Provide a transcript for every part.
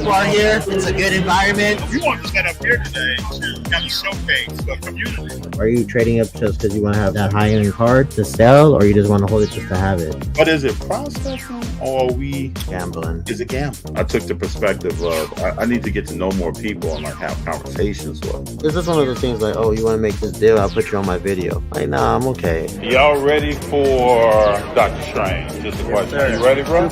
people are here. It's a good environment. We want to set up here today to kind of showcase the community. Are you trading up just because you want to have that high-end card to sell, or you just want to hold it just to have it? But is it prospecting or are we Gambling. Is it gambling? I took the perspective of I need to get to know more people and like have conversations with them. Is this one of those things like, oh, you want to make this deal? I'll put you on my video. Like, nah, I'm okay. Y'all ready for Doctor Strange? Just a question. Are you ready, bro?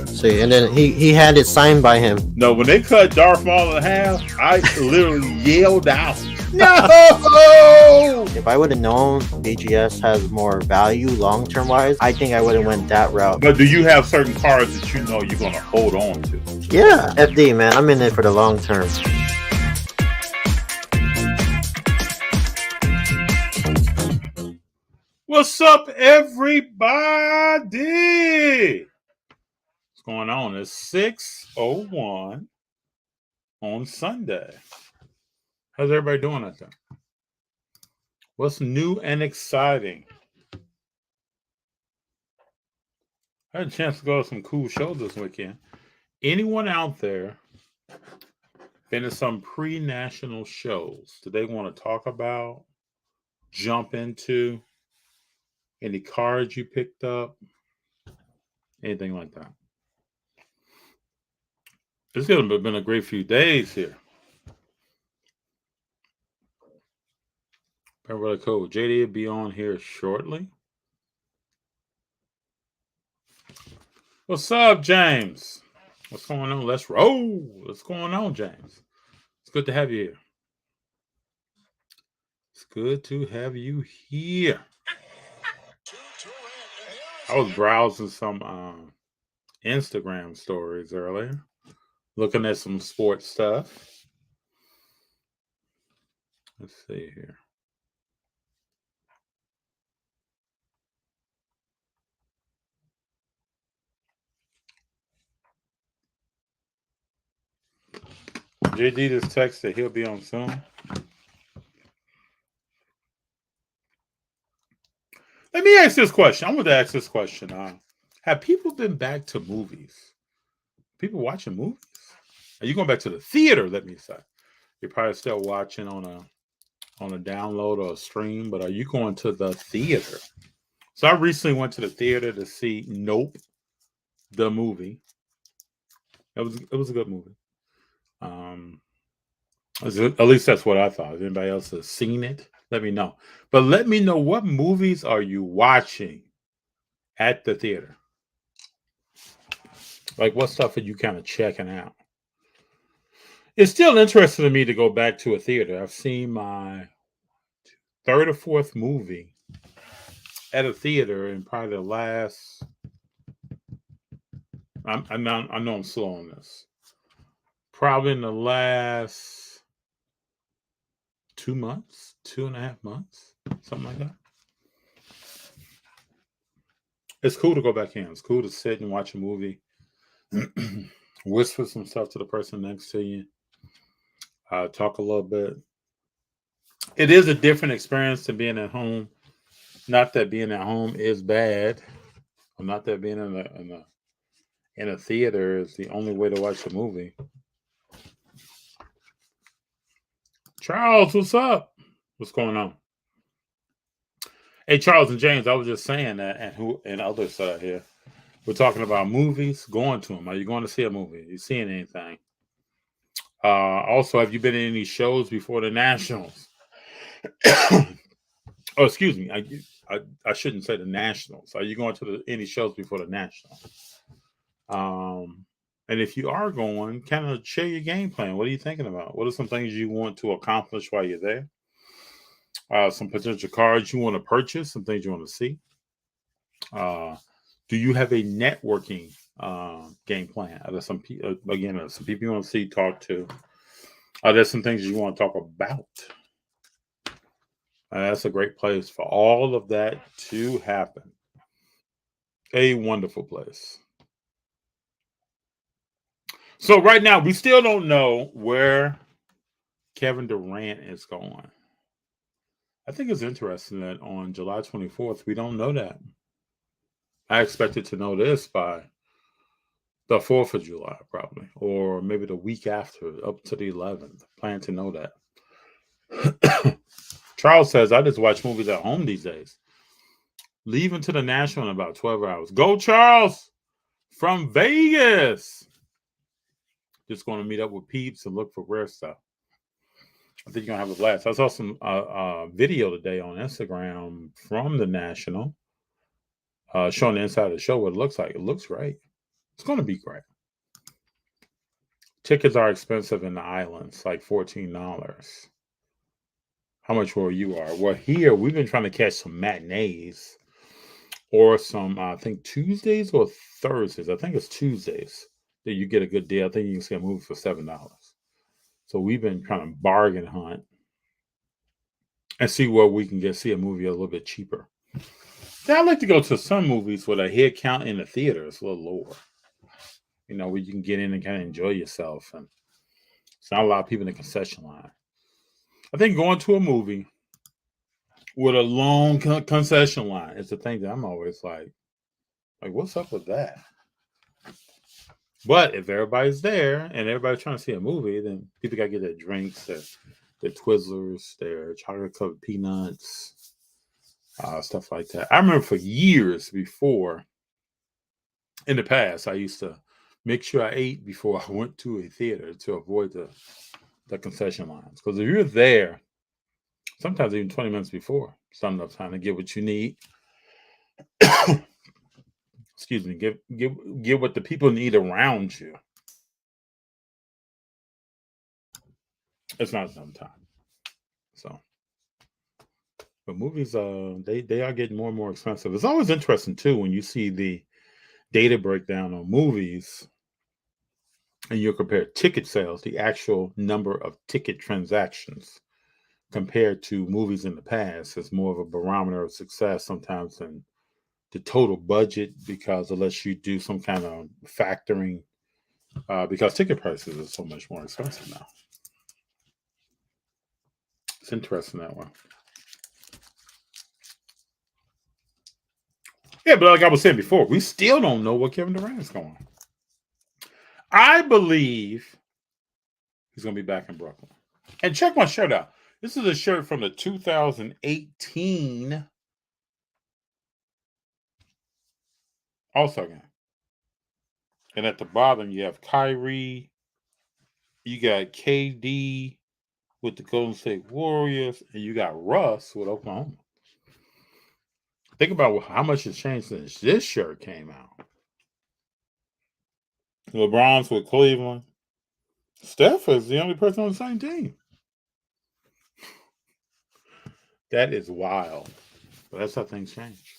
See, and then he had it signed by him. No, when they cut Darth Maul in half, I literally yelled out, "No!" If I would have known BGS has more value long-term wise, I think I would have went that route. But do you have certain cards that you know you're gonna hold on to? Yeah, FD, man. I'm in it for the long term. What's up, everybody? What's going on? It's 6:01 on Sunday. How's everybody doing out there? What's new and exciting? I had a chance to go to some cool shows this weekend. Anyone out there been to some pre-national shows that they want to talk about, jump into? Any cards you picked up? Anything like that? It's going to have been a great few days here. Been really cool. JD will be on here shortly. What's up, James? What's going on? Let's roll. What's going on, James? It's good to have you here. It's good to have you here. I was browsing some Instagram stories earlier, looking at some sports stuff. Let's see here. JD just texted he'll be on soon. Let me ask this question. I want to ask this question. Have people been back to movies? People watching movies? Are you going back to the theater? Let me say. You're probably still watching on a download or a stream, but are you going to the theater? So I recently went to the theater to see Nope, the movie. It was a good movie. At least that's what I thought. If anybody else has seen it, let me know. But let me know, what movies are you watching at the theater? Like, what stuff are you kind of checking out? It's still interesting to me to go back to a theater. I've seen my third or fourth movie at a theater in probably the last. I know I'm slow on this. Probably in the last 2 months, 2.5 months, something like that. It's cool to go back in. It's cool to sit and watch a movie, whisper some stuff to the person next to you, talk a little bit. It is a different experience to being at home. Not that being at home is bad, or not that being in a theater is the only way to watch a movie. Charles, what's up? What's going on? Hey, Charles and James, I was just saying that, and others here, we're talking about movies, going to them. Are you going to see a movie? Are you seeing anything? Also, have you been in any shows before the Nationals? Oh, excuse me. I shouldn't say the Nationals. Are you going to any shows before the Nationals? And if you are going, kind of share your game plan. What are you thinking about? What are some things you want to accomplish while you're there? Some potential cards you want to purchase, some things you want to see. Do you have a networking game plan? Are there some people you want to see, talk to? Are there some things you want to talk about? That's a great place for all of that to happen. A wonderful place. So right now, we still don't know where Kevin Durant is going. I think it's interesting that on July 24th, we don't know that. I expected to know this by The 4th of July, probably, or maybe the week after, up to the 11th. Plan to know that. Charles says, I just watch movies at home these days. Leaving to the National in about 12 hours. Go, Charles! From Vegas! Just going to meet up with peeps and look for rare stuff. I think you're going to have a blast. I saw some video today on Instagram from the National showing the inside of the show what it looks like. It looks great. It's going to be great. Tickets are expensive in the islands, like $14. How much where you are? Well, here we've been trying to catch some matinees or some, I think Tuesdays or Thursdays. I think it's Tuesdays that you get a good deal. I think you can see a movie for $7. So we've been trying to bargain hunt and see where we can see a movie a little bit cheaper. Now, I like to go to some movies where the head count in the theater is a little lower. You know, where you can get in and kind of enjoy yourself. And it's not a lot of people in the concession line. I think going to a movie with a long concession line is the thing that I'm always like, what's up with that? But if everybody's there and everybody's trying to see a movie, then people got to get their drinks, their Twizzlers, their chocolate-covered peanuts, stuff like that. I remember for years before, in the past, I used to make sure I ate before I went to a theater to avoid the concession lines. Because if you're there, sometimes even 20 minutes before, it's not enough time to get what you need. Excuse me, give what the people need around you. It's not enough time. So, but movies, they are getting more and more expensive. It's always interesting too when you see the data breakdown on movies, and you compare ticket sales, the actual number of ticket transactions, compared to movies in the past. It's more of a barometer of success sometimes than the total budget, because unless you do some kind of factoring, because ticket prices are so much more expensive now. It's interesting that way. Yeah, but like I was saying before, we still don't know what Kevin Durant is going. I believe he's going to be back in Brooklyn. And check my shirt out. This is a shirt from the 2018 All-Star game. And at the bottom, you have Kyrie. You got KD with the Golden State Warriors. And you got Russ with Oklahoma. Think about how much has changed since this shirt came out. LeBron's with Cleveland. Steph is the only person on the same team. That is wild. But that's how things change.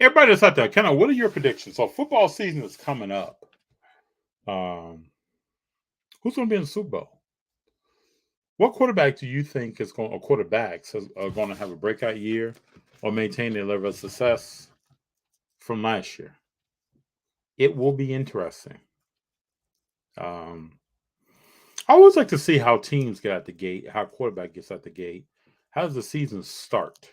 Everybody that's out there, kind of, what are your predictions? So football season is coming up. Who's going to be in the Super Bowl? What quarterback do you think is going, or quarterbacks are going to have a breakout year or maintain their level of success from last year? It will be interesting. I always like to see how teams get out the gate, how quarterback gets out the gate. How does the season start?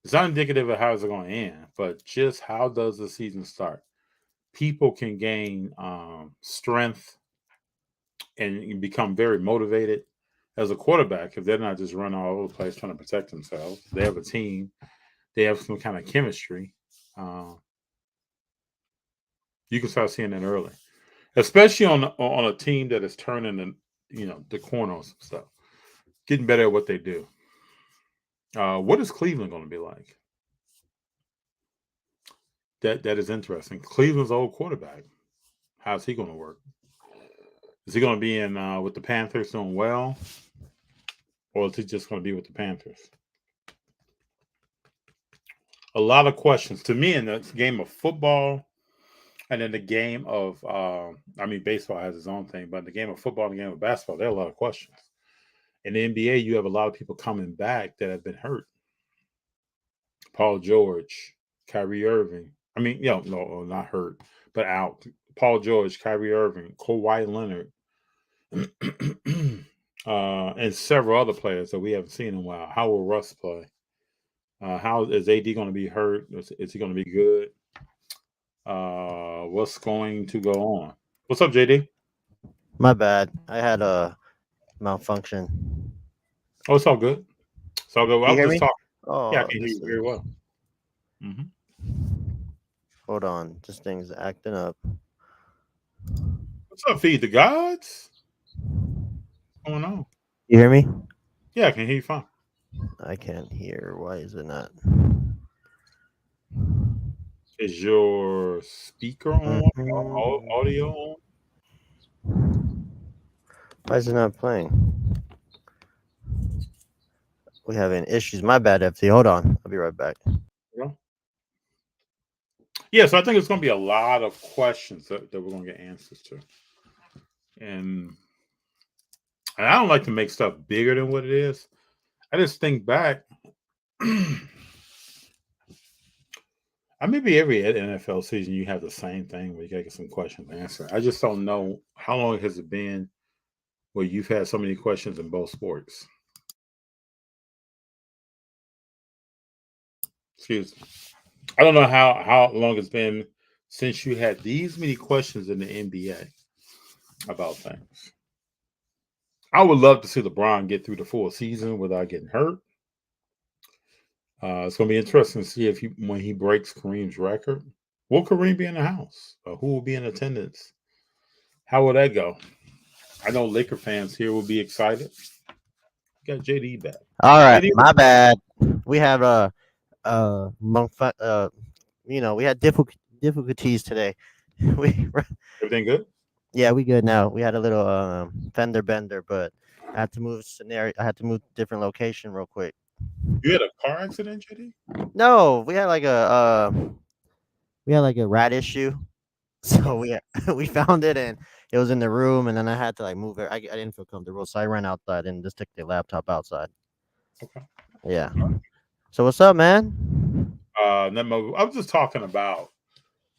It's not indicative of how it's going to end, but just how does the season start? People can gain strength and become very motivated as a quarterback if they're not just running all over the place trying to protect themselves. They have a team. They have some kind of chemistry. You can start seeing that early, especially on a team that is turning the corners and stuff, getting better at what they do. What is Cleveland going to be like? That is interesting. Cleveland's old quarterback. How's he going to work? Is he going to be in with the Panthers doing well, or is he just going to be with the Panthers? A lot of questions to me in the game of football, and in the game of baseball has its own thing, but in the game of football and the game of basketball, there are a lot of questions. In the NBA, you have a lot of people coming back that have been hurt. Paul George, Kyrie Irving. No, not hurt, but out. Paul George, Kyrie Irving, Kawhi Leonard, and several other players that we haven't seen in a while. How will Russ play? How is AD going to be hurt? Is he going to be good? what's going to go on? What's up, JD? My bad. I had a malfunction. Oh, it's all good. It's all good. Well, You I'm hear just me? talking. Yeah, I Oh, can hear this you very is. well. Mm-hmm. Hold on. This thing's acting up. What's up, Feed the Gods? What's going on? You hear me? Yeah, I can hear you fine. I can't hear. Why is it not? Is your speaker on? Audio on? Why is it not playing? We having issues. My bad, FT. Hold on. I'll be right back. Yeah, so I think it's going to be a lot of questions that we're going to get answers to. And I don't like to make stuff bigger than what it is. I just think back. Maybe every NFL season you have the same thing where you got to get some questions answered. I just don't know how long has it been where you've had so many questions in both sports. Excuse me. I don't know how long it's been since you had these many questions in the NBA about things. I would love to see LeBron get through the full season without getting hurt. It's going to be interesting to see if when he breaks Kareem's record, will Kareem be in the house? Or who will be in attendance? How will that go? I know Laker fans here will be excited. Got JD back. All right, JD, my bad. We have we had difficulties today. we everything good? Yeah, we good now. We had a little fender bender, but I had to move different location real quick. You had a car accident, JD? No, we had like a rat issue. So we found it and it was in the room, and then I had to like move it. I didn't feel comfortable, so I ran outside and just took the laptop outside. Okay. Yeah. So what's up, man? I was just talking about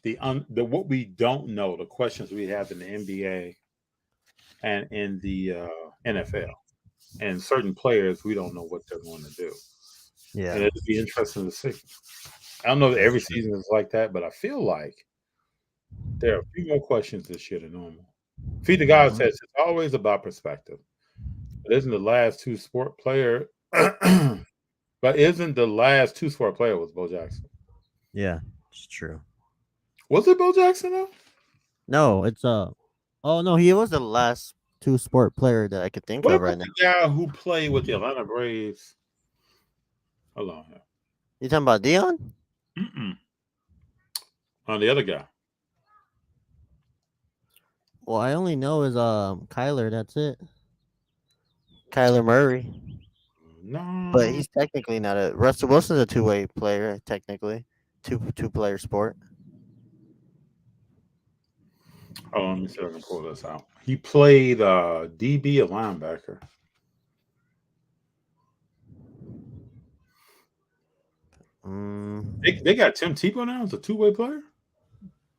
the what we don't know, the questions we have in the NBA and in the NFL, and certain players we don't know what they're going to do. Yeah, and it'd be interesting to see. I don't know that every season is like that, but I feel like there are a few more questions this year than normal. Feed the God says it's always about perspective. But isn't the last two sport player? But isn't the last two sport player was Bo Jackson? Yeah, it's true. Was it Bo Jackson though? No, it's oh no, he was the last two sport player that I could think What of about right now. the guy who played with the Atlanta Braves? Hold on here. You talking about Dion? On the other guy. Well, I only know is Kyler. That's it. Kyler Murray. No, But he's technically not a Russell Wilson's a two-way player, technically. Two-player sport. Oh, let me see if I can pull this out. He played DB, a linebacker. They got Tim Tebow now as a two-way player.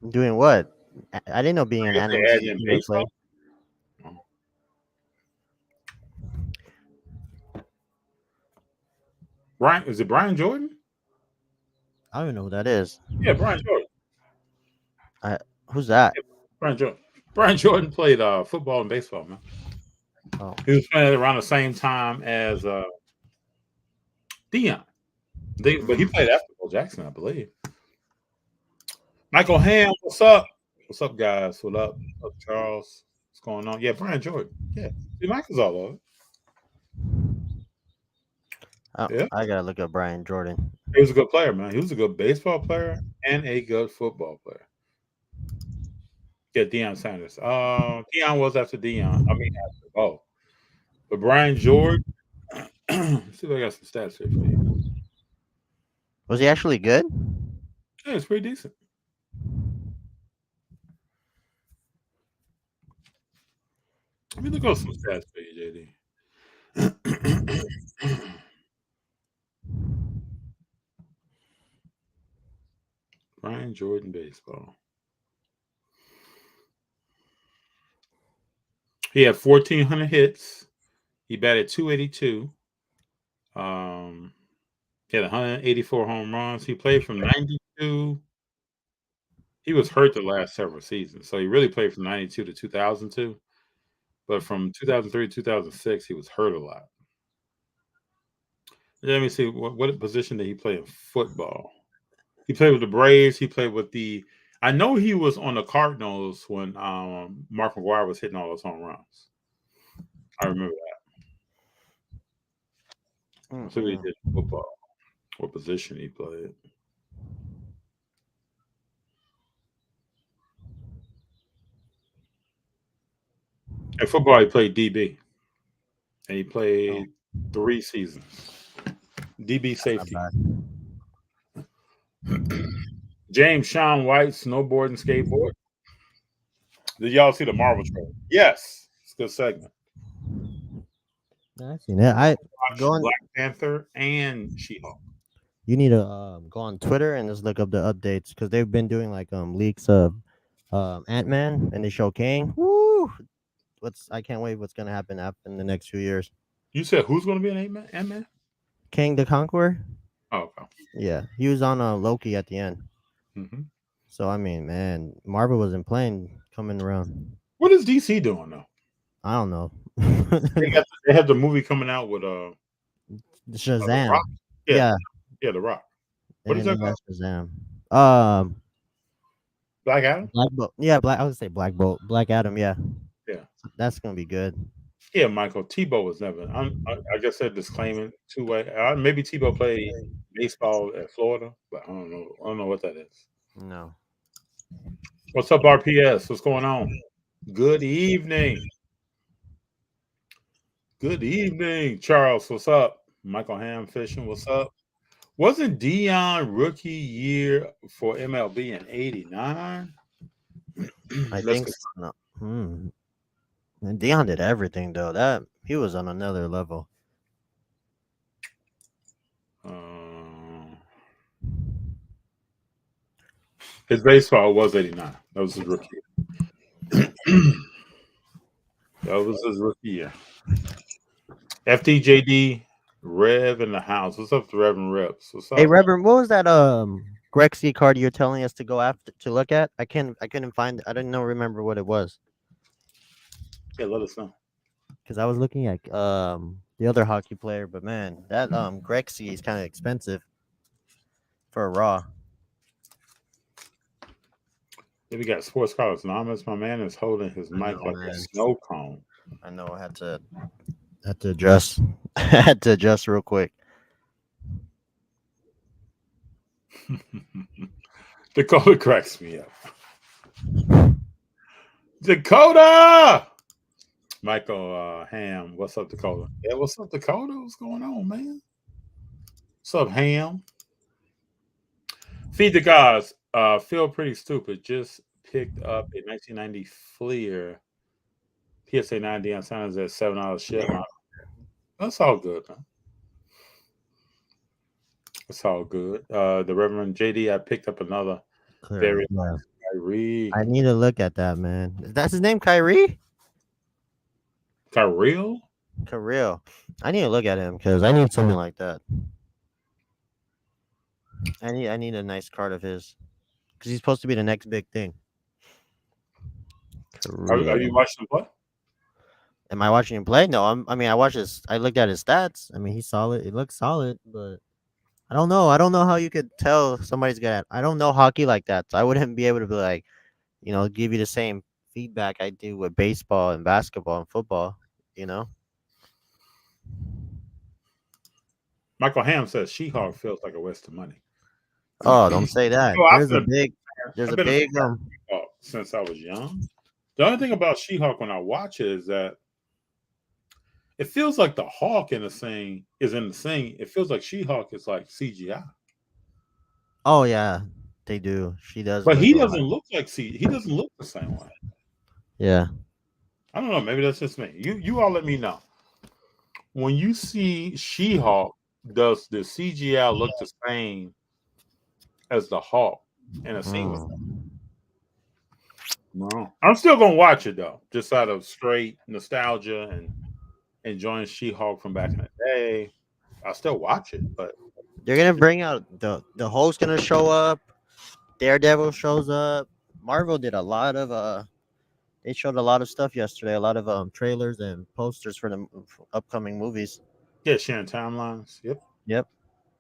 Doing what? I didn't know being an animal player. Brian, is it Brian Jordan? I don't even know who that is. Yeah, Brian Jordan. Who's that? Yeah, Brian Jordan. Brian Jordan played football and baseball, man. Oh. He was playing around the same time as Dion. But he played after Bo Jackson, I believe. Michael Ham, what's up? What's up, guys? What up? What's up, Charles? What's going on? Yeah, Brian Jordan. Yeah. See, Michael's all over. Yeah. I gotta look up Brian Jordan. He was a good player, man. He was a good baseball player and a good football player. Yeah, Deion Sanders. Deion was after Deion. I mean, after Bo. But Brian Jordan, let's see if I got some stats here for you. Was he actually good? Yeah, it's pretty decent. Let me look up some stats for you, JD. Brian Jordan baseball. He had 1,400 hits. He batted .282. He had 184 home runs. He played from 92 He was hurt the last several seasons, so he really played from 92 to 2002. But from 2003 to 2006, he was hurt a lot. Let me see. What position did he play in football? He played with the Braves. He played with the. I know he was on the Cardinals when Mark McGwire was hitting all those home runs. I remember that. So he did football. What position he played? In football, he played DB, and he played 3 seasons. DB safety. James Shaun White, snowboard and skateboard. Did y'all see the Marvel trailer? Yes, it's a good segment. I've seen it. I go on Black Panther and She-Hulk. You need to go on Twitter and just look up the updates because they've been doing like leaks of Ant-Man and they show Kang. Woo! I can't wait what's gonna happen in the next few years. You said who's gonna be an Ant-Man? Kang the Conqueror. Oh, okay. Yeah, he was on Loki at the end. Mm-hmm. So I mean, man, Marvel wasn't playing coming around. What is DC doing though? I don't know. they have the movie coming out with Shazam. Yeah, The Rock. What is that called? Shazam. Black Adam. Black Bolt. Yeah, I would say Black Bolt. Black Adam. Yeah. Yeah. That's gonna be good. Yeah, Michael Tebow was never. I guess they're disclaiming 2-way. Maybe Tebow played baseball at Florida, but I don't know. I don't know what that is. No. What's up, RPS? What's going on? Good evening. Good evening, Charles. What's up? Michael Ham fishing. What's up? Wasn't Deion rookie year for MLB in '89? I think so. And Deion did everything though. He was on another level. His baseball was '89. That was his rookie year. That was his rookie year. FDJD Rev in the house. What's up, Reverend Reps? What's up? Hey, Reverend, what was that Grexy card you're telling us to go after to look at? I couldn't find it. I didn't remember what it was. Yeah, let us know. Because I was looking at the other hockey player, but man, that Grexy is kind of expensive for a Raw. Then we got Sports College Anonymous. My man is holding his mic like a snow cone. I know. I had to adjust. I had to adjust real quick. Dakota cracks me up. Dakota! Michael Ham. What's up, Dakota? Yeah, what's up, Dakota? What's going on, man? What's up, Ham? Feed the Gods. Feel pretty stupid. Just picked up a 1990 Fleer PSA 90 on signs at $7 ship. That's all good, man. It's all good. The Reverend JD, I picked up another very nice Kyrie. I need to look at that, man. That's his name, Kyrie? Kirill? I need to look at him because I need something like that. I need a nice card of his because he's supposed to be the next big thing. Are you watching him play? Am I watching him play? No, I watched his. I looked at his stats. I mean, he's solid. It looks solid, but I don't know. I don't know how you could tell somebody's good at. I don't know hockey like that, so I wouldn't be able to be like, give you the same feedback I do with baseball and basketball and football. Michael Ham says She-Hulk feels like a waste of money. Oh, don't say that. There's a big since I was young. The only thing about She-Hulk when I watch it is that it feels like the Hulk in the thing. It feels like She-Hulk is like CGI. Oh yeah, they do. She does, but he doesn't look like He doesn't look the same way. Yeah. I don't know. Maybe that's just me. You all let me know. When you see She-Hulk, does the CGI look the same as the Hulk in a scene with them? No. I'm still gonna watch it though, just out of straight nostalgia and enjoying She-Hulk from back in the day. I'll still watch it, but they're gonna bring out the Hulk's gonna show up. Daredevil shows up. Marvel did a lot of they showed a lot of stuff yesterday, a lot of trailers and posters for the upcoming movies. Yeah, sharing timelines. Yep, Yep.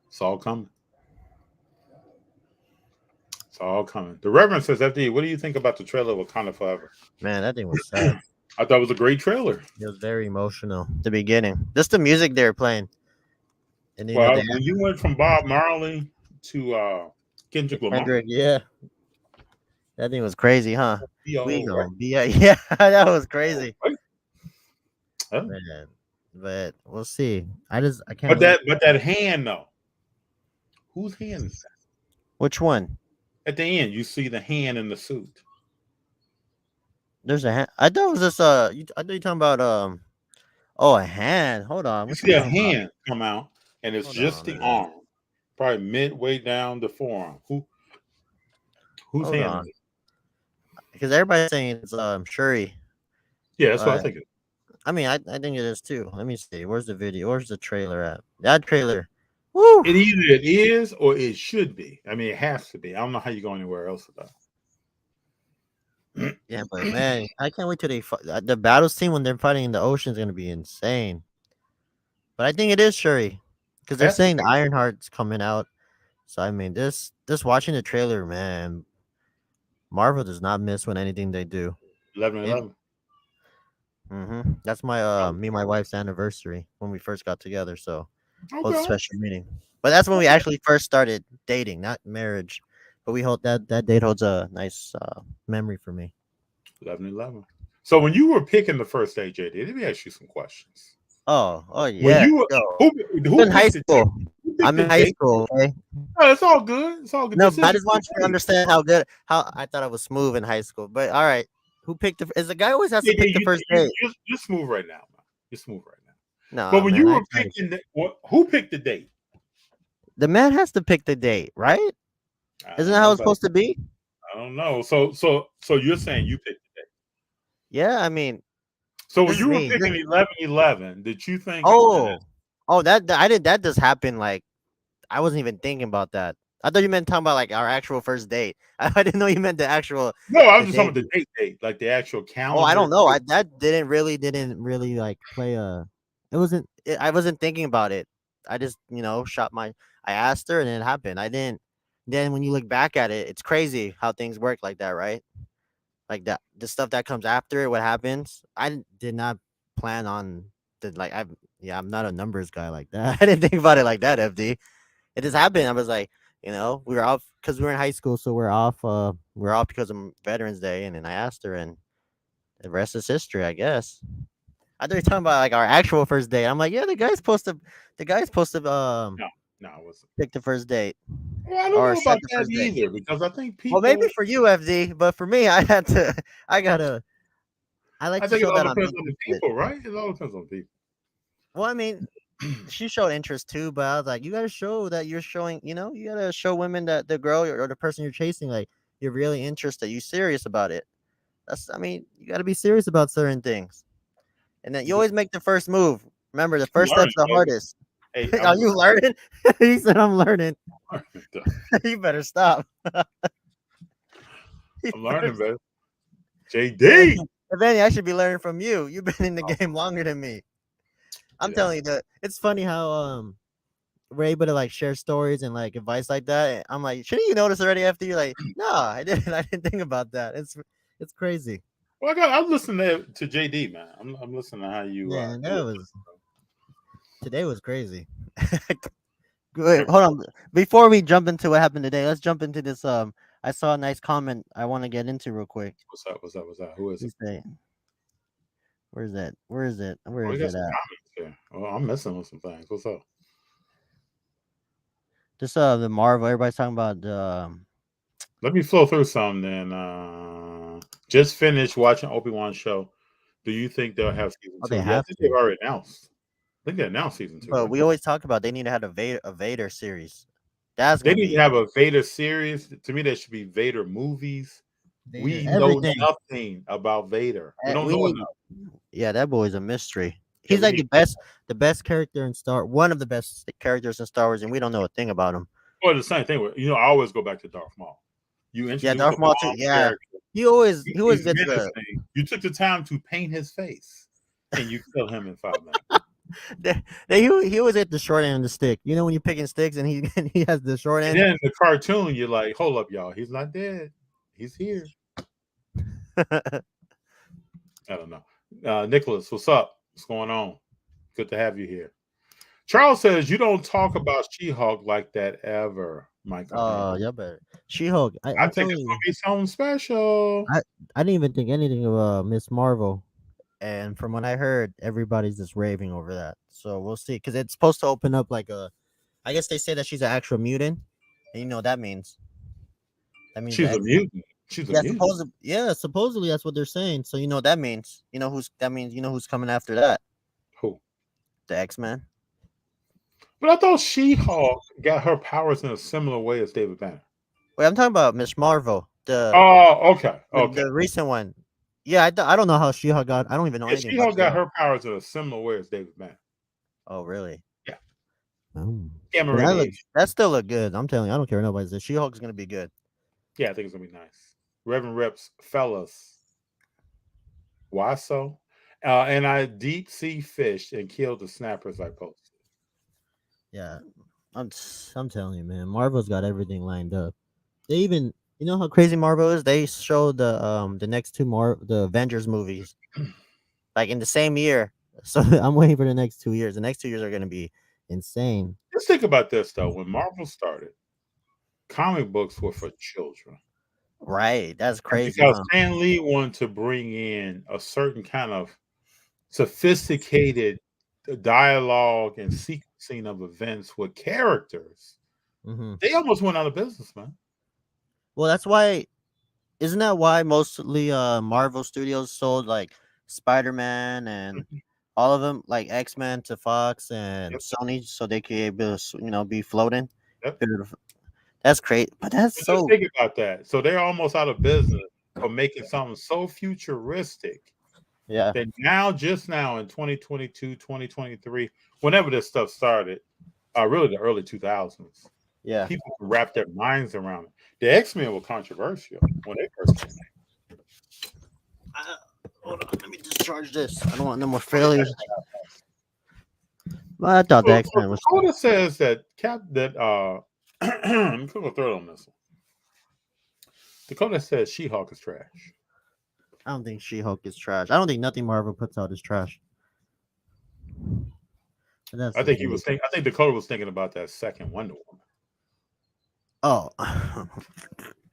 it's all coming. It's all coming. The Reverend says, "FD, what do you think about the trailer of Wakanda Forever?" Man, that thing was sad. I thought it was a great trailer. It was very emotional. The beginning, just the music they were playing, and you know, Well, they when you went from Bob Marley to Kendrick Lamar, Kendrick, yeah, that thing was crazy, huh? B.O., We go, right? yeah, that was crazy, Right? Huh? man. But we'll see. I can't. But that hand though, whose hand is that? Which one? At the end, you see the hand in the suit. There's a hand. I thought it was just I thought you talking about Oh, a hand. Hold on. You What see you a talking about? hand come out, and it's Hold just on, the man. arm, probably midway down the forearm. Whose Hold hand on. is it? Because everybody's saying it's Shuri. Yeah, that's what I But think. I mean, I think it is too. Let me see. Where's the video? Where's the trailer at? That trailer. Woo! It either it is or it should be. I mean, it has to be. I don't know how you go anywhere else with that. Yeah, but man, I can't wait till they fight. The battle scene when they're fighting in the ocean is gonna be insane. But I think it is Shuri, because they're That's the saying the thing. Ironheart's coming out. So I mean, this watching the trailer, man, Marvel does not miss when anything they do. 11/11. That's my me and my wife's anniversary when we first got together. So hold a Okay. special meeting. But that's when we actually first started dating, not marriage. But we hold that date holds a nice memory for me. 11/11. So when you were picking the first day, JD, let me ask you some questions. Oh yeah. When you Yo, who in high picked the date? school. Who picked I'm the in high date? school. Okay. No, it's all good. It's all good. No, This but I is just want you to your understand how I thought I was smooth in high school. But all right, who picked the? Is the guy always has to date. pick the first date? You're smooth right now, man. You're smooth right now. No, But when man, you I were tried to- picking who picked the date? the man has to pick the date, right? Isn't that how it's supposed to be? I don't know. So you're saying you picked the date. Yeah, I mean, So when This you is were me. picking 11/11, did you think? that I did. That just happened. Like I wasn't even thinking about that. I thought you meant talking about like our actual first date. I didn't know you meant the actual. No, I was the just talking date. about the date, like the actual calendar. Oh, I don't know. That didn't really like play a. It wasn't. I wasn't thinking about it. I just shot my. I asked her and it happened. I didn't. Then when you look back at it, it's crazy how things work like that, right? Like that, the stuff that comes after it, what happens. I did not plan on the like. I'm not a numbers guy like that. I didn't think about it like that, FD. It just happened. I was like, we were off because we were in high school, so we're off. We're off because of Veterans Day, and then I asked her, and the rest is history, I guess. I thought you were talking about like our actual first date. I'm like, yeah, the guy's supposed to No, it wasn't. pick the first date. Well, I don't Or know set about the that first date. either because I think people. Well, maybe for you, FD, but for me, I had to. I like I to think it show all that I'm depends on the interested. people, right? It all depends on people. Well, I mean, she showed interest too, but I was like, you got to show that you're showing. You got to show women that the girl or the person you're chasing, like you're really interested. You serious about it. I mean, you got to be serious about certain things, and then you always make the first move. Remember, the first step's the hardest. Hey, Are you learning? He said, "I'm learning." You better stop. I'm learning, man. JD. Evanny, I should be learning from you. You've been in the game longer than me. I'm telling you that it's funny how we're able to like share stories and like advice like that. And I'm like, shouldn't you notice already after you're like, no, I didn't. I didn't think about that. It's crazy. Well, I'm listening to JD, man. I'm listening to how you. Yeah, today was crazy. Wait, hold on. Before we jump into what happened today, let's jump into this. I saw a nice comment I want to get into real quick. What's up? Who is it? Where's that? Where is it? Where Oh, is you it got some at? comments there. Well, I'm messing with some things. What's up? This the Marvel. Everybody's talking about Let me flow through some then. Just finished watching Obi-Wan show. Do you think they'll have season 2? they Yeah, I have think to. they've already announced. I think they announced season 2. But right? we always talk about they need to have a Vader series. That's They gonna need be to have a Vader series. To me, there should be Vader movies. Vader, We everything. know nothing about Vader. We don't know enough. Yeah, that boy's a mystery. Yeah, He's we like need- the best character in one of the best characters in Star Wars, and we don't know a thing about him. Well, the same thing. I always go back to Darth Maul. You Yeah, introduced Darth a Maul too. bomb Yeah, character. he always He's gets the. menacing. You took the time to paint his face, and you kill him in 5 minutes. He always get the short end of the stick. You know when you're picking sticks and he and he has the short And end. then in the cartoon, you're like, hold up, y'all. He's not dead. He's here. I don't know. Nicholas, what's up? What's going on? Good to have you here. Charles says you don't talk about She-Hulk like that ever, Michael. Oh, yeah, better. She-Hulk. I I'm think telling it's you, gonna be something special. I didn't even think anything of Miss Marvel, and from what I heard, everybody's just raving over that. So we'll see, because it's supposed to open up like a. I guess they say that she's an actual mutant, and you know what that means. That means She's the a X-Men. mutant. She's a Yeah, mutant. supposedly that's what they're saying. So you know what that means. You know that means. You know who's coming after that? Who? The X-Men. But I thought She-Hulk got her powers in a similar way as David Banner. Wait, I'm talking about Miss Marvel, Oh, okay. Okay. the recent one. Yeah, I don't know how She-Hulk got. I don't even know Yeah, anything about She-Hulk got She-Hulk. her powers in a similar way as David Banner. Oh, really? Yeah. Oh. Gamma But radiation. that still look good. I'm telling you, I don't care what nobody says. She-Hulk's gonna be good. Yeah, I think it's gonna be nice. Reverend Reps, fellas. Why so? And I deep sea fished and killed the snappers I posted. Yeah, I'm telling you, man. Marvel's got everything lined up. They even, you know how crazy Marvel is. They showed the next the Avengers movies like in the same year. So I'm waiting for the next 2 years. The next 2 years are gonna be insane. Let's think about this though. When Marvel started, comic books were for children. Right? That's crazy, Because huh? Stan Lee wanted to bring in a certain kind of sophisticated dialogue and sequencing of events with characters. Hmm. They almost went out of business, man. Well, that's why. Isn't that why mostly Marvel Studios sold like Spider-Man and all of them, like X-Men to Fox and Yep, Sony, so they could able to, be floating? yep. That's great, but that's But just so. think about that. So they're almost out of business for making something so futuristic Yeah, that now, just now in 2022, 2023, whenever this stuff started, really the early 2000s, yeah. people could wrap their minds around it. The X-Men were controversial when they first came out. Hold on, let me discharge this. I don't want no more failures. Well, I thought the X-Men was. Dakota says that let me put a third on this one. Dakota says She-Hulk is trash. I don't think She-Hulk is trash. I don't think nothing Marvel puts out is trash. But I think Dakota was thinking about that second Wonder Woman. Oh.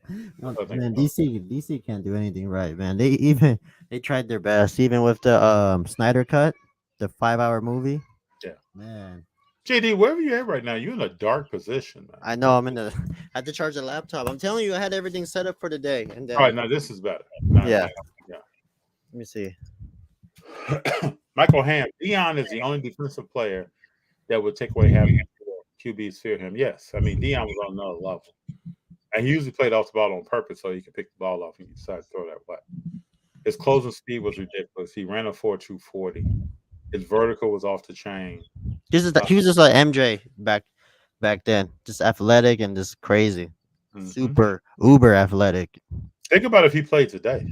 Man, DC can't do anything right, man. They tried their best, even with the Snyder cut, the 5-hour movie. Yeah, man. JD, wherever you're at right now, you're in a dark position, man. I know. I had to charge the laptop. I'm telling you, I had everything set up for the day, and then. All right, now this is better. Yeah. Let me see. Michael Ham. Dion is the only defensive player that would take away having QBs fear him. Yes, I mean Dion was on another level. And he usually played off the ball on purpose so he could pick the ball off and you decide to throw that way. His closing speed was ridiculous. He ran a 4.240. His vertical was off the chain. He was just like MJ back then, just athletic and just crazy, super uber athletic. Think about if he played today.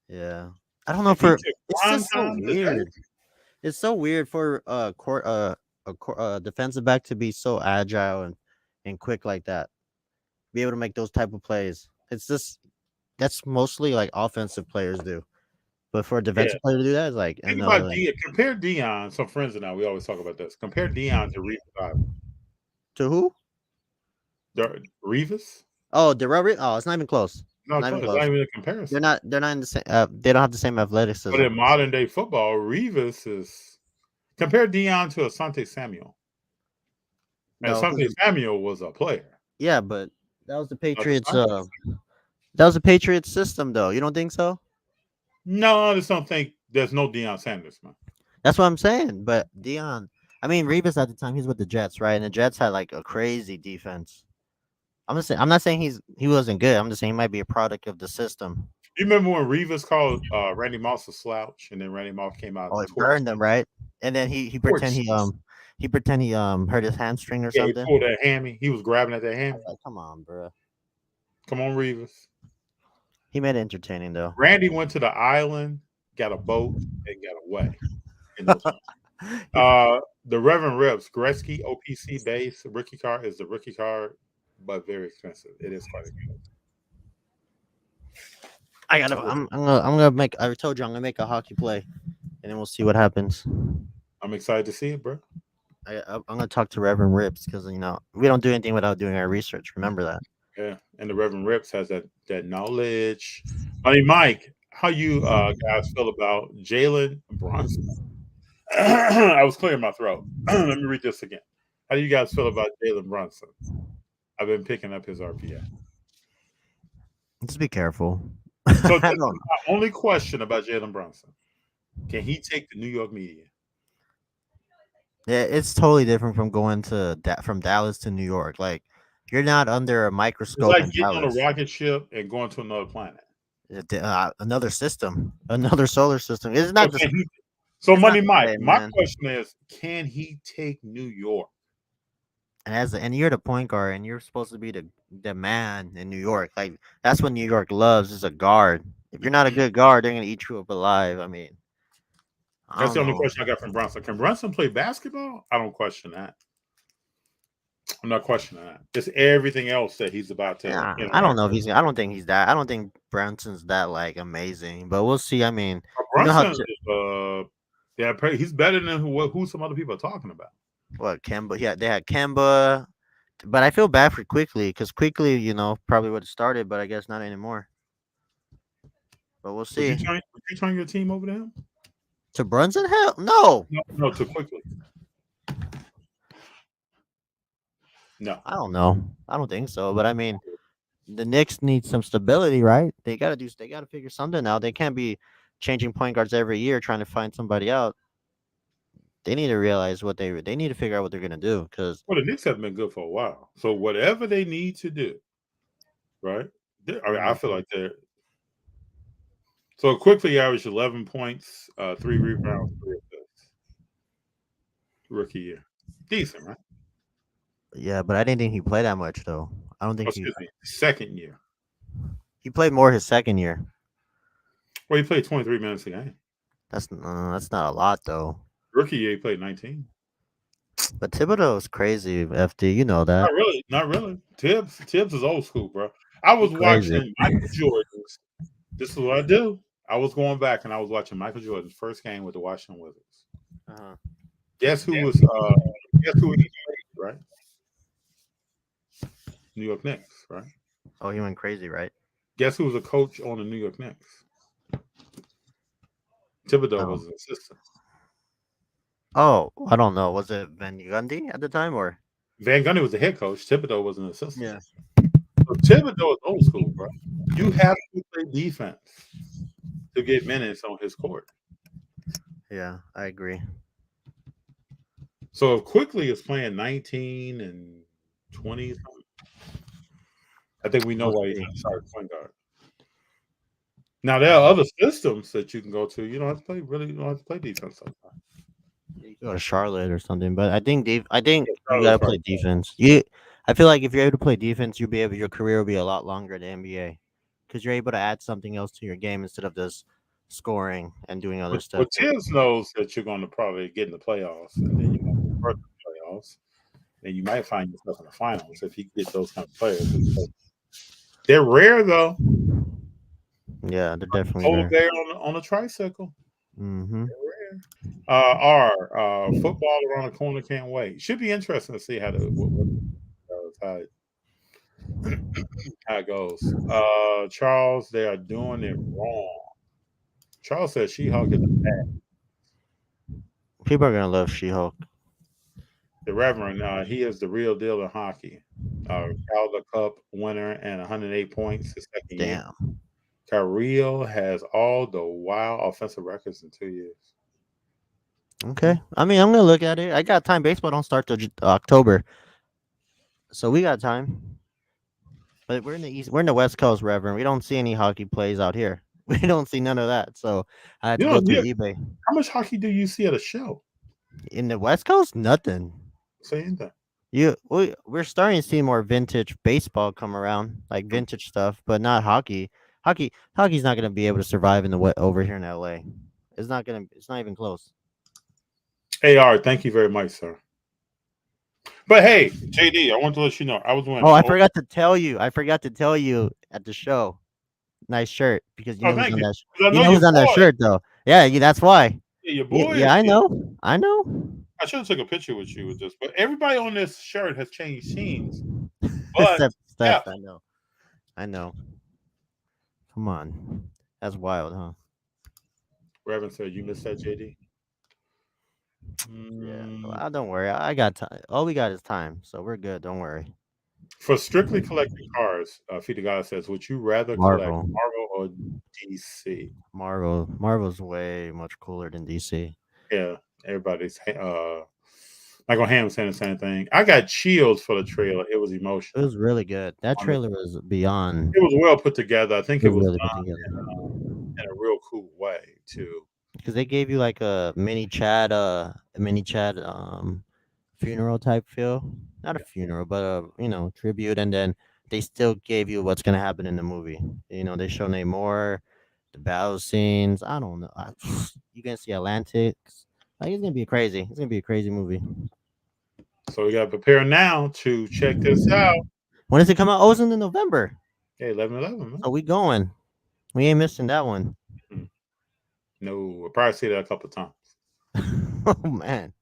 Yeah, I don't know. It's just so weird. It's so weird for a defensive back to be so agile and quick like that, be able to make those type of plays. It's just that's mostly like offensive players do, but for a defensive player to do that is like. Think about compare Dion. Some friends and I, we always talk about this. Compare Dion to Revis. To who? Revis. Oh, Revis. Oh, it's not even close. No, it's not even a comparison. They're not in the same. They don't have the same athleticism. But in modern day football, Revis is compare Dion to Asante Samuel. And Asante Samuel was a player. Yeah, but that was the Patriots. That was the Patriots system, though. You don't think so? No, I just don't think there's no Deion Sanders, man. That's what I'm saying. But Dion, I mean, Revis at the time, he's with the Jets, right? And the Jets had like a crazy defense. I'm not saying he wasn't good. I'm just saying he might be a product of the system. You remember when Revis called Randy Moss a slouch, and then Randy Moss came out. Oh, he burned them, right? And then he pretend He pretend he hurt his hamstring or Yeah, he something. pulled that hammy. He was grabbing at that hammy. Like, come on, bro. Come on, Reeves. He made it entertaining though. Randy went to the island, got a boat, and got away. In no time. The Reverend Rips, Gretzky OPC base rookie card is the rookie card, but very expensive. It is quite expensive. I'm gonna make. I told you I'm gonna make a hockey play, and then we'll see what happens. I'm excited to see it, bro. I'm gonna talk to Reverend Rips because we don't do anything without doing our research. Remember that. Yeah, and the Reverend Rips has that knowledge. I mean, Mike, how you guys feel about Jalen Brunson? I was clearing my throat. Let me read this again. How do you guys feel about Jalen Brunson? I've been picking up his RPA. Just be careful. So that's my only question about Jalen Brunson. Can he take the New York media? Yeah, it's totally different from going to from Dallas to New York. Like you're not under a It's microscope like in getting on a Dallas. rocket ship and going to another planet. Another system, another solar system. It's not just. So, it's Money not Mike, the same, my man. question is, can he take New York? And you're the point guard, and you're supposed to be the man in New York. Like that's what New York loves is a guard. If you're not a good guard, they're gonna eat you up alive. I mean, That's the don't only know. question I got from Brunson. Can Brunson play basketball? I don't question that. I'm not questioning that. It's everything else that he's about to. Yeah, interact I don't know if with. he's. I don't think he's that. I don't think Brunson's that like amazing. But we'll see. I mean, Brunson is, he's better than who some other people are talking about. what Kemba? Yeah, they had Kemba, but I feel bad for Quickly because Quickly, probably would have started, but I guess not anymore. But we'll see. Would you turn your team over to him? To Brunson? Hell no. No, too quickly. No, I don't know. I don't think so. But I mean, the Knicks need some stability, right? They gotta figure something out. They can't be changing point guards every year trying to find somebody out. They need to realize they need to figure out what they're gonna do because well, the Knicks have been good for a while. So whatever they need to do, right? I feel like they're. So quickly averaged 11 points, 3 rebounds, 3 assists. Rookie year, decent, right? yeah, but I didn't think he played that much though. I don't think Second year. he played more his second year. Well, he played 23 minutes a game. That's not a lot though. Rookie year, he played 19. But Thibodeau is crazy, FD. You know that. Not really. Tibbs is old school, bro. I was watching Michael Jordan's. This is what I do. I was going back and I was watching Michael Jordan's first game with the Washington Wizards. Uh-huh. Guess who he played, right? New York Knicks, right? Oh, he went crazy, right? Guess who was a coach on the New York Knicks? Thibodeau was an assistant. Oh, I don't know. Was it Van Gundy at the time or? Van Gundy was the head coach. Thibodeau was an assistant. Yeah. So Thibodeau is old school, bro. You have to play defense to get minutes on his court. Yeah, I agree. So if Quickly is playing 19 and 20, I think we know why he's not starting point guard. Now there are other systems that you can go to. You don't have to play defense sometimes. You go to Charlotte or something, but I think you Charlotte's gotta play defense. I feel like if you're able to play defense, your career will be a lot longer in the NBA because you're able to add something else to your game instead of just scoring and doing other stuff. But Tibbs knows that you're going to probably get in the playoffs, and then you're going to go further in the playoffs, and you might find yourself in the finals if you get those kind of players. They're rare though. Yeah, they're definitely Polar bear on a tricycle. Mm-hmm. Football around the corner. Can't wait. Should be interesting to see how it goes. Charles, they are doing it wrong. Charles says She-Hulk is bad. People are gonna love She-Hulk. The Reverend, he is the real deal in hockey. Calder Cup winner and 108 points his second year. Damn. Kirill has all the wild offensive records in 2 years. Okay. I mean, I'm gonna look at it. I got time. Baseball don't start till October, so we got time. But we're in the East. We're in the West Coast, Reverend. We don't see any hockey plays out here. We don't see none of that. So I had to go through eBay. How much hockey do you see at a show? In the West Coast, nothing. Saying that. We're starting to see more vintage baseball come around, like vintage stuff, but not hockey. Hockey's not gonna be able to survive in the over here in LA. It's not gonna. It's not even close. AR, thank you very much, sir. But hey, JD, I want to let you know I was wearing. Oh, I forgot to tell you. I forgot to tell you at the show. Nice shirt because you know who's thank on you. that. 'Cause I You know know your who's on that boy. shirt though. Yeah, that's why. Yeah, your boy. Yeah, I know. I know. I should have took a picture with you with this, but everybody on this shirt has changed teams. But Steph, yeah, I know. I know. Come on, that's wild, huh? Reverend said you missed that, JD. Yeah. Well, don't worry. I got time. All we got is time, so we're good. Don't worry. For strictly collecting cars, Feed the God says, would you rather collect Marvel. Marvel or DC? Marvel's way much cooler than DC. Yeah, everybody's Michael Ham saying the same thing. I got chills for the trailer. It was It emotional. was really good. That trailer was beyond. It was well put together. I think It it was was really put done together. in a real cool way too. Because they gave you like a mini Chad funeral type feel. Not a funeral, but a tribute, and then they still gave you what's gonna happen in the movie. They show Namor, the battle scenes. I don't know. You gonna see Atlantics. Like it's gonna be crazy. It's gonna be a crazy movie. So we got to prepare now to check this out. When does it come out? Oh, it's in November. Hey, 11/11, man. So we going. We ain't missing that one. No, I'll probably see that a couple times. Oh man.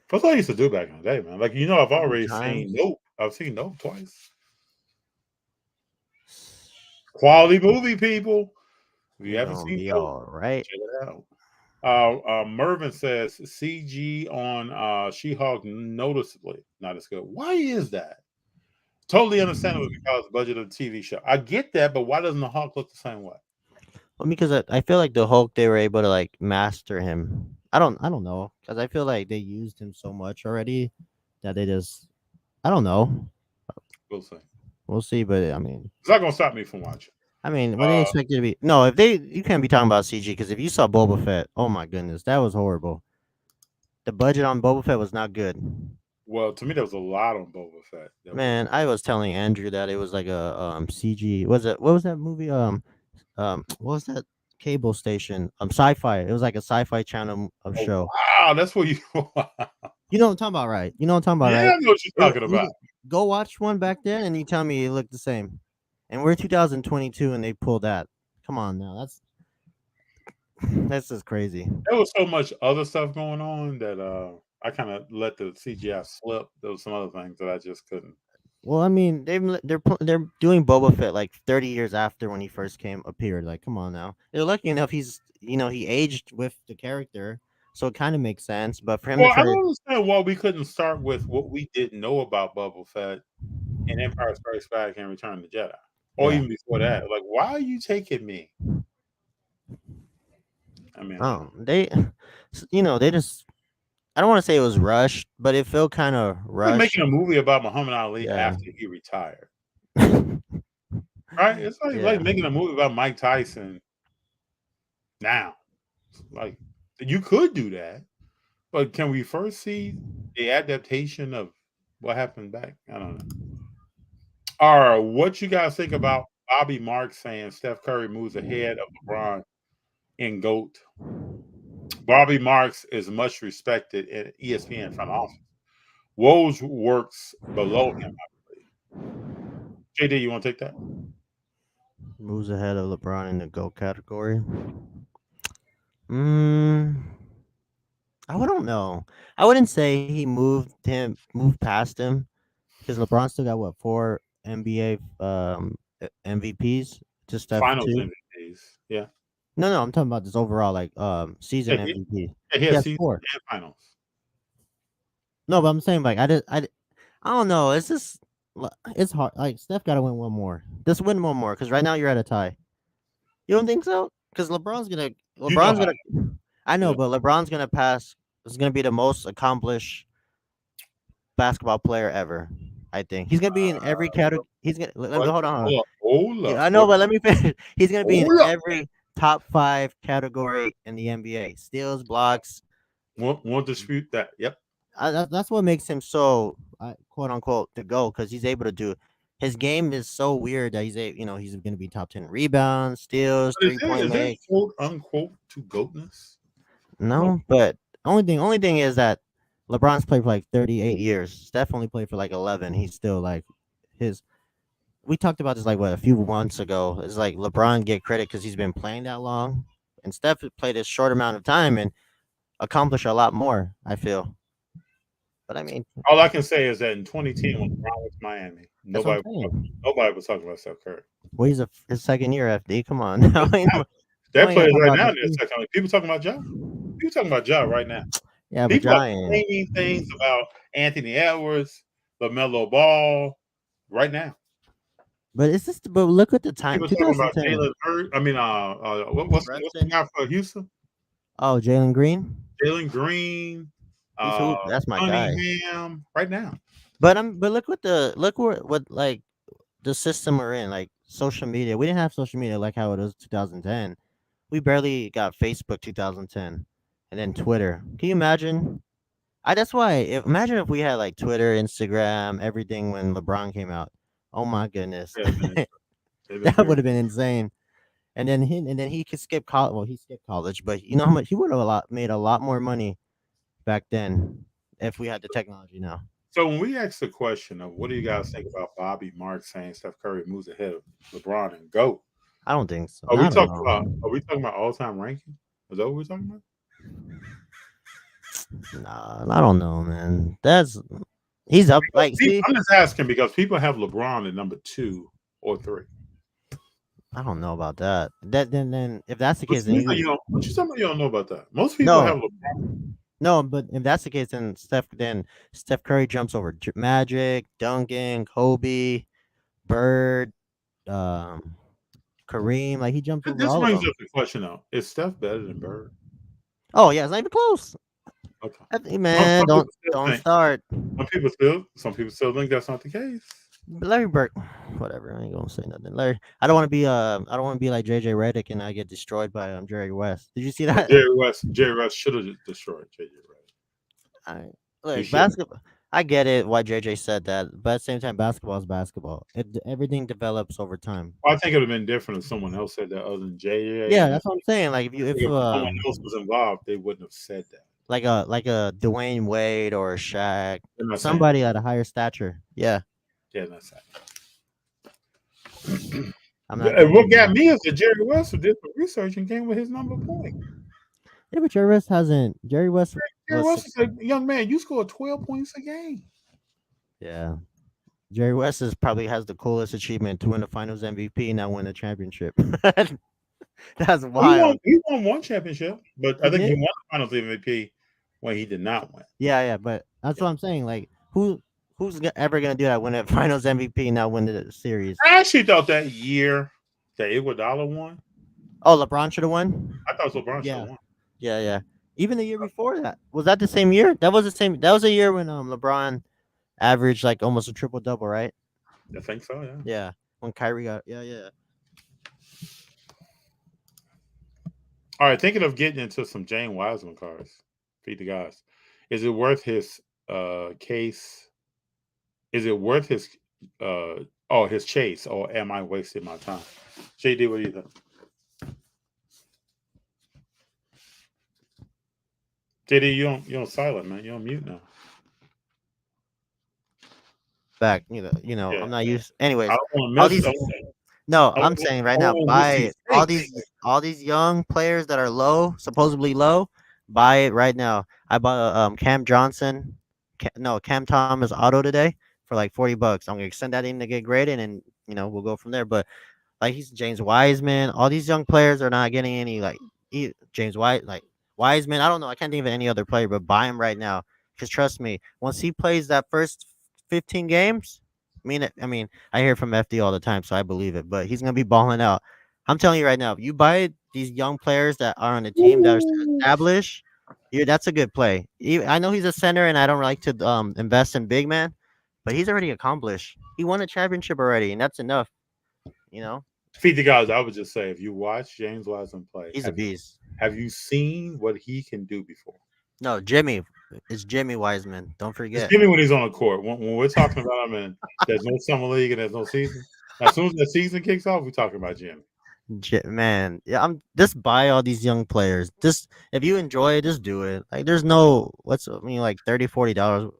That's what I used to do back in the day, man. Like I've already Times. seen Nope. I've seen Nope twice. Quality movie, people. If you haven't seen Nope, all right. check it out. Mervin says CG on She-Hulk noticeably not as good. Why is that? Totally understandable because of the budget of the TV show. I get that, but why doesn't the Hulk look the same way? Well, because I feel like the Hulk, they were able to like master him. I don't know, because I feel like they used him so much already that they just I don't know. We'll see. We'll see, but I mean, It's not gonna stop me from watching. what they expect it to be? No, you can't be talking about CG, because if you saw Boba Fett, oh my goodness, that was horrible. The budget on Boba Fett was not good. Well, to me, there was a lot on Boba Fett. Man, I was telling Andrew that it was like a CG. What was that movie? What was that cable station? Sci-fi. It was like a sci-fi channel show. Wow, that's what you. You know what I'm talking about, right? You know what I'm talking about, Yeah, right? I know what you're talking about. Go watch one back then, and you tell me it looked the same. And we're 2022, and they pulled that. Come on, now that's just crazy. There was so much other stuff going on that I kind of let the CGI slip. There was some other things that I just couldn't. Well, I mean, they're doing Boba Fett like 30 years after when he first appeared. Like, come on now. They're lucky enough he aged with the character, so it kind of makes sense. But for him Well, to try I don't to, understand why we couldn't start with what we didn't know about Boba Fett in Empire Strikes Back and Return of the Jedi, or Yeah. even before that. Like, why are you taking me? I mean, they just. I don't want to say it was rushed, but it felt kind of rushed. making a movie about Muhammad Ali after he retired, right? It's like making a movie about Mike Tyson now. Like, you could do that, but can we first see the adaptation of what happened back? I don't know. All right, what you guys think about Bobby Marks saying Steph Curry moves ahead of LeBron in GOAT? Bobby Marks is much respected in ESPN front office. Woj works below him, I believe. JD, you want to take that? Moves ahead of LeBron in the GOAT category. I don't know. I wouldn't say he moved past him, because LeBron still got what, 4 NBA MVPs to Steph Finals 2. MVPs, yeah. No, I'm talking about this overall like season Yeah, MVP. he has season 4 and finals. No, but I'm saying like I don't know. It's just it's hard. Like Steph got to win one more. Just win one more, because right now you're at a tie. You don't think so? Because LeBron's gonna. I know, but LeBron's gonna pass. Is gonna be the most accomplished basketball player ever. I think he's gonna be in every category. He's gonna hold on. Yeah, I know, but let me finish. He's gonna be in every top 5 category in the NBA: steals, blocks, Won't dispute that. Yep. That's what makes him so quote unquote the GOAT, because he's able to do. His game is so weird that he's going to be top 10 rebounds, steals, But 3-point is there make. quote unquote to goatness? No, but only thing is that LeBron's played for like 38 years. Steph only played for like 11. He's still like his. We talked about this like a few months ago. It's like LeBron get credit because he's been playing that long, and Steph played a short amount of time and accomplished a lot more. I feel, but I mean, All I can say is that in 2010, when LeBron went to Miami, that's what I'm nobody saying. was talking about Steph Curry. Well, he's his second year FD. Come on, now. That ain't player talking right about now. FD. People talking about Ja. People talking about Ja right now. Yeah, but People are Giant. saying things about Anthony Edwards, LaMelo Ball, right now. But it's just. But look at the time. People talking about 2010. Jalen Hurd. I mean, what's the guy for Houston? Oh, Jalen Green. Jalen Green, He's hoop. That's my guy. Cunningham, right now. But look what like the system we're in, like social media. We didn't have social media like how it was 2010. We barely got Facebook 2010, and then Twitter. Can you imagine? That's why. Imagine if we had like Twitter, Instagram, everything when LeBron came out. Oh my goodness, Yeah, man. that would have been insane. And then he could skip college. Well, he skipped college, but you know how much he would have made a lot more money back then if we had the technology now. So when we ask the question of what do you guys think about Bobby Marks saying Steph Curry moves ahead of LeBron and GOAT? I don't think so. Are we talking about all time ranking? Is that what we're talking about? Nah, I don't know, man. He's up. Like, I'm just asking because people have LeBron at number 2 or 3. I don't know about that. Then if that's the case, then you don't know about that. Most people have LeBron. No, but if that's the case, then Steph Curry jumps over Magic, Duncan, Kobe, Bird, Kareem. Like he jumps over all of them. This brings up the question though: is Steph better than Bird? Oh yeah, it's not even close. Okay, man, don't start. Some people still think that's not the case. But Larry Bird, whatever. I ain't gonna say nothing. Larry, I don't want to be like JJ Redick and I get destroyed by Jerry West. Did you see that? Jerry West should have destroyed JJ Redick. Look, basketball. I get it why JJ said that, but at the same time, basketball is basketball. Everything develops over time. Well, I think it would have been different if someone else said that other than JJ. Yeah, that's what I'm saying. Like if someone else was involved, they wouldn't have said that. Like a Dwayne Wade or a Shaq, somebody at a higher stature. Yeah. Yeah, that's it. What got me is that Jerry West did some research and came with his number point. Yeah, but Jerry West hasn't. Jerry West is a young man. You score 12 points a game. Yeah. Jerry West probably has the coolest achievement to win the Finals MVP and not win a championship. That's wild. He won one championship, but I think he won the Finals MVP when he did not win. Yeah, but that's what I'm saying. Like, who's ever gonna do that? Win a Finals MVP and not win the series? I actually thought that year that Iguodala won. Oh, LeBron should have won. I thought LeBron should have won. Yeah. Even the year before that, was that the same year? That was the same. That was a year when LeBron averaged like almost a triple double, right? I think so. Yeah. Yeah. When Kyrie got. Yeah. All right, thinking of getting into some James Wiseman cards. Feed the guys. Is it worth his case? Is it worth his his chase, or am I wasting my time? JD, what do you think? JD, you on silent, man. You're on mute now. Back, yeah. I'm not used. Anyways, I'm saying right now, buy it. All these young players that are supposedly low, buy it right now. I bought Cam Thomas auto today for like $40. I'm gonna send that in to get graded, and we'll go from there. But like he's James Wiseman, all these young players are not getting any James White, like Wiseman. I don't know. I can't think of any other player, but buy him right now because trust me, once he plays that first 15 games. I mean, I hear from FD all the time, so I believe it. But he's gonna be balling out. I'm telling you right now, if you buy these young players that are on the team that are established, that's a good play. I know he's a center, and I don't like to invest in big man, but he's already accomplished. He won a championship already, and that's enough. Feed the guys. I would just say, if you watch James Wiseman play, he's a beast. Have you seen what he can do before? No, Jimmy. It's Jimmy Wiseman. Don't It's forget. Jimmy when he's on the court. When we're talking about him and there's no summer league and there's no season. As soon as the season kicks off, we're talking about Jimmy. Man, yeah, I'm just buy all these young players. Just if you enjoy it, just do it. Like there's no like $30, $40.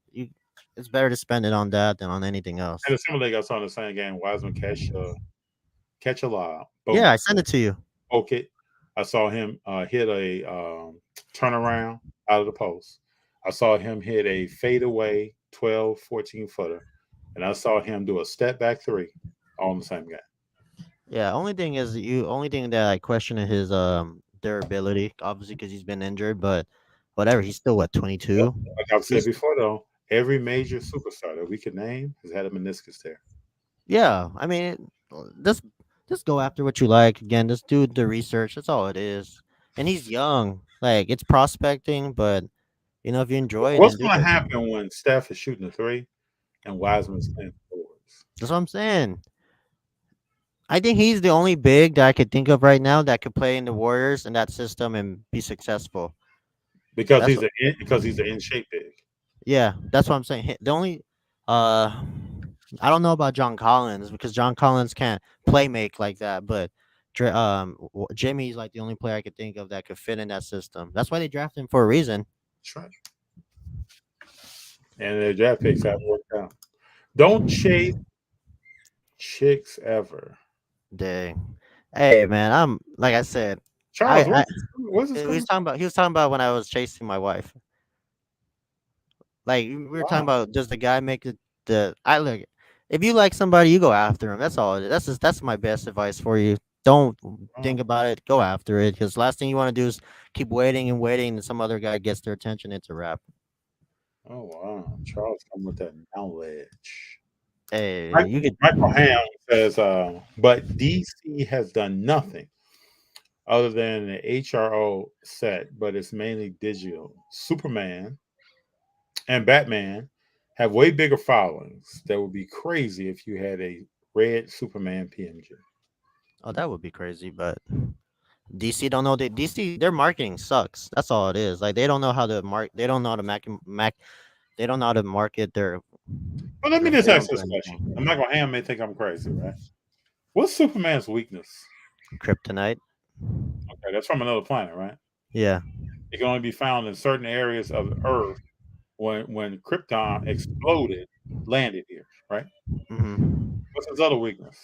It's better to spend it on that than on anything else. And the summer league, I saw in the same game. Wiseman catch a lob. Yeah, Boom. I sent it to you. Okay. I saw him hit a turnaround out of the post. I saw him hit a fadeaway 12, 14 footer. And I saw him do a step back three all in the same game. Yeah, only thing that I question is his durability, obviously because he's been injured, but whatever, he's still what, Yep. 22? Like I've said He's before, though, every major superstar that we could name has had a meniscus tear. Yeah, I mean, just go after what you like. Again, just do the research. That's all it is. And he's young. Like it's prospecting, but if you enjoy it, What's then do going to it. happen when Steph is shooting a three and Wiseman's playing forwards? That's what I'm saying. I think he's the only big that I could think of right now that could play in the Warriors in that system and be successful. Because That's what, he's an in shape big. yeah, that's what I'm saying. The only I don't know about John Collins because John Collins can't play make like that, but Jimmy's like the only player I could think of that could fit in that system. That's why they drafted him for a reason. That's right. And their draft picks haven't worked out. Don't chase chicks ever. Dang. Hey man, I'm like I said, Charles, I what's this he coming? was talking about when I was chasing my wife. Like we were talking Wow. about does the guy make the I look if you like somebody, you go after him. That's all. That's my best advice for you. Don't think about it. Go after it because last thing you want to do is keep waiting and waiting, and some other guy gets their attention. It's a wrap. Oh wow. Charles come with that knowledge. Hey, you could. Michael Ham says, but DC has done nothing other than the HRO set, but it's mainly digital. Superman and Batman have way bigger followings. That would be crazy if you had a red Superman PMG. Oh, that would be crazy, but DC don't know that DC their marketing sucks. That's all it is. Like they don't know how to They don't know how to They don't know how to market Well, let me their just ask films or this question. anything. And Michael Ham may think I'm crazy, right? What's Superman's weakness? Kryptonite. Okay, that's from another planet, right? Yeah. It can only be found in certain areas of the Earth when Krypton exploded, landed here, right? Mm-hmm. What's his other weakness?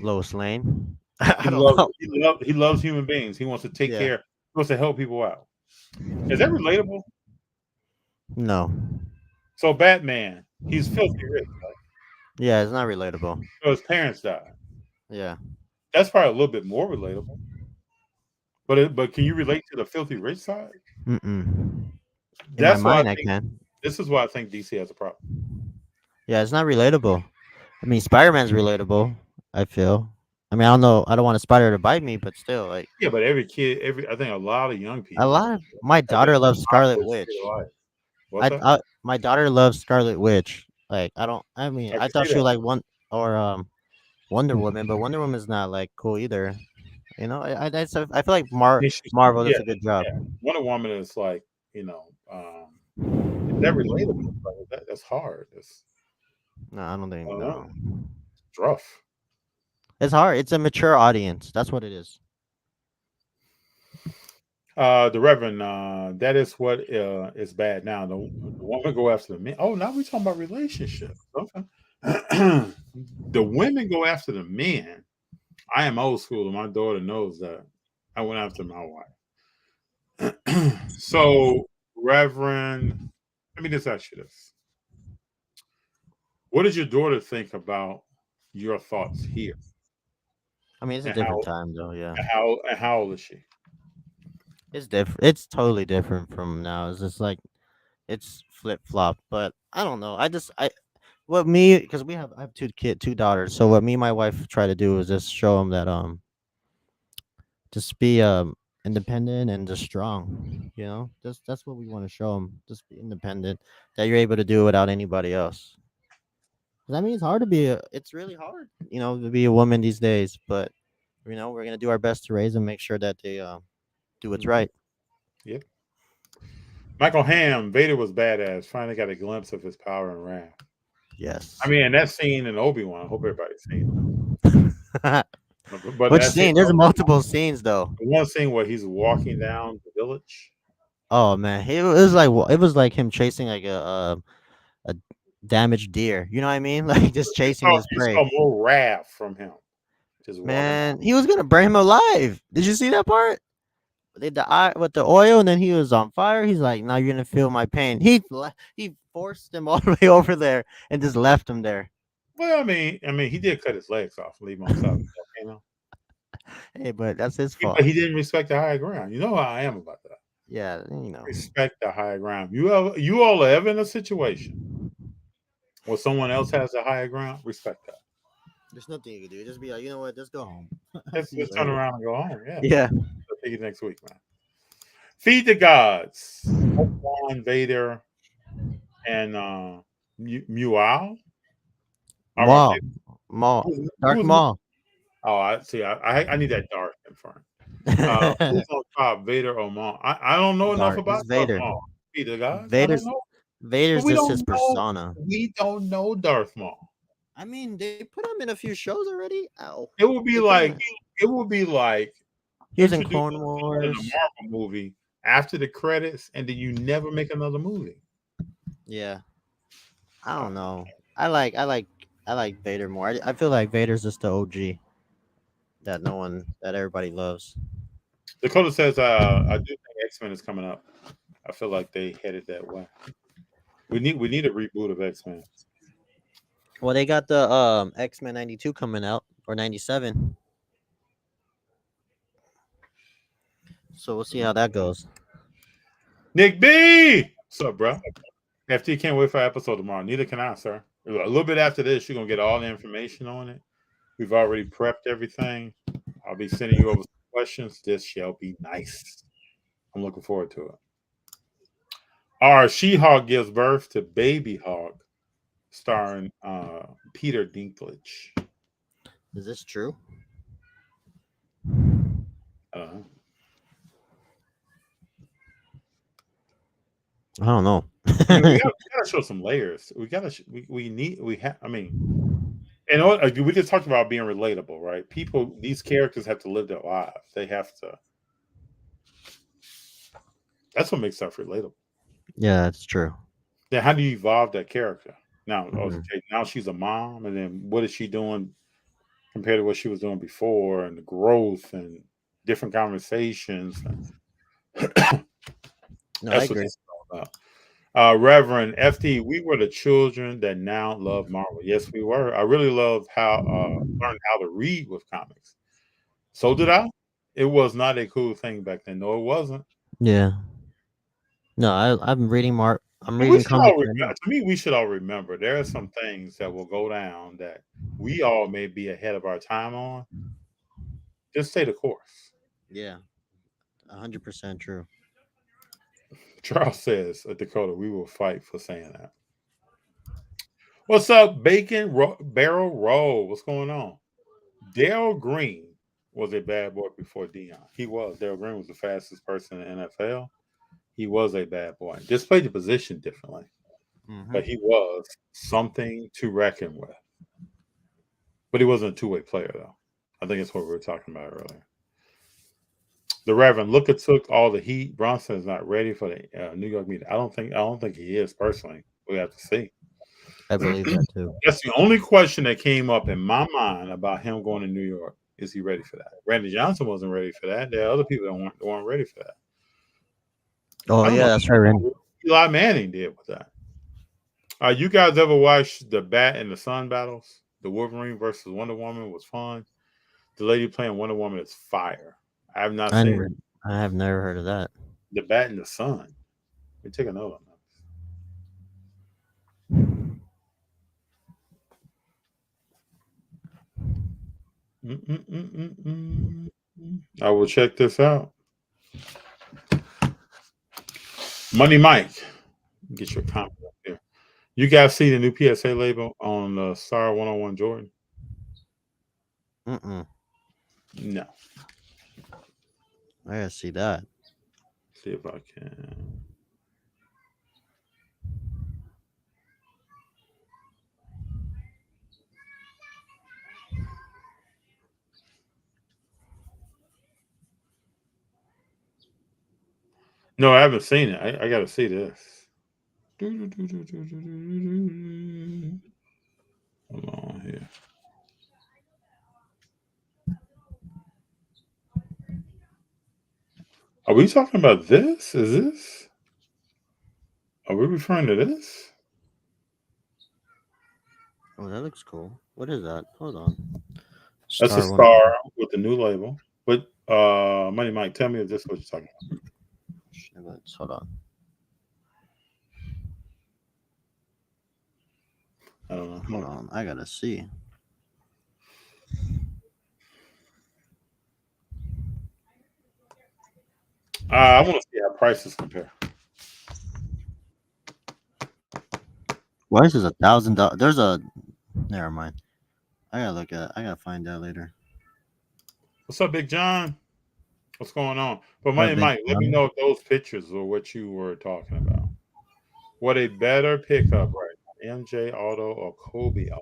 Lois Lane. He I don't loves know. he loves human beings. He wants to take Yeah. care. He wants to help people out. Is that relatable? No. So Batman, he's filthy rich, right? Yeah, it's not relatable. So his parents died. Yeah. That's probably a little bit more relatable. But can you relate to the filthy rich side? Mm-mm. In my That's why mind, I I think can. this is why I think DC has a problem. Yeah, it's not relatable. I mean, Spider Man's relatable. I feel. I mean, I don't know. I don't want a spider to bite me, but still, like Yeah, but every kid, I think a lot of young a people lot of my have that daughter loves Scarlet awkward Witch. state of life. What's that? My daughter loves Scarlet Witch. Like I don't. I mean, I I can thought see she would that. like Wonder Woman, but Wonder Woman's not like cool either. I feel like I mean, Marvel does yeah, a good job. yeah. Wonder Woman is like, is that relatable? Like, that's hard. No, I don't think I don't know. no. It's rough. It's hard. It's a mature audience. That's what it is. The Reverend, that is what is bad now. The woman go after the men. Oh, now we're talking about relationships. Okay. The women go after the men. I am old school, and my daughter knows that. I went after my wife. So, Reverend, let me just ask you this. What does your daughter think about your thoughts here? I mean, it's a And different time though. Yeah, how old is she? it's different. It's totally different from now. It's just like it's flip flop. But I don't know. I what me because I have two daughters. So what me and my wife try to do is just show them that just be independent and just strong. That's what we want to show them. Just be independent. That you're able to do it without anybody else. 'Cause I mean, it's really hard, to be a woman these days. But we're gonna do our best to raise them, make sure that they do what's Mhm. right. Yep. Michael Hamm, Vader was badass. Finally got a glimpse of his power and wrath. Yes. I mean, that scene in Obi-Wan, I hope everybody's seen it. But Which that's it. scene? There's multiple scenes though. The one scene where he's walking down the village. Oh man, it was like him chasing like a damaged deer. You know what I mean? Like just chasing his You prey. saw more wrath from him. Just walking. Man, he was gonna burn him alive. Did you see that part? They the eye with the oil, and then he was on fire. He's like, "Now you're gonna feel my pain." He forced him all the way over there and just left him there. Well, I mean, he did cut his legs off, leave him on top of the volcano. Hey, but that's his fault. But he didn't respect the higher ground. You know how I am about that. Yeah, Respect the higher ground. You all are ever in a situation where someone else has the higher ground, respect that. There's nothing you can do. Just be like, you know what? Just go home. Just turn around and go home. Yeah. Yeah. I'll take it next week, man. Feed the gods. Obi-Wan, Vader, and Mual. Maul. Dark Maul. Oh, I see. I need that dark in front. Who's on top, Vader or Maul? I don't know enough about Vader. Maul. Feed the gods. Vader's just his persona. We don't know Darth Maul. I mean, they put him in a few shows already. Ow. It would be like he was in Clone Wars, in a Marvel movie after the credits, and then you never make another movie. Yeah, I don't know. I like Vader more. I feel like Vader's just the OG that everybody loves. Dakota says, "I do think X-Men is coming up. I feel like they headed that way. We need a reboot of X-Men." Well, they got the X-Men 92 coming out, or 97. So we'll see how that goes. Nick B, what's up, bro? FT can't wait for our episode tomorrow. Neither can I, sir. A little bit after this, you're gonna get all the information on it. We've already prepped everything. I'll be sending you over some questions. This shall be nice. I'm looking forward to it. Our She-Hulk gives birth to Baby Hulk, starring Peter Dinklage. Is this true? I don't know. we gotta show some layers. We have. I mean, and we just talked about being relatable, right? These characters have to live their lives. They have to. That's what makes stuff relatable. Yeah, that's true. Then how do you evolve that character? Now, okay, now she's a mom, and then what is she doing compared to what she was doing before, and the growth and different conversations. No, I agree. Reverend FT, we were the children that now love Marvel. Yes, we were. I really loved learned how to read with comics. So did I. It was not a cool thing back then. No, it wasn't. Yeah. No, I'm reading I'm reading comics. To me, we should all remember there are some things that will go down that we all may be ahead of our time on. Just stay the course. Yeah, 100% true. Charles says, Dakota, we will fight for saying that. What's up, Bacon Barrel Roll? What's going on? Darryl Green was a bad boy before Dion. He was. Darryl Green was the fastest person in the NFL. He was a bad boy. Just played the position differently. Mm-hmm. But he was something to reckon with. But he wasn't a two-way player, though. I think that's what we were talking about earlier. The Reverend Looker took all the heat. Bronson is not ready for the New York meeting. I don't think he is personally. We have to see. I believe that too. That's the only question that came up in my mind about him going to New York. Is he ready for that? Randy Johnson wasn't ready for that. There are other people that weren't ready for that. Oh yeah, that's right. Randy. Eli Manning did with that. You guys ever watched the Bat and the Sun battles? The Wolverine versus Wonder Woman was fun. The lady playing Wonder Woman is fire. I have not seen it. I have never heard of that. The Bat and the Sun. Let me take a note on that. I will check this out. Money Mike. Get your comment up here. You guys see the new PSA label on the Star 101 Jordan? No. I gotta see that. See if I can. No, I haven't seen it. I got to see this. Hold on here. Are we talking about this? Is this? Are we referring to this? Oh, that looks cool. What is that? Hold on. That's a Star one. star with the new label. But Money Mike, tell me if this is what you're talking about. Hold on. I don't know. Hold on. I gotta see. I want to see how prices compare. Why is this $1,000? There's a. Never mind. I gotta find out later. What's up, Big John? What's going on? But What, Money Big Mike, let me John? know if those pictures are what you were talking about. What a better pickup right now, MJ Auto or Kobe Auto?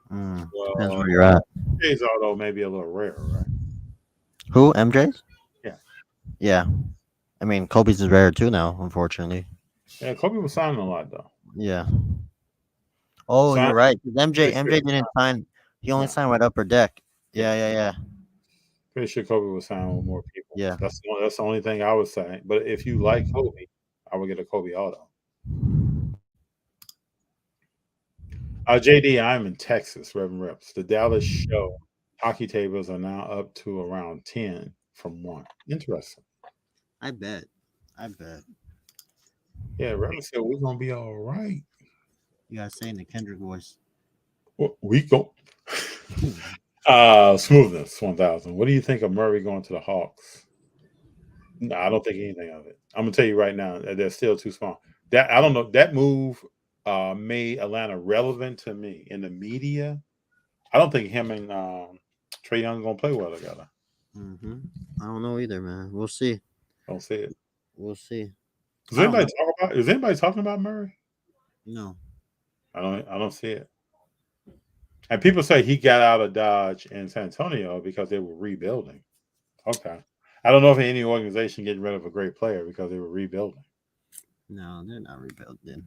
Depends where you're at. MJ's Auto may be a little rare, right? Who? MJ's? Yeah. Yeah. I mean, Kobe's is rare too now, unfortunately. Yeah, Kobe was signing a lot though. Yeah. Oh, Sign- you're right. 'Cause MJ Pretty sure- didn't sign. He only No. signed right upper deck. Yeah. Pretty sure Kobe was signing with more people. Yeah. That's the only thing I would say. But if you like Kobe, I would get a Kobe Auto. JD, I'm in Texas, Reverend Reps. The Dallas show hockey tables are now up to around 10 from 1. Interesting. I bet. Yeah, Reverend said we're gonna be all right. You gotta say in the Kendrick voice. Well, we go. Smoothness 1000. What do you think of Murray going to the Hawks? No, I don't think anything of it. I'm gonna tell you right now that they're still too small. That I don't know. That move made Atlanta relevant to me in the media. I don't think him and Trae Young gonna play well together. I don't know either, man. We'll see. Don't see it. We'll see. Is anybody talking about Murray? No. I don't see it. And people say he got out of Dodge in San Antonio because they were rebuilding. Okay. I don't know if any organization getting rid of a great player because they were rebuilding. No, they're not rebuilding.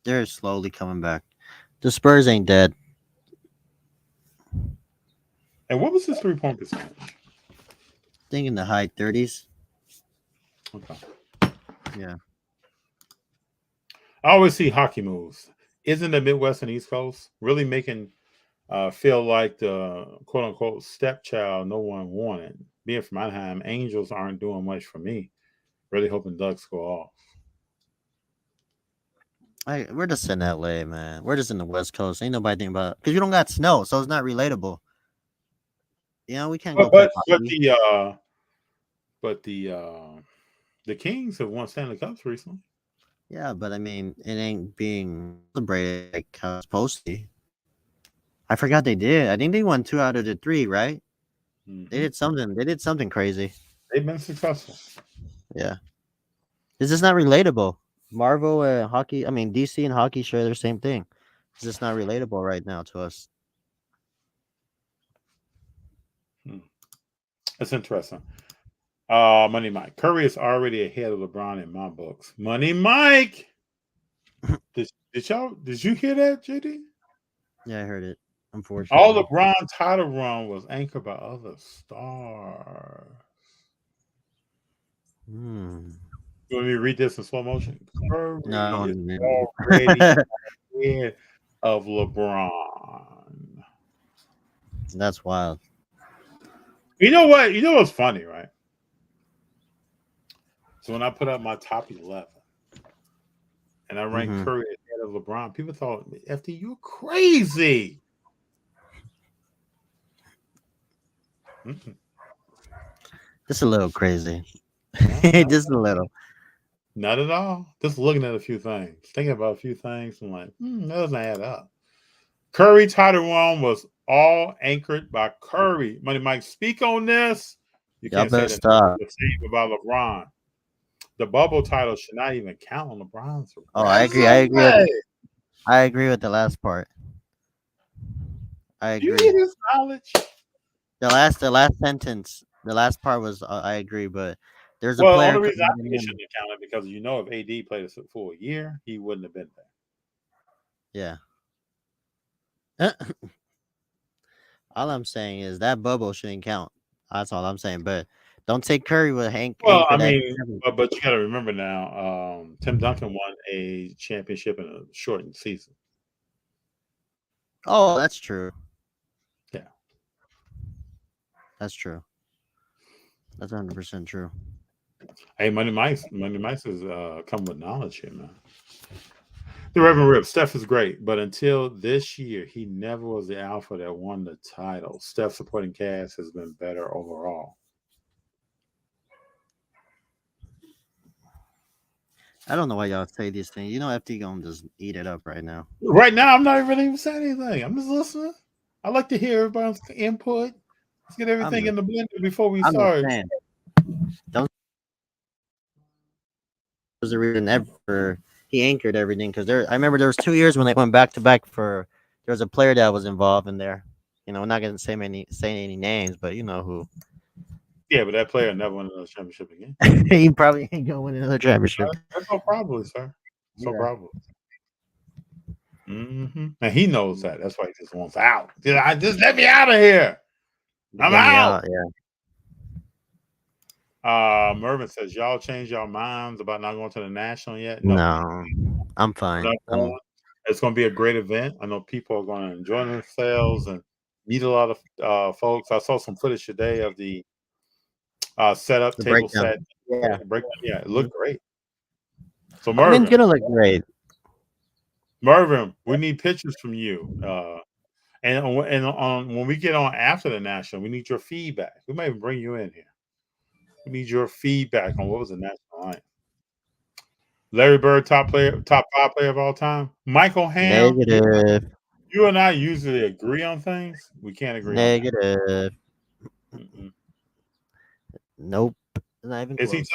They're slowly coming back. The Spurs ain't dead. And what was his 3-point percentage? I think in the high 30s. Okay. Yeah. I always see hockey moves. Isn't the Midwest and East Coast really making feel like the quote unquote stepchild no one wanted? Being from Anaheim, Angels aren't doing much for me. Really hoping Ducks go off. We're just in LA, man. We're just in the West Coast. Ain't nobody thinking about it. Because you don't got snow, so it's not relatable. You know, we can't go play hockey. But the Kings have won Stanley Cups recently. Yeah, but I mean, it ain't being celebrated like how it's supposed to be. I forgot they did. I think they won 2 out of the 3, right? Mm-hmm. They did something. They did something crazy. They've been successful. Yeah. This is not relatable. Marvel and hockey, I mean, DC and hockey share the same thing. It's just not relatable right now to us. That's interesting. Money Mike. Curry is already ahead of LeBron in my books. Money Mike. Did you hear that, JD? Yeah, I heard it. Unfortunately. All LeBron title run was anchored by other stars. You want me to read this in slow motion? Curry is already ahead of LeBron. That's wild. You know what? You know what's funny, right? So when I put up my top 11 and I ranked Curry ahead of LeBron, people thought, FD, you're crazy. Just a little crazy. Just a little. Not at all. Just looking at a few things, thinking about a few things, I'm like, that doesn't add up. Curry title run was all anchored by Curry. Money Mike, speak on this. You can't say the same about LeBron. The bubble title should not even count on LeBron's. Oh, I agree. I agree with the last part. I agree. You hear this knowledge? The last sentence, the last part was I agree, but There's a Well, the player. only reason I think it shouldn't have counted because if AD played a full year, he wouldn't have been there. Yeah. All I'm saying is that bubble shouldn't count. That's all I'm saying. But don't take Curry with Hank. Well, I for that. mean, but you got to remember now, Tim Duncan won a championship in a shortened season. Oh, that's true. Yeah. That's true. That's 100% true. Hey, Money Mice is come with knowledge here, man. The Reverend Rip, Steph is great, but until this year, he never was the alpha that won the title. Steph's supporting cast has been better overall. I don't know why y'all say these things. You know, FT gonna just eat it up right now. Right now, I'm not really even saying anything. I'm just listening. I like to hear everybody's input. Let's get everything in the blender before we start. Don't. Was the reason ever he anchored everything because I remember there was 2 years when they went back to back for. There was a player that was involved in there. You know, we're not gonna say any names, but you know who. Yeah, but that player never won another championship again. He probably ain't gonna win another championship. That's so probably, sir. So probably. Mm-hmm. And he knows that. That's why he just wants out. Just let me out of here. I'm out. Yeah. Mervin says, y'all changed your minds about not going to the national yet? No, I'm fine. It's going to be a great event. I know people are going to enjoy themselves and meet a lot of folks. I saw some footage today of the setup, the table set. Yeah. Yeah, it looked great. So Mervin, it's going to look great. Mervin, we need pictures from you. And when we get on after the national, we need your feedback. We might even bring you in here. We need your feedback on what was the national line. Larry Bird, top 5 player of all time. Michael Ham. Negative. You and I usually agree on things. We can't agree. Negative. On nope. Not even Is close.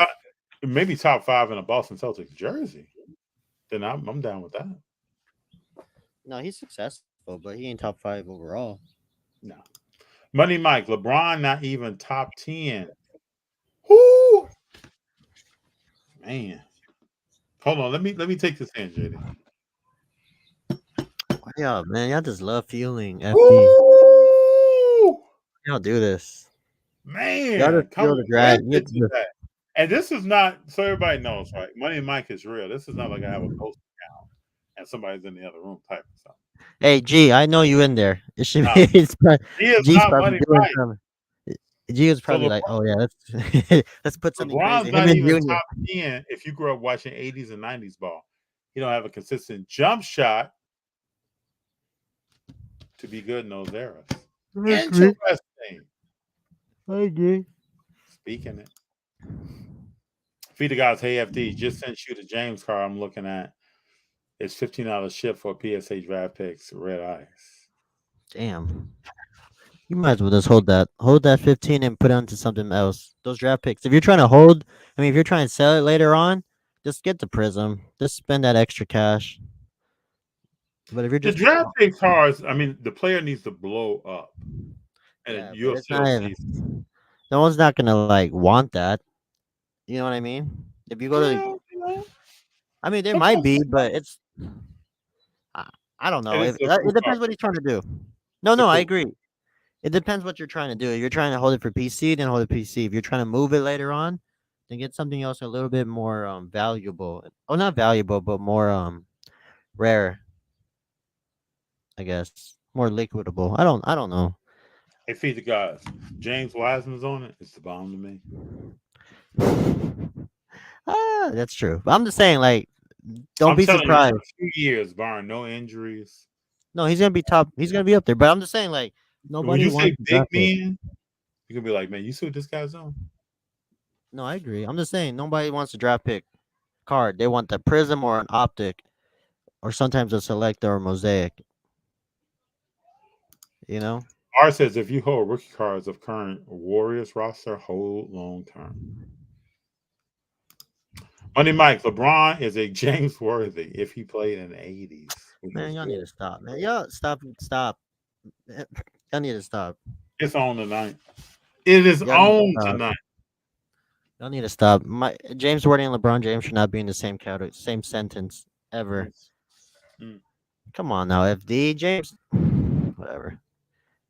he maybe top 5 in a Boston Celtics jersey? Then I'm down with that. No, he's successful, but he ain't top 5 overall. No. Money Mike, LeBron not even top 10. Whoo! Man. Hold on, let me take this in, JD. Yeah, man, y'all just love fueling FD. Woo! Y'all do this. Man, y'all just feel the drag. And this is not, so everybody knows, right? Money Mike is real. This is not like I have a ghost account and somebody's in the other room type of stuff. Hey, G, I know you in there. It should be. He is not Money Mike. G was probably like, "Oh yeah, let's put something crazy." LeBron's not even top 10 if you grew up watching 80s and 90s ball. He don't have a consistent jump shot to be good in those eras. Interesting. I agree. Speaking it. Feed the guys, hey FD, just sent you the James card I'm looking at. It's $15 ship for PSA draft picks, red eyes. Damn. You might as well just hold that 15 and put it onto something else. Those draft picks. If you're trying to hold, if you're trying to sell it later on, just get the Prism. Just spend that extra cash. But if you're just the draft pick cards, the player needs to blow up. And you'll see. No one's not gonna want that. You know what I mean? If you go to, there might be, but it's. I don't know. It depends what he's trying to do. No, I agree. It depends what you're trying to do. If you're trying to hold it for PC, then hold it PC. If you're trying to move it later on, then get something else a little bit more valuable. Oh, not valuable, but more rare. I guess more liquidable. I don't know. Hey, feed the guys. James Wiseman's on it. It's the bomb to me. That's true. But I'm just saying, don't be surprised. You, 2 years, barring no injuries. No, he's gonna be top. He's gonna be up there. But I'm just saying, nobody. When you say big man, you can be like, man, you see what this guy's on? No, I agree. I'm just saying, nobody wants a draft pick card. They want the Prism or an Optic, or sometimes a Selector or Mosaic. You know. R says if you hold rookie cards of current Warriors roster, hold long term. Money Mike, LeBron is a James Worthy if he played in the 80s. Man, y'all need to stop, man. Y'all stop. Y'all need to stop. It's on tonight. It is on tonight. Y'all need to stop. James Harden and LeBron James should not be in the same category, same sentence ever. Mm, mm. Come on now, FD James. Whatever.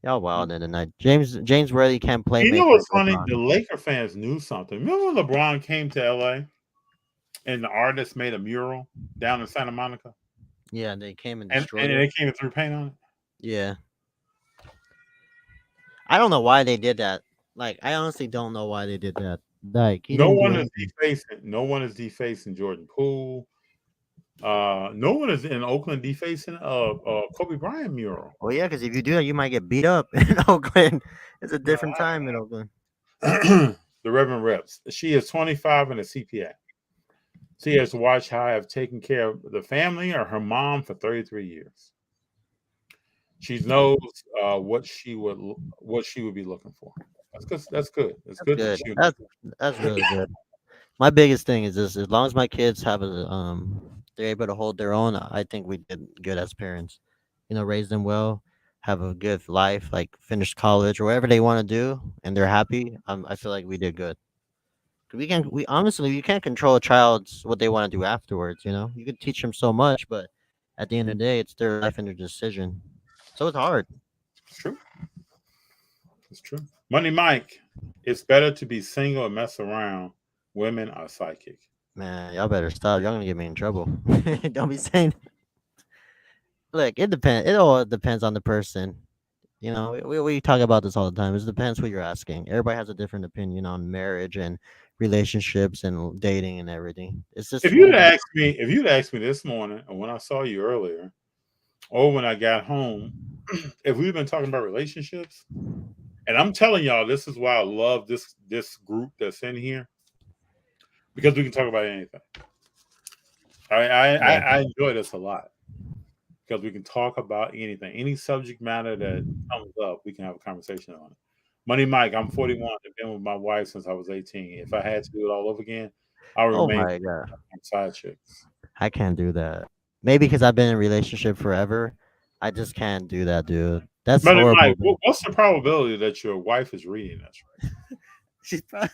Y'all wild in the night. James Worthy can't play You know make like what's funny? LeBron. The Laker fans knew something. Remember when LeBron came to LA and the artist made a mural down in Santa Monica? Yeah, they came and And destroyed it. they came and threw paint on it? Yeah. I don't know why they did that. Like, I honestly don't know why they did that. Like, he No didn't do one is anything. defacing Jordan Poole. No one is in Oakland defacing Kobe Bryant mural. Well, yeah, because if you do that, you might get beat up in Oakland. It's a different time in Oakland. The Reverend Reps. She is 25 and a CPA. She has to watch how I have taken care of the family or her mom for 33 years. She knows what she would be looking for. That's good. That's good. That's good. Good. That's really good. My biggest thing is this: as long as my kids have they're able to hold their own. I think we did good as parents. You know, raise them well, have a good life, like finish college or whatever they want to do, and they're happy. I feel like we did good. We honestly you can't control a child's what they want to do afterwards. You know, you can teach them so much, but at the end of the day, it's their life and their decision. So it's hard. It's true. It's true. Money Mike. It's better to be single and mess around. Women are psychic. Man, y'all better stop. Y'all gonna get me in trouble. Don't be saying. Look, it depends. It all depends on the person. You know, we talk about this all the time. It depends who you're asking. Everybody has a different opinion on marriage and relationships and dating and everything. It's just If you'd asked me this morning, or when I saw you earlier, or when I got home, if we've been talking about relationships, and I'm telling y'all, this is why I love this group that's in here, because we can talk about anything. I enjoy this a lot because we can talk about anything, any subject matter that comes up, we can have a conversation on it. Money Mike, I'm 41. I've been with my wife since I was 18. If I had to do it all over again, I would oh remain my god, on side chicks. I can't do that. Maybe because I've been in a relationship forever. I just can't do that, dude. That's Money horrible. Mike, what's the probability that your wife is reading this? She's probably...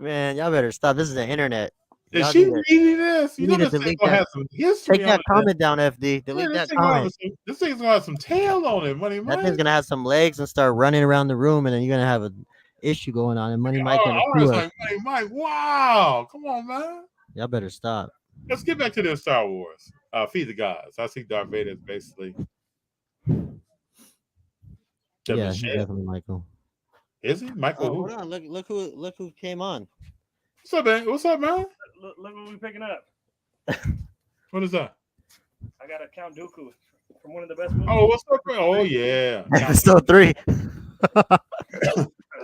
Man, y'all better stop. This is the internet. Is Y'all she need to reading this? you You know need to this thing's delete gonna that. have some history Take on that it. comment down, FD. Man, Delete that comment. this thing's gonna have some tail on it, Money That thing's Mike. gonna have some legs and start running around the room, and then you're gonna have an issue going on. And Money Mike gonna I sue was us. like, Money Mike, wow, come on, man. Y'all better stop. Let's get back to this Star Wars. Feed the gods. I see Darth Vader is basically the Yeah, he's Michelle. definitely Michael. Is he? Michael Oh, who? hold on. Look who came on. What's up, man? What's up, man? Look what we picking up. What is that? I got a Count Dooku from one of the best movies. Oh, what's up, man? Oh yeah. Episode 3.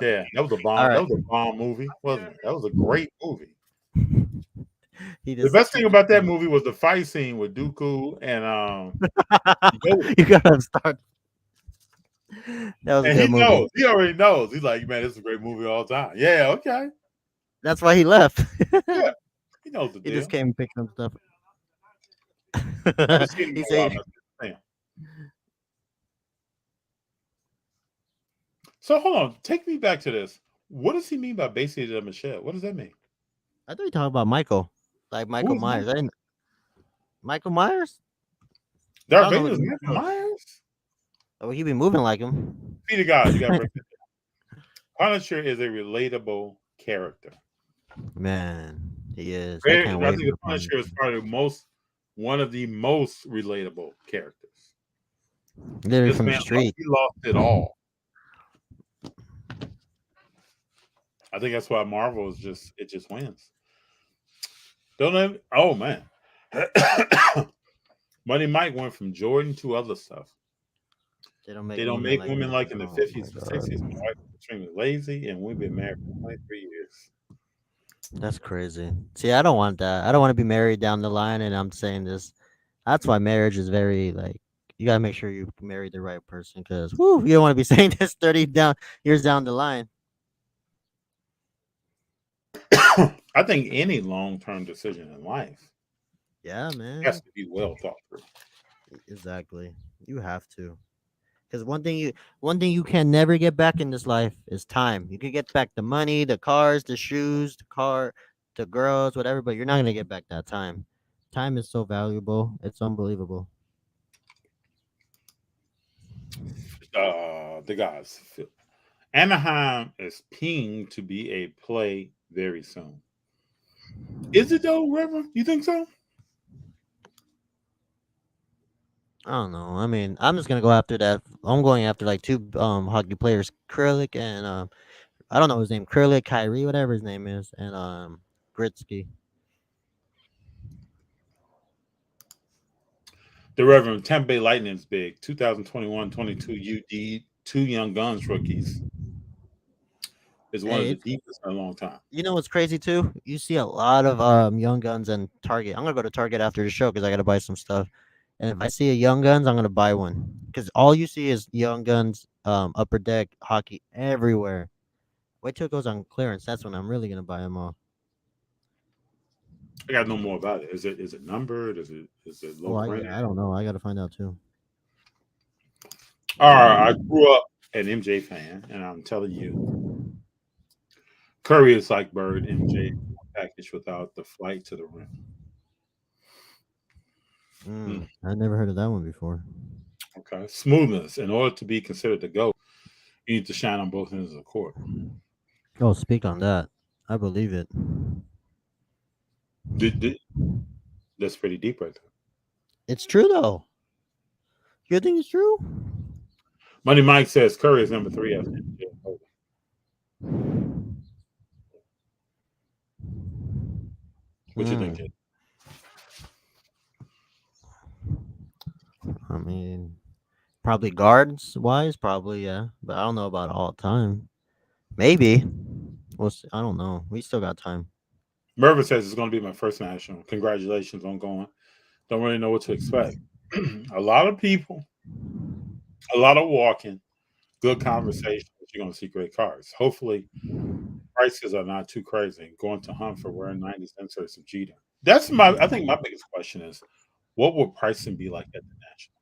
Yeah, that was a bomb. All right. That was a bomb movie, wasn't it? That was a great movie. He The just best thing about that movie was the fight scene with Dooku and Yoda. you gotta start. That was a And good he movie. knows. He already knows. He's like, man, this is a great movie all the time. Yeah, okay. That's why he left. Yeah, he knows the He deal. just came and picked up stuff. I haven't seen him He in a said, while. Damn. So hold on, take me back to this. What does he mean by basically the Michelle? What does that mean? I thought you talking about Michael, like Michael Who's Myers. I didn't... Michael Myers? Darth I don't know Vader is what Michael Myers? Oh, he be moving like him. Peter God, you got to break that down. Punisher is a relatable character. Man, he is. I I can't wait. think the Punisher is probably one of the most relatable characters. Literally This from the man, street. he lost it all. I think that's why Marvel is just wins. Don't let oh man. Money Mike went from Jordan to other stuff. They don't make women like in the Oh 50s my and God. 60s. My wife was extremely lazy, and we've been married for 23 years. That's crazy. See, I don't want that. I don't want to be married down the line, and I'm saying this. That's why marriage is very like you gotta make sure you marry the right person, because you don't want to be saying this 30 years down the line. I think any long-term decision in life Yeah, man. has to be well thought through. Exactly. You have to. Because one thing you can never get back in this life is time. You can get back the money, the cars, the shoes, the girls, whatever, but you're not gonna get back that time. Time is so valuable. It's unbelievable. The guys. Anaheim is pinged to be a play very soon. Is it though, Reverend? You think so? I don't know. I mean, I'm just gonna go after that. I'm going after like two hockey players, Kralik and I don't know his name, Kralik, Kyrie, whatever his name is, and Gretzky. The Reverend Tampa Bay Lightning's big 2021-22 UD 2 Young Guns rookies is one of the deepest in a long time. You know what's crazy too? You see a lot of young guns and Target. I'm gonna go to Target after the show because I gotta buy some stuff. And if I see a Young Guns, I'm gonna buy one because all you see is Young Guns, Upper Deck hockey everywhere. Wait till it goes on clearance. That's when I'm really gonna buy them all. I gotta know more about it. Is it numbered? Is it low print? I don't know. I gotta find out too. All right, I grew up an MJ fan, and I'm telling you, Curry is like Bird MJ package without the flight to the rim. I never heard of that one before. Okay, smoothness. In order to be considered the GOAT, you need to shine on both ends of the court. Oh, speak on that. I believe it. That's pretty deep right there. It's true though. You think it's true? Money Mike says Curry is number 3 after MJ. What you think, kid? I mean, probably guards wise, probably yeah, but I don't know about all time. Maybe. I don't know. We still got time. Mervin says it's going to be my first national. Congratulations on going. Don't really know what to expect. A lot of people, a lot of walking, good conversation. You're going to see great cars. Hopefully, prices are not too crazy. Going to hunt for wearing 90s inserts of Jeter. I think my biggest question is, what will pricing be like at the national?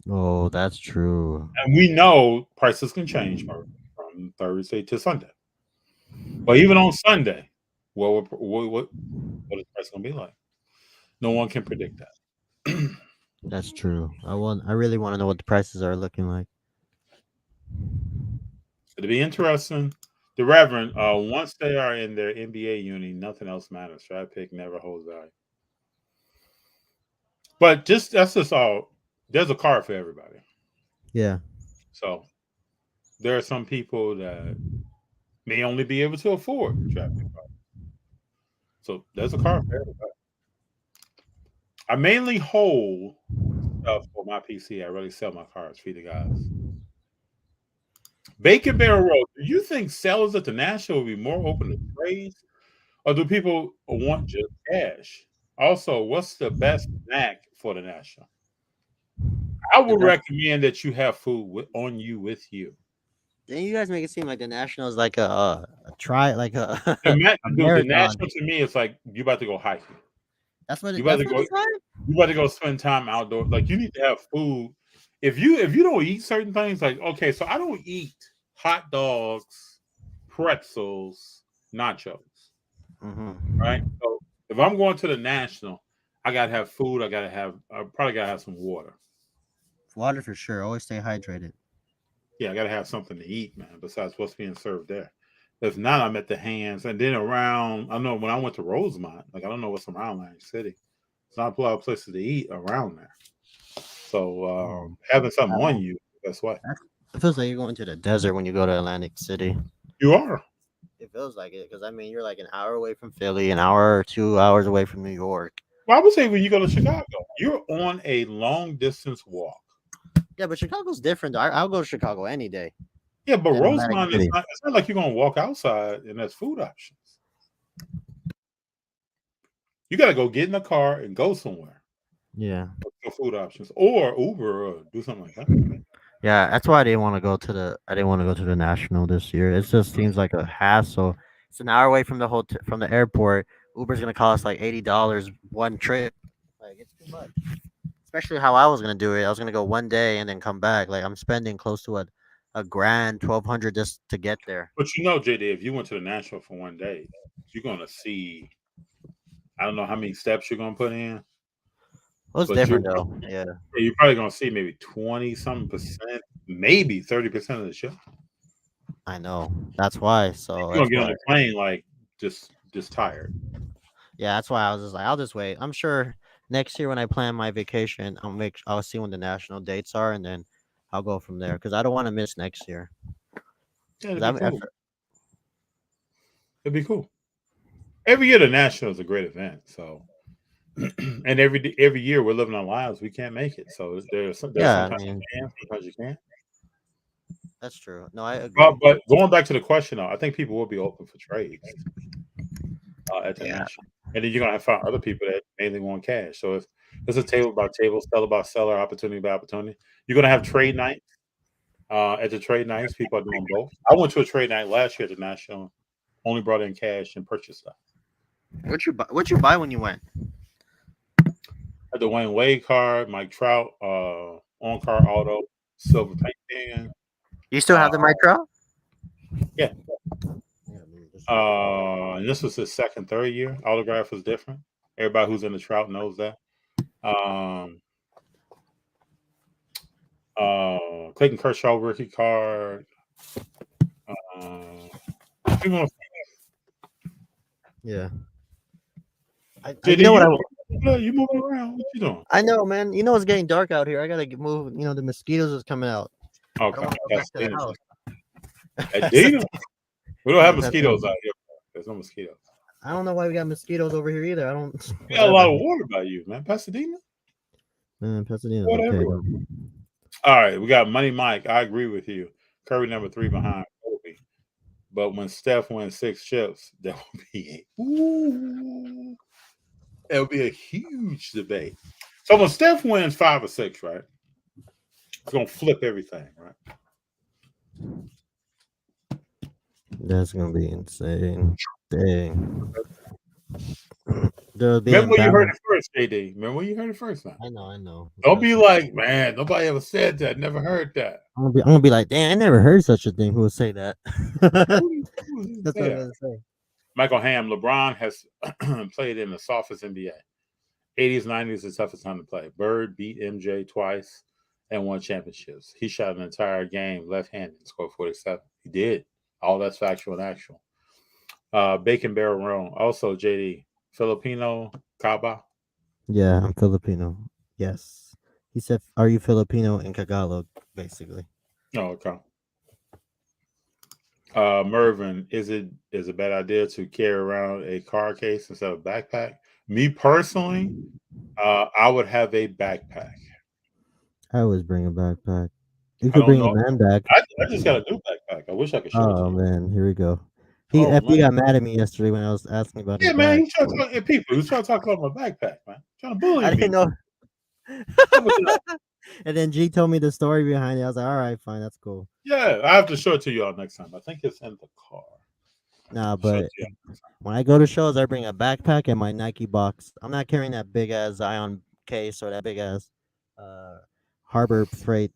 Oh, that's true. And we know prices can change from Thursday to Sunday. But even on Sunday, what is the price going to be like? No one can predict that. That's true. I really want to know what the prices are looking like. It'll be interesting. The Reverend, once they are in their NBA uni, nothing else matters. Draft pick never holds value. But that's just all. There's a card for everybody. Yeah. So there are some people that may only be able to afford draft pick cards. So there's a card for everybody. I mainly hold stuff for my PC. I really sell my cards for the guys. Bacon Barrel Road. Do you think sellers at the National will be more open to trades, or do people want just cash? Also, what's the best snack for the National? I would recommend that you have food on you with you. Then you guys make it seem like the National is like a the National to me is like you about to go hiking. That's what you about to go spend time outdoors. Like you need to have food. If you don't eat certain things, like okay, so I don't eat hot dogs, pretzels, nachos. Right? So if I'm going to the National, I gotta have food. I probably gotta have some water. Water for sure. Always stay hydrated. Yeah, I gotta have something to eat, man. Besides what's being served there. If not, I'm at the Hands, and then around. I know when I went to Rosemont, like I don't know what's around Atlantic City. It's not a lot of places to eat around there. So having something on you, that's why. It feels like you're going to the desert when you go to Atlantic City. You are. It feels like it because I mean you're like an hour away from Philly, an hour or 2 hours away from New York. Well, I would say when you go to Chicago, you're on a long distance walk. Yeah, but Chicago's different. I'll go to Chicago any day. Yeah, but Rosemont it's not like you're gonna walk outside and there's food options. You gotta go get in the car and go somewhere. Yeah. For food options. Or Uber or do something like that. Yeah, that's why I didn't want to go to the National this year. It just seems like a hassle. It's an hour away from from the airport. Uber's gonna cost like $80 one trip. Like it's too much. especially how I was gonna do it. I was gonna go one day and then come back. Like I'm spending close to a grand, 1,200 just to get there. But you know, JD, if you went to the National for one day, you're gonna see. I don't know how many steps you're gonna put in, It was but different though. Yeah. you're probably gonna see maybe 20-something%, maybe 30% of the show. I know. That's why. So You're that's gonna get on why. the plane like just tired. Yeah, that's why I was just like, I'll just wait. I'm sure next year when I plan my vacation, I'll see when the national dates are, and then I'll go from there because I don't want to miss next year. Yeah, 'Cause it'd be cool. after- It'd be cool. Every year the National is a great event. So, and every year we're living our lives. We can't make it. So there's yeah, I sometimes mean, you can, sometimes you can't. that's true. No, I agree. But going back to the question, though, I think people will be open for trades at the Yeah. National, and then you're gonna find other people that mainly want cash. So if it's a table by table, seller by seller, opportunity by opportunity, you're gonna have trade nights. At the trade nights, people are doing both. I went to a trade night last year at the National. Only brought in cash and purchased stuff. What you buy when you went? A Dwayne Wade card, Mike Trout, on card auto, silver paint pen. You still have the micro? Yeah. And this was his third year. Autograph was different. Everybody who's in the Trout knows that. Clayton Kershaw rookie card. Yeah. JD, you know what? You moving around? What you doing? I know, man. You know it's getting dark out here. I gotta move. You know the mosquitoes is coming out. Okay, Back to the house. Dina. We don't have mosquitoes out here. There's no mosquitoes. I don't know why we got mosquitoes over here either. I don't. We got a lot of water by you, man. Pasadena. Pasadena's Whatever. okay. Though. All right, we got Money Mike. I agree with you. Curry number 3 behind Kobe. But when Steph wins 6 chips, that would be a huge debate. So when Steph wins 5 or 6, right? It's gonna flip everything, right? That's gonna be insane. Dang. Remember when you heard it first, JD? Remember when you heard it first now? I know. Don't be like, man, nobody ever said that. Never heard that. I'm gonna be like, damn, I never heard such a thing. Who would say that? That's what I'm gonna say. Michael Ham, LeBron has played in the softest NBA. 80s, 90s, the toughest time to play. Bird beat MJ twice and won championships. He shot an entire game left-handed and scored 47. He did. All that's factual and actual. Bacon Barrel Rome. Also, JD, Filipino, Kaba. Yeah, I'm Filipino. Yes. He said, are you Filipino in Tagalog, basically? Oh, okay. Mervin, is it a bad idea to carry around a card case instead of a backpack? Me personally, I would have a backpack. I always bring a backpack. You could bring a man bag. I just got a new backpack. I wish I could show it to you. Oh man, here we go. He got mad at me yesterday when I was asking about his Yeah, man, bag. he's trying to talk to people. He's trying to talk about my backpack, man. Trying to bully me. I didn't know. And then G told me the story behind it. I was like, all right, fine, that's cool. Yeah, I have to show it to y'all next time. I think it's in the car. Nah, but when I go to shows, I bring a backpack and my Nike box. I'm not carrying that big ass Zion case or that big ass Harbor Freight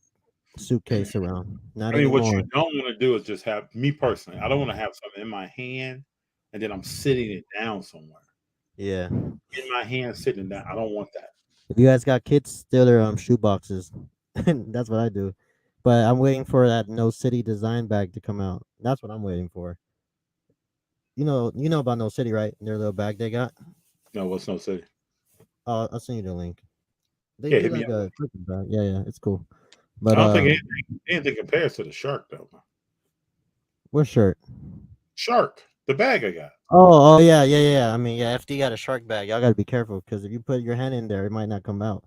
suitcase around. Not anymore. What you don't want to do is just have me personally. I don't want to have something in my hand and then I'm sitting it down somewhere. Yeah. In my hand, sitting down. I don't want that. If you guys got kids, steal their shoe boxes. That's what I do. But I'm waiting for that No City design bag to come out. That's what I'm waiting for. You know about No City, right? Their little bag they got. No, what's No City? I'll send you the link. They yeah, do like a bag. Yeah, it's cool. But I don't think anything compares to the Shark though. What shirt? Shark, the bag I got. Oh yeah. I mean, yeah, FD got a Shark bag. Y'all gotta be careful because if you put your hand in there, it might not come out.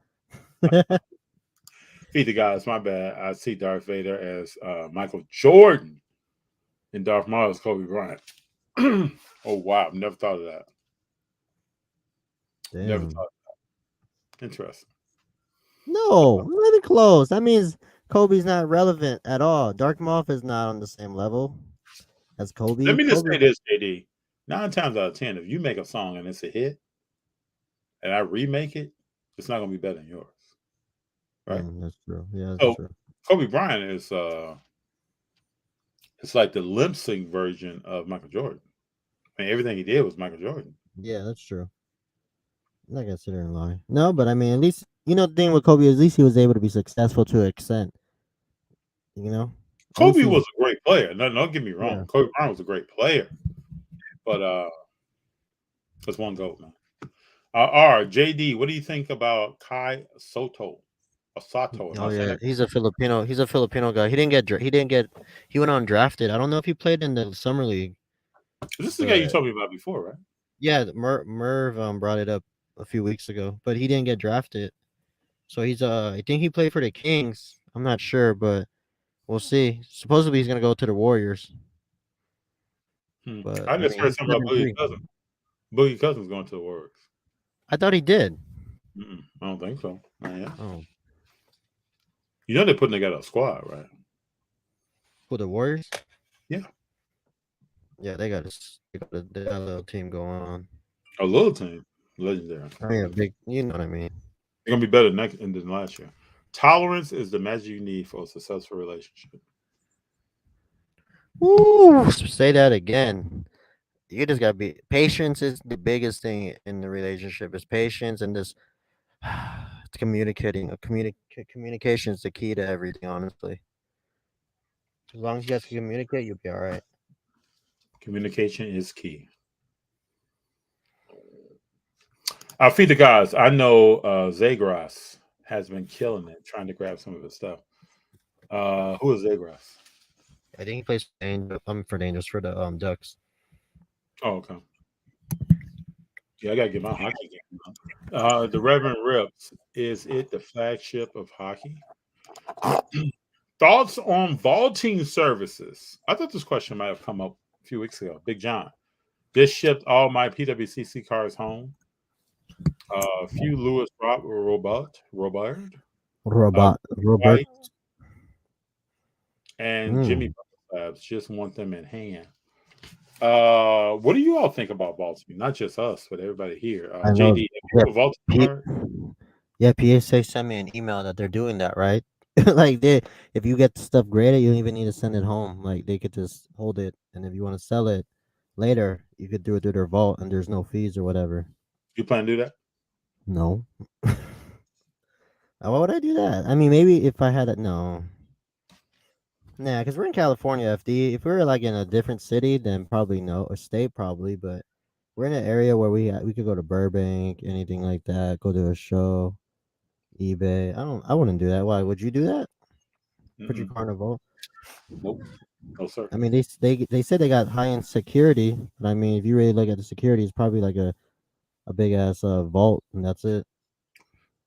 Feed the guys, my bad. I see Darth Vader as Michael Jordan and Darth Maul as Kobe Bryant. Oh wow, never thought of that. Damn. Never thought of that. Interesting. No, not even close. That means Kobe's not relevant at all. Dark Moth is not on the same level as Kobe. Let me just say this, JD. 9 times out of 10, if you make a song and it's a hit, and I remake it, it's not gonna be better than yours. right? That's true. Yeah, that's So true. Kobe Bryant is it's like the lip sync version of Michael Jordan. I mean, everything he did was Michael Jordan. Yeah, that's true. I'm not gonna sit there and lie. No, but I mean, at least the thing with Kobe is at least he was able to be successful to an extent. You know, at least Kobe he was a great player. No, don't get me Yeah. wrong. Kobe Bryant was a great player, but that's one goat, man. JD, what do you think about Kai Soto? Or Sato? Am Oh I saying yeah, that? he's a Filipino. He's a Filipino guy. He didn't get. He went undrafted. I don't know if he played in the summer league. This is the guy you But- told me about before, right? Yeah, Merv brought it up a few weeks ago, but he didn't get drafted. So he's I think he played for the Kings. I'm not sure, but we'll see. Supposedly he's gonna go to the Warriors. But I just heard he's something about 7-3. Boogie Cousins. Boogie Cousins going to the Warriors. I thought he did. I don't think so. Not yet. Oh, You know they're putting together a squad, right? for the Warriors? Yeah. Yeah, they got a little team going on. A little team, legendary. I mean, a big. You know what I mean? They're gonna be better than last year. Tolerance is the measure you need for a successful relationship. Woo! Say that again. You just gotta be patience is the biggest thing in the relationship. Is patience and this it's communicating. Communication is the key to everything. Honestly, as long as you guys can communicate, you'll be all right. Communication is key. I'll feed the guys. I know Zagras has been killing it, trying to grab some of his stuff. Who is Zagras? I think he plays for Angels for the Ducks. Oh, okay. Yeah, I gotta get my hockey game. The Reverend Rips, is it the flagship of hockey? Thoughts on vaulting services? I thought this question might have come up a few weeks ago. Big John. Just shipped all my PWCC cars home. A few Lewis Robert, Robert. White, and Jimmy Labs. Just want them in hand. What do you all think about vaulting? Not just us, but everybody here. I know. JD, have you vaulted card? Yeah, PSA sent me an email that they're doing that, right? Like if you get the stuff graded, you don't even need to send it home. Like they could just hold it, and if you want to sell it later, you could do it through their vault, and there's no fees or whatever. You plan to do that? No. Why would I do that? I mean, maybe if I had it. No. Nah, because we're in California, FD. If we were like in a different city, then probably no, or state probably. But we're in an area where we could go to Burbank, anything like that. Go to a show, eBay. I wouldn't do that. Why would you do that? Put your car in a vault? Nope. No, sir. I mean, they said they got high end security, but I mean, if you really look at the security, it's probably like a big ass vault, and that's it.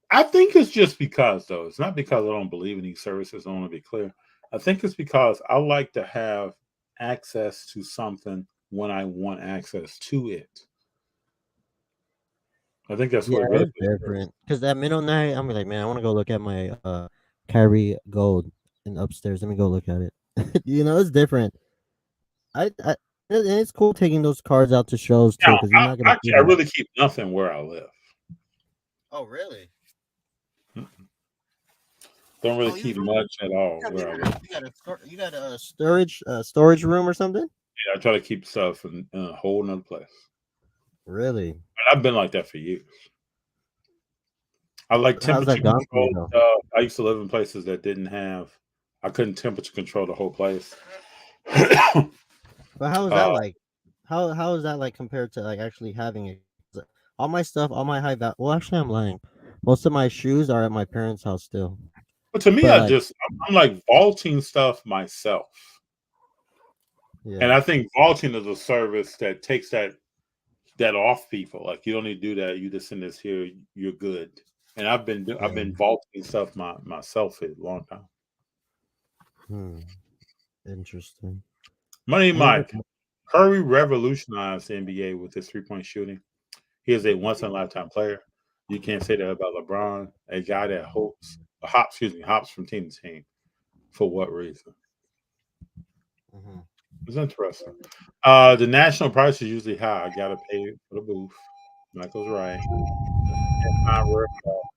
I think it's just because, though. It's not because I don't believe in these services. I want to be clear. I think it's because I like to have access to something when I want access to it. I think that's what it really it's different. Because that middle night, I'm like, man, I want to go look at my Kyrie Gold in upstairs. Let me go look at it. It's different. And it's cool taking those cards out to shows too. Because you're not gonna. I really keep nothing where I live. Oh really? Don't really keep much at all where I live. You got a storage room or something? Yeah, I try to keep stuff in a whole nother place. Really? And I've been like that for years. I like How's that temperature gone for you, control. though? I used to live in places that didn't have. I couldn't temperature control the whole place. But how is that like? How is that like compared to like actually having it? All my stuff, all my high value. Well, actually, I'm lying. Most of my shoes are at my parents' house still. But to me, I'm like vaulting stuff myself. Yeah. And I think vaulting is a service that takes that off people. Like you don't need to do that. You just send this here, you're good. And I've been vaulting stuff myself for a long time. Interesting. Money Mike. Curry revolutionized the NBA with his 3-point shooting. He is a once in a lifetime player. You can't say that about LeBron, a guy that hops from team to team. For what reason? It's interesting. The national price is usually high. I gotta pay for the booth. Michael's right.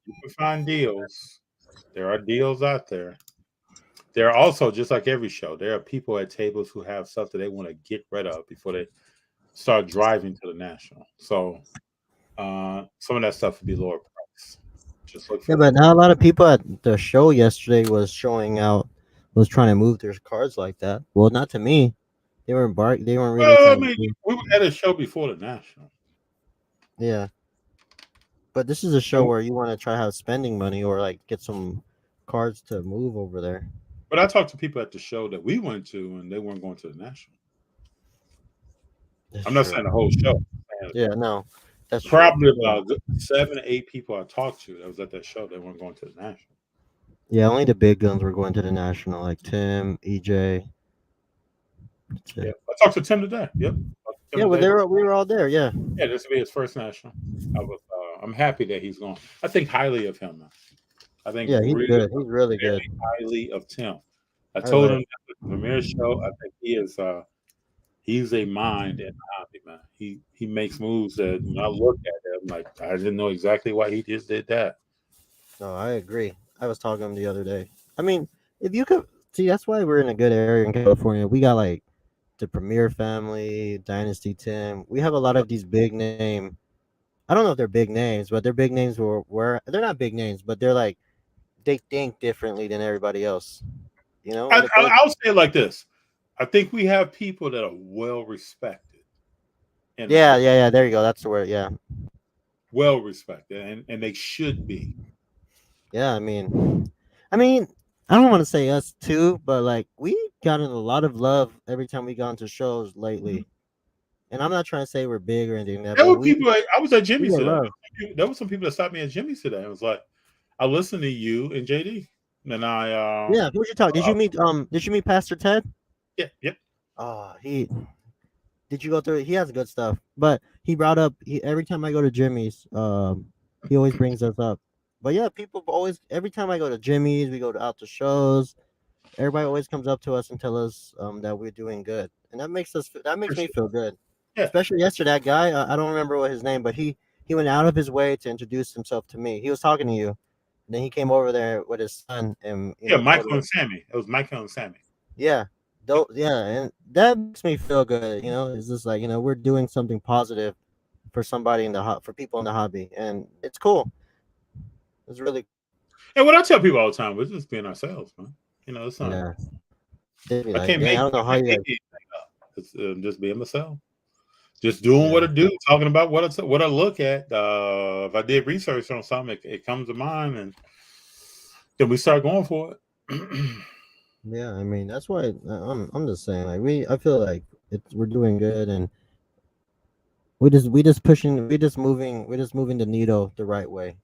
You can find deals. There are deals out there. There are also, just like every show, there are people at tables who have stuff that they want to get rid of before they start driving to the national. So some of that stuff would be lower price. Just look for Yeah, but not a lot of people at the show yesterday was trying to move their cards like that. Well, not to me. They weren't They weren't really Well, I trying to mean, do. we were at a show before the national. Yeah, but this is a show where you want to try to have spending money or like get some cards to move over there. But I talked to people at the show that we went to, and they weren't going to the national. That's I'm not true. saying the whole show. Yeah, no, that's Probably true. about 7 to 8 people I talked to that was at that show. They weren't going to the national. Yeah, only the big guns were going to the national, like Tim, EJ. That's Yeah, it. I talked to Tim today. Yep. Tim Yeah, well, today. we were all there. Yeah, Yeah, this will be his first national. I'm happy that he's going. I think highly of him. I think yeah, he's really, good. He's really good. really highly of Tim. I I told like- him at the premiere show. I think he's a mind in the hobby, man. He makes moves that when I look at it, I'm like, I didn't know exactly why he just did that. No, I agree. I was talking to him the other day. I mean, if you could see, that's why we're in a good area in California. We got like the Premier family, Dynasty Tim. We have a lot of these big name. I don't know if they're big names, but they're big names where they're not big names, but they're like they think differently than everybody else. You know? I'll say it like this. I think we have people that are well respected. Yeah. There you go. That's the word. Yeah. Well respected, and they should be. Yeah, I mean, I don't want to say us too, but like we gotten a lot of love every time we gone to shows lately. And I'm not trying to say we're big or anything. There were people. I was at Jimmy's get today. love. There were some people that stopped me at Jimmy's today. I was like, I listened to you and JD, and I. Yeah, who'd you talk? Did you meet Pastor Ted? Yeah. Did you go through it? He has good stuff, but he brought up every time I go to Jimmy's, he always brings us up. But yeah, people always every time I go to Jimmy's, we go out to shows. Everybody always comes up to us and tell us that we're doing good, and that makes me feel good. Yeah. Especially yesterday, that guy I don't remember what his name, but he went out of his way to introduce himself to me. He was talking to you, and then he came over there with his son and Michael and Sammy. It was Michael and Sammy. Yeah. And that makes me feel good. It's just like we're doing something positive for somebody for people in the hobby, and it's cool. It's really. And what I tell people all the time, we're just being ourselves, man. It's not. Yeah. I can't make. I don't know how you. It's just being myself. Just doing what I do, talking about what I look at. If I did research on something, it comes to mind, and then we start going for it. Yeah, I mean that's why I'm just saying like I feel like we're doing good, and we just moving the needle the right way,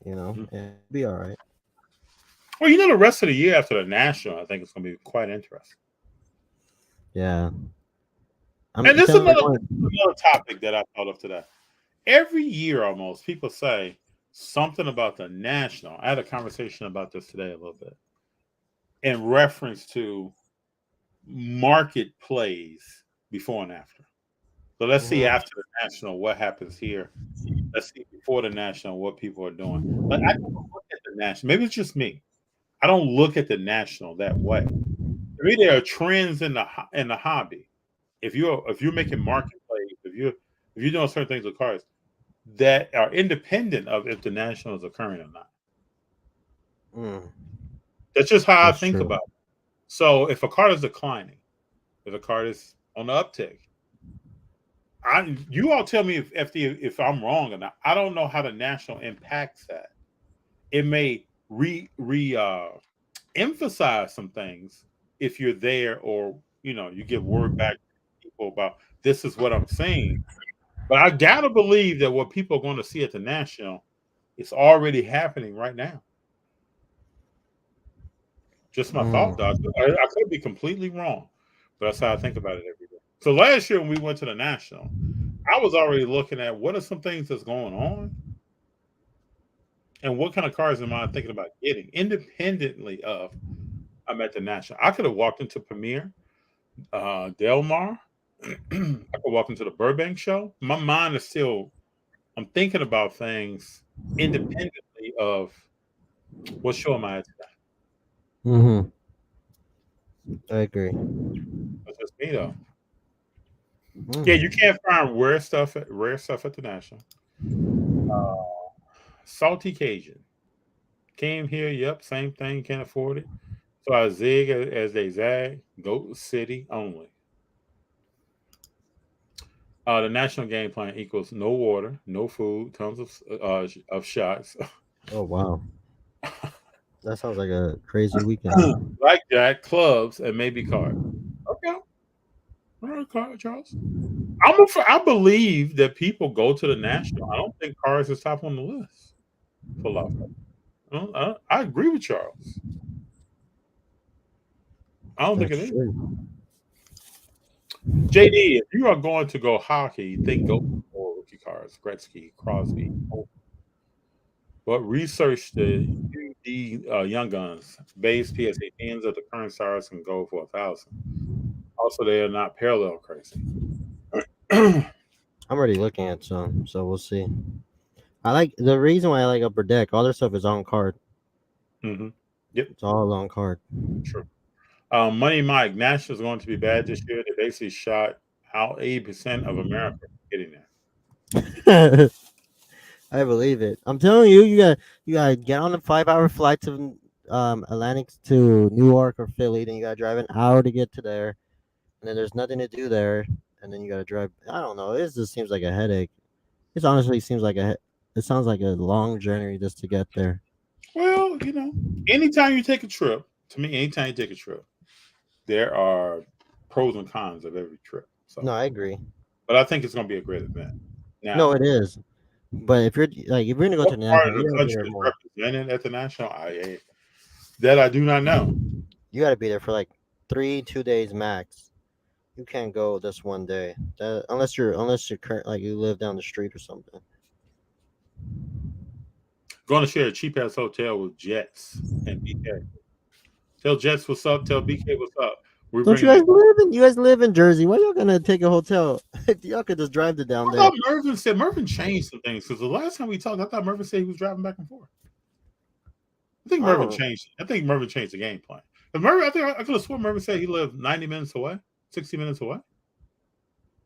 and it'll be all right. Well, the rest of the year after the national, I think it's going to be quite interesting. Yeah. And this is another topic that I thought of today. Every year almost, people say something about the national. I had a conversation about this today a little bit in reference to market plays before and after. So let's see after the national what happens here. Let's see before the national what people are doing. But I don't look at the national. Maybe it's just me. I don't look at the national that way. To me, there are trends in the hobby. If you're making market plays, if you're doing certain things with cars that are independent of if the national is occurring or not. That's just how I think about it. So if a car is declining, if a car is on the uptick, you all tell me if I'm wrong or not. I don't know how the national impacts that. It may emphasize some things if you're there, or you give word back to people about this is what I'm saying. But I gotta believe that what people are going to see at the national is already happening right now. Just my thought, Doc. I could be completely wrong, but that's how I think about it every day. So last year when we went to the national, I was already looking at what are some things that's going on, and what kind of cars am I thinking about getting independently of I'm at the national. I could have walked into Premier, Del Mar. I could walk into the Burbank show. My mind is still, I'm thinking about things independently of What show am I at today? Mm-hmm. I agree. That's just me though. Mm. Yeah, you can't find rare stuff at the National. Salty Cajun came here. Yep, same thing. Can't afford it. So I zig as they zag. Goat City only. The national game plan equals no water, no food, tons of shots, Oh wow, that sounds like a crazy weekend. blackjack, clubs, and maybe cards. Okay, all right, Charles. I believe that people go to the national. I don't think cards is top on the list for a lot of folks. I agree with Charles. I don't think it That's is. true. JD, if you are going to go hockey, think go for rookie cards, Gretzky, Crosby. But research the UD Young Guns base PSA 10s of the current stars can go for 1,000. Also, they are not parallel crazy. I'm already looking at some, so we'll see. I like the reason why I like Upper Deck. All their stuff is on card. Mm-hmm. Yep, It's all on card. true. Money Mike, Nash is going to be bad this year. They basically shot out 80% of America getting there. I believe it. I'm telling you, you gotta get on a 5-hour flight to Atlantic to New York or Philly. Then you gotta drive an hour to get to there, and then there's nothing to do there, and then you gotta drive. I don't know. It just seems like a headache. It honestly seems like it sounds like a long journey just to get there. Well, anytime you take a trip, to me, anytime you take a trip, there are pros and cons of every trip. So, No, I agree. but I think it's going to be a great event. Now, No, it is. But if you're gonna go what to the part national, of you the gotta be country there is more. represented at the national? That I do not know. You gotta be there for like 2 days max. You can't go just one day. Unless you're current like you live down the street or something. Going to share a cheap ass hotel with Jets and BK. Tell Jets what's up. Tell BK what's up. We're Don't bringing. you guys live in Jersey? Why y'all gonna take a hotel? Y'all could just drive to down I there. thought Mervin changed some things because the last time we talked, I thought Mervin said he was driving back and forth. I think Mervin changed. I think Mervin changed the game plan. But Mervin, I think I could have sworn Mervin said he lived 90 minutes away, 60 minutes away.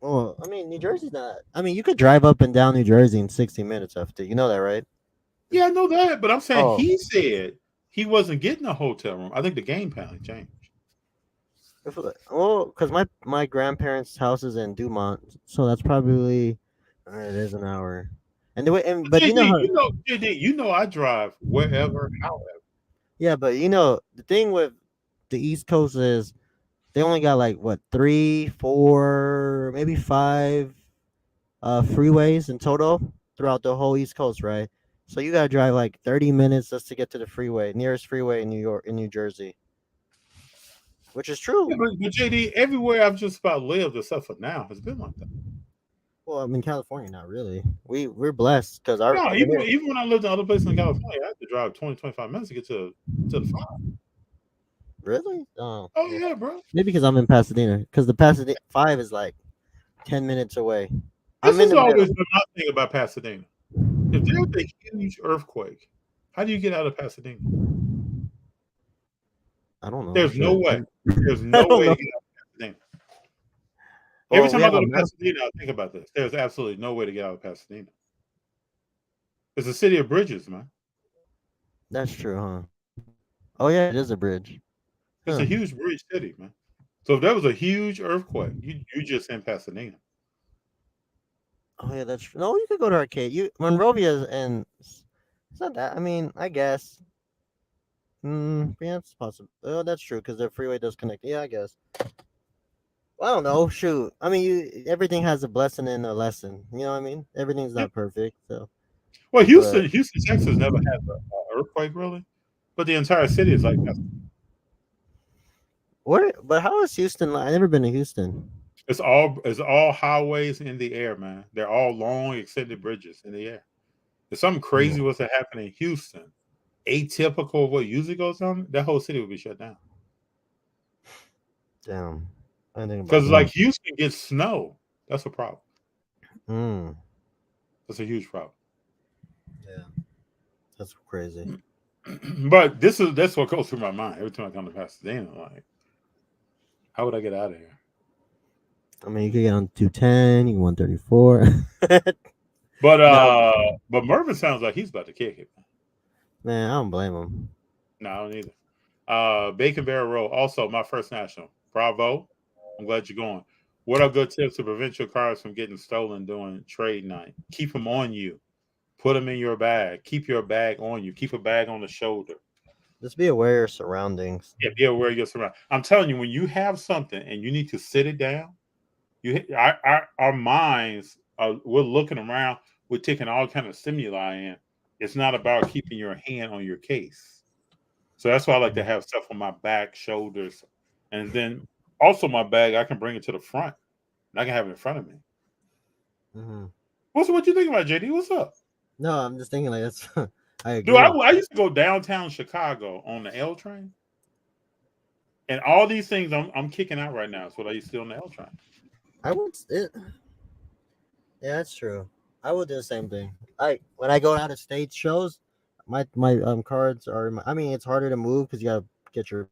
Well, I mean, New Jersey's not. I mean, you could drive up and down New Jersey in 60 minutes after. You know that, right? Yeah, I know that, but I'm saying Oh. he said he wasn't getting a hotel room. I think the game plan changed. Well, because my grandparents' house is in Dumont, so that's probably it is an hour. And the way, but JD, you know, I drive wherever, however. yeah, but the thing with the East Coast is they only got like what 3, 4, maybe 5 freeways in total throughout the whole East Coast, right? So you gotta drive like 30 minutes just to get to the nearest freeway in New Jersey, which is true. Yeah, but JD, everywhere I've just about lived, except for now, has been like that. Well, I mean, California, not really. We're blessed because even when I lived in other places in California, I had to drive 20, 25 minutes to get to the farm. Really? Oh Yeah, bro. Maybe because I'm in Pasadena, because the Pasadena 5 is like 10 minutes away. This has always been my thing about Pasadena. If there's a huge earthquake, how do you get out of Pasadena? I don't know. There's no way. There's no way to get out of Pasadena. Every time I go to Pasadena, I think about this. There's absolutely no way to get out of Pasadena. It's a city of bridges, man. That's true, huh? Oh yeah, it is a bridge. It's a huge bridge city, man. So if there was a huge earthquake, you just in Pasadena. Oh yeah, that's true. No, you could go to Arcade. Monrovia and it's not that. I mean, I guess. Yeah, it's possible. Oh, that's true because their freeway does connect. Yeah, I guess. Well, I don't know. Shoot, I mean, everything has a blessing and a lesson. You know what I mean? Everything's not perfect, so. Well, Houston, Texas never had an earthquake really, but the entire city is like that. But how is Houston? I've never been to Houston. It's all highways in the air, man. They're all long, extended bridges in the air. If something crazy was to happen in Houston, atypical of what usually goes on, that whole city would be shut down. Damn. Because like Houston gets snow. That's a problem. That's a huge problem. Yeah. That's crazy. But that's what goes through my mind every time I come to Pasadena. Like, how would I get out of here? I mean, you could get on 210, you can 134. But No, but Mervin sounds like he's about to kick it. man, I don't blame him. No, I don't either. Bacon Barrel Roll, also my first national. Bravo. I'm glad you're going. What are good tips to prevent your cars from getting stolen during trade night? Keep them on you. Put them in your bag. Keep your bag on you. Keep a bag on the shoulder. Just be aware of your surroundings. Yeah, be aware of your surroundings. I'm telling you, when you have something and you need to sit it down, our minds we're looking around, we're taking all kind of stimuli in. It's not about keeping your hand on your case. So that's why I like to have stuff on my back, shoulders, and then also my bag. I can bring it to the front, and I can have it in front of me. Mm-hmm. What you think about, JD? What's up? No, I'm just thinking like that's. I agree. Dude, I used to go downtown Chicago on the L train, and all these things I'm kicking out right now is what I used to do on the L train. I would. Yeah, that's true. I would do the same thing. When I go out of state shows, my cards are. I mean, it's harder to move because you gotta get your.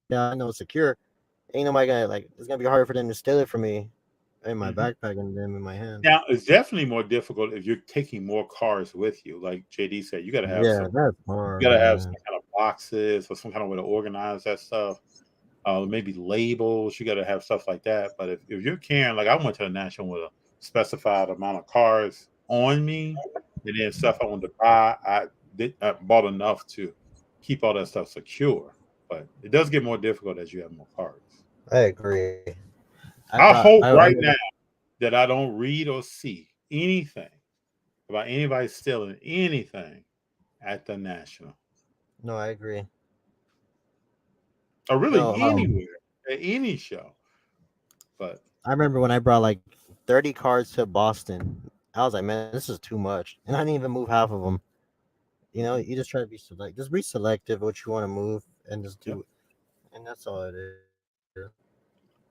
Yeah, I know it's secure. Ain't nobody gonna like. It's gonna be harder for them to steal it from me in my backpack and them in my hand. Now it's definitely more difficult if you're taking more cars with you. Like JD said, you got to have that's hard. you got to have some kind of boxes or some kind of way to organize that stuff. Maybe labels. You got to have stuff like that. But if you're carrying, like I went to the National with a specified amount of cars on me, and then stuff I wanted to buy, I bought enough to keep all that stuff secure. But it does get more difficult as you have more cars. I agree. I hope right now that I don't read or see anything about anybody stealing anything at the National. No, I agree. Or really anywhere, at any show. But I remember when I brought like 30 cards to Boston. I was like, man, this is too much. And I didn't even move half of them. You know, you just try to be selective. Just be selective what you want to move and just do it. And that's all it is.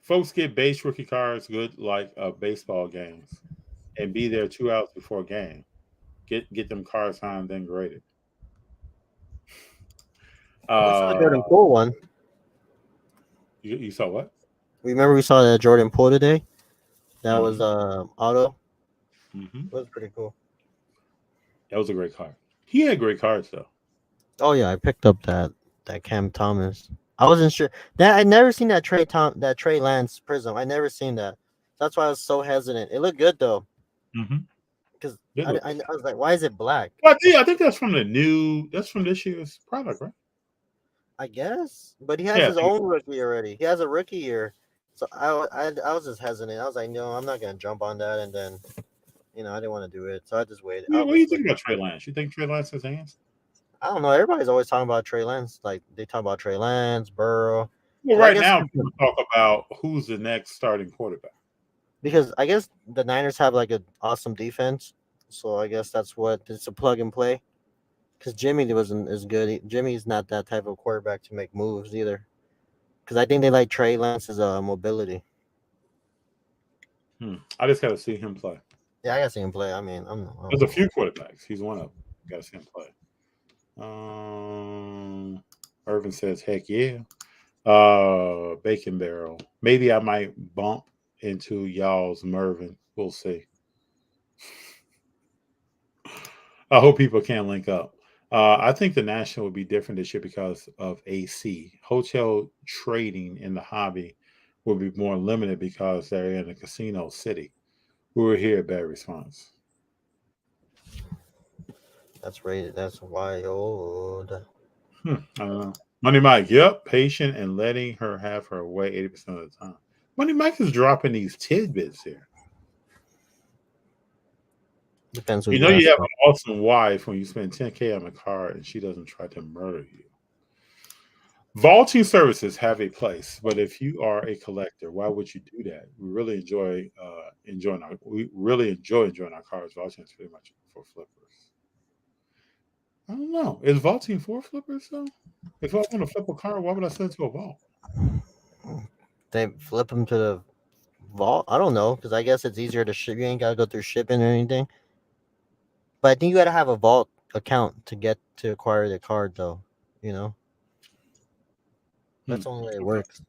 Folks get base rookie cards good like baseball games and be there 2 hours before game. Get them cards signed, then graded. We saw the Jordan Poole one. You saw what? Remember we saw that Jordan Poole today? That was auto. Mm-hmm. It was pretty cool. That was a great card. He had great cards though. Oh yeah, I picked up that Cam Thomas. I wasn't sure that I'd never seen that Trey Lance Prism. I never seen that. That's why I was so hesitant. It looked good though. Mm-hmm. Because I was like, why is it black? Well, I think that's from that's from this year's product, right? I guess, but he has his own rookie already. He has a rookie year, so I was just hesitant. I was like, no, I'm not gonna jump on that, and then, I didn't want to do it, so I just waited. What do you think about Trey Lance? You think Trey Lance has hands? I don't know. Everybody's always talking about Trey Lance. Like they talk about Trey Lance, Burrow. Well, right now people talk about who's the next starting quarterback. Because I guess the Niners have like an awesome defense, so I guess that's what it's a plug and play. Because Jimmy wasn't as good. Jimmy's not that type of quarterback to make moves either. Because I think they like Trey Lance's mobility. I just got to see him play. Yeah, I got to see him play. I mean, there's a few quarterbacks. He's one of them. Got to see him play. Irvin says, heck yeah. Bacon Barrel. Maybe I might bump into y'all's Mervin. We'll see. I hope people can link up. I think the National would be different this year because of AC. Hotel trading in the hobby will be more limited because they're in a casino city. We were here at Bad Response. That's rated. That's wild. I don't know. Money Mike, yep, patient and letting her have her way 80% of the time. Money Mike is dropping these tidbits here. Depends. You have an awesome wife when you spend $10K on a car and she doesn't try to murder you. Vaulting services have a place, but if you are a collector, why would you do that? We really enjoy enjoying our cars. Vaulting is pretty much for flippers. I don't know. Is vaulting for flippers though? If I want to flip a car, why would I send it to a vault? They flip them to the vault. I don't know, because I guess it's easier to ship. You ain't gotta go through shipping or anything. But I think you gotta have a vault account to get to acquire the card, though. You know, that's the only way it works.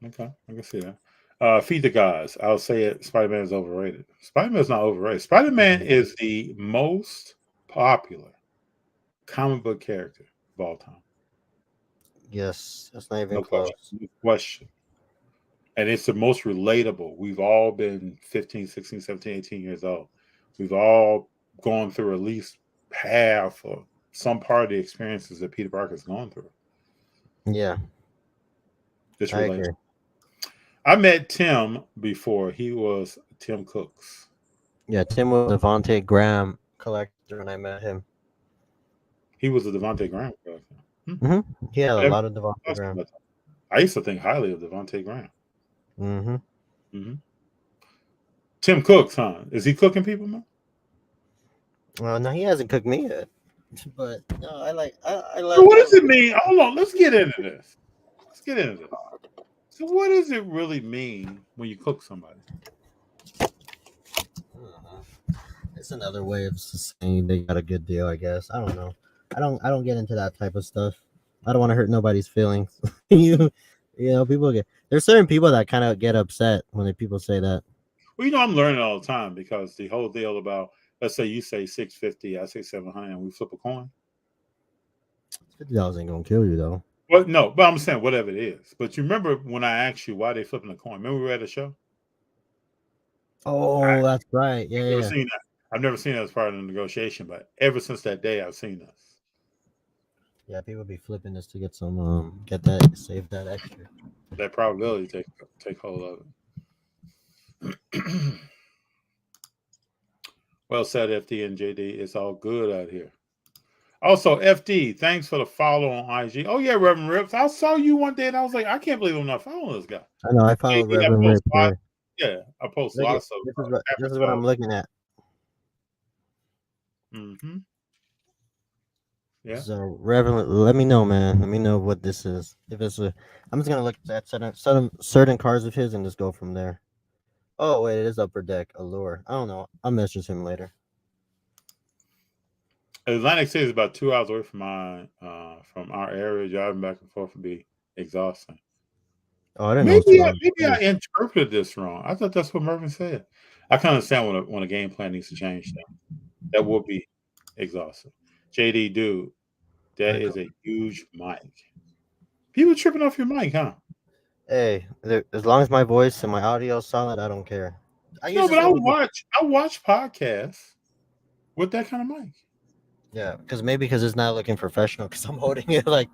Okay, I can see that. Feed the Gods. I'll say it. Spider-Man is overrated. Spider-Man is not overrated. Spider-Man is the most popular comic book character of all time. Yes, that's not even No close. question. No question. And it's the most relatable. We've all been 15, 16, 17, 18 years old. We've all gone through at least half or some part of the experiences that Peter Parker's gone through. Yeah, This I relates. agree. I met Tim before. He was Tim Cooks. Yeah, Tim was Devontae Graham collector when I met him. He was a Devontae Graham character. He had a Whatever. lot of Devontae Graham. I used to think highly of Devontae Graham. Mm-hmm. Tim Cooks, huh? Is he cooking people, man? Well, no, he hasn't cooked me yet. But no, I like. So what does it mean? Hold on, let's get into this. So what does it really mean when you cook somebody? It's another way of saying they got a good deal, I guess. I don't know. I don't get into that type of stuff. I don't want to hurt nobody's feelings. you know, people get there's certain people that kind of get upset when people say that. Well, you know, I'm learning all the time because the whole deal about, let's say you say 650, I say 700, and we flip a coin. $50 ain't gonna kill you though. Well, no, but I'm saying whatever it is. But you remember when I asked you why they flipping a coin? Remember we were at a show? Oh, that's right. Yeah, I've never seen that. I've never seen that as part of the negotiation, but ever since that day, I've seen this. Yeah, people be flipping this to get some, save that extra. That probability take hold of it. Well said, FD and JD. It's all good out here. Also, FD, thanks for the follow on IG. Oh yeah, Reverend Rips. I saw you one day and I was like, I can't believe I'm not following this guy. I know. I follow JD, Reverend Rip here. Yeah, I post lots of. This is what I'm looking at. Yeah. So Reverend, let me know, man. Let me know what this is. If it's I'm just gonna look at certain cards of his and just go from there. Oh wait, it is Upper Deck Allure. I don't know. I'll message him later. Atlantic City is about 2 hours away from our area. Driving back and forth would be exhausting. Oh, I didn't know. Maybe I interpreted this wrong. I thought that's what Mervin said. I can understand when a game plan needs to change. That will be exhausting. JD, dude, that is a huge mic. People tripping off your mic, huh? Hey, as long as my voice and my audio is solid, I don't care. I watch podcasts with that kind of mic. Yeah, because it's not looking professional. Because I'm holding it like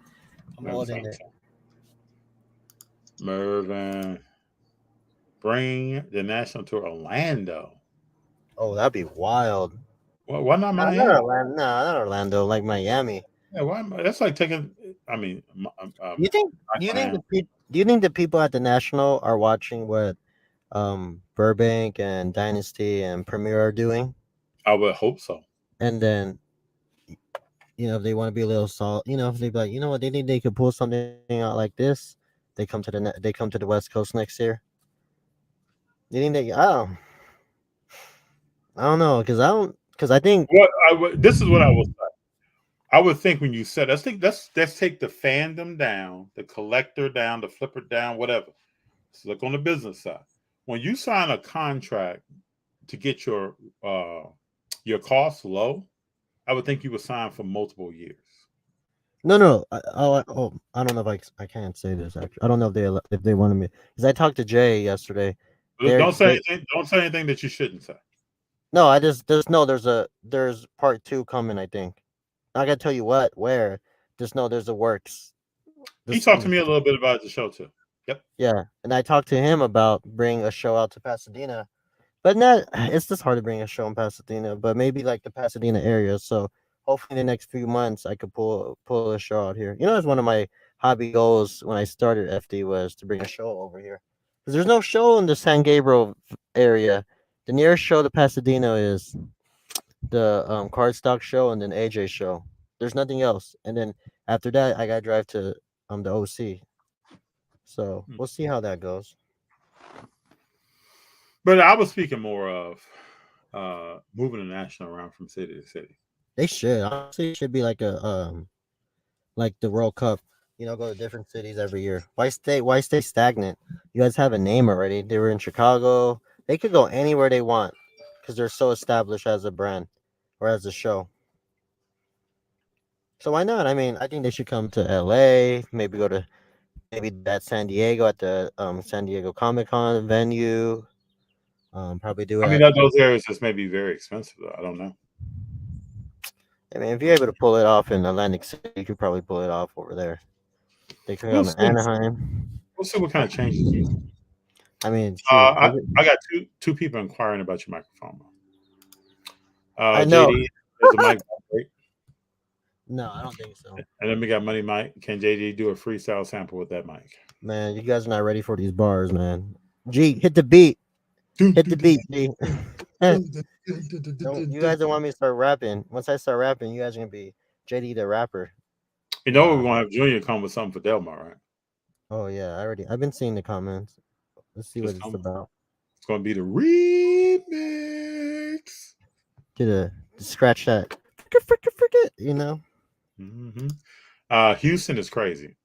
I'm holding it. Mervin, bring the national to Orlando. Oh, that'd be wild. Well, why not Miami? Not Orlando, like Miami. Yeah, why? That's like taking. I mean, do you think the people at the National are watching what Burbank and Dynasty and Premier are doing? I would hope so. And then, if they want to be a little salt, if they be like, you know what, they think they could pull something out like this, they come to the West Coast next year. You think they? I don't know, because I think this is what I will say. I would think when you said, let's take the fandom down, the collector down, the flipper down, whatever. Let's look on the business side. When you sign a contract to get your costs low, I would think you would sign for multiple years. No. I don't know if I can't say this. Actually, I don't know if they wanted me, because I talked to Jay yesterday. Don't say anything that you shouldn't say. No, there's part 2 coming. I think. I gotta tell you where. Just know there's a works. He talked to me a little bit about the show too. Yep. Yeah, and I talked to him about bringing a show out to Pasadena, but it's just hard to bring a show in Pasadena. But maybe like the Pasadena area. So hopefully in the next few months I could pull a show out here. It's one of my hobby goals when I started FD was to bring a show over here, because there's no show in the San Gabriel area. The nearest show to Pasadena is the Cardstock show and then AJ show. There's nothing else. And then after that, I gotta drive to the OC. So we'll see how that goes. But I was speaking more of moving the national around from city to city. They should. Honestly, it should be like like the World Cup. Go to different cities every year. Why stay stagnant? You guys have a name already. They were in Chicago. They could go anywhere they want because they're so established as a brand or as a show. So why not? I mean, I think they should come to LA, maybe go to maybe that San Diego at the San Diego Comic Con venue. Probably do I it mean, at those areas just may be very expensive. Though. I don't know. I mean, if you're able to pull it off in Atlantic City, you could probably pull it off over there. They could We'll come in see. Anaheim. We'll see what kind of changes. I mean, shoot. I got two people inquiring about your microphone. I know. JD, there's a mic break. No, I don't think so. And then we got Money Mike. Can JD do a freestyle sample with that mic? Man, you guys are not ready for these bars, man. G, hit the beat. Hit the beat, G. You guys don't want me to start rapping. Once I start rapping, you guys are gonna be JD the rapper. You know we're gonna have Junior come with something for Delmar, right? Oh yeah, I've been seeing the comments. Let's see what it's about. It's gonna be the remix. To scratch that. Forget, Mm-hmm. Houston is crazy.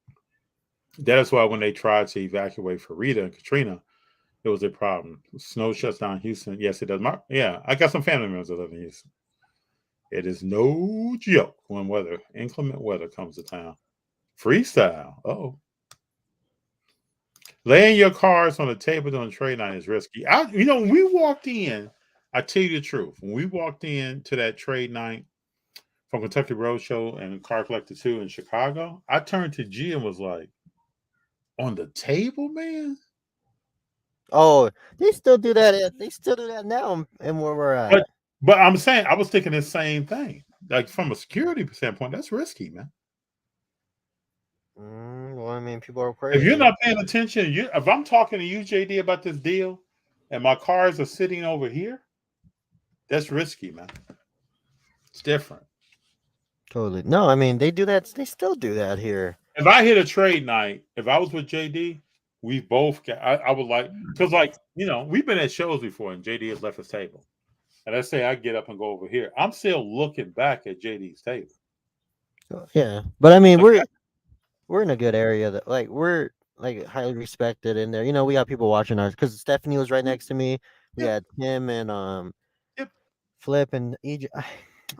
That is why when they tried to evacuate for Rita and Katrina, it was a problem. Snow shuts down Houston. Yes, it does. I got some family members that live in Houston. It is no joke when inclement weather comes to town. Freestyle. Oh. Laying your cards on the table during trade night is risky. When we walked in, I tell you the truth. When we walked in to that trade night from Kentucky Roadshow and Car Collector 2 in Chicago, I turned to G and was like, on the table, man? Oh, they still do that. They still do that now and where we're at. But I'm saying, I was thinking the same thing. Like, from a security standpoint, that's risky, man. Well, I mean, people are crazy. If you're not paying attention, if I'm talking to you, JD, about this deal, and my cars are sitting over here, that's risky, man. It's different. Totally. No, I mean, they do that. They still do that here. If I hit a trade night, if I was with JD, we both got, I would like, because we've been at shows before and JD has left his table. And let's say I get up and go over here. I'm still looking back at JD's table. Yeah. But I mean, we're in a good area that we're highly respected in there. We got people watching ours because Stephanie was right next to me. We had Tim and Flip and EJ.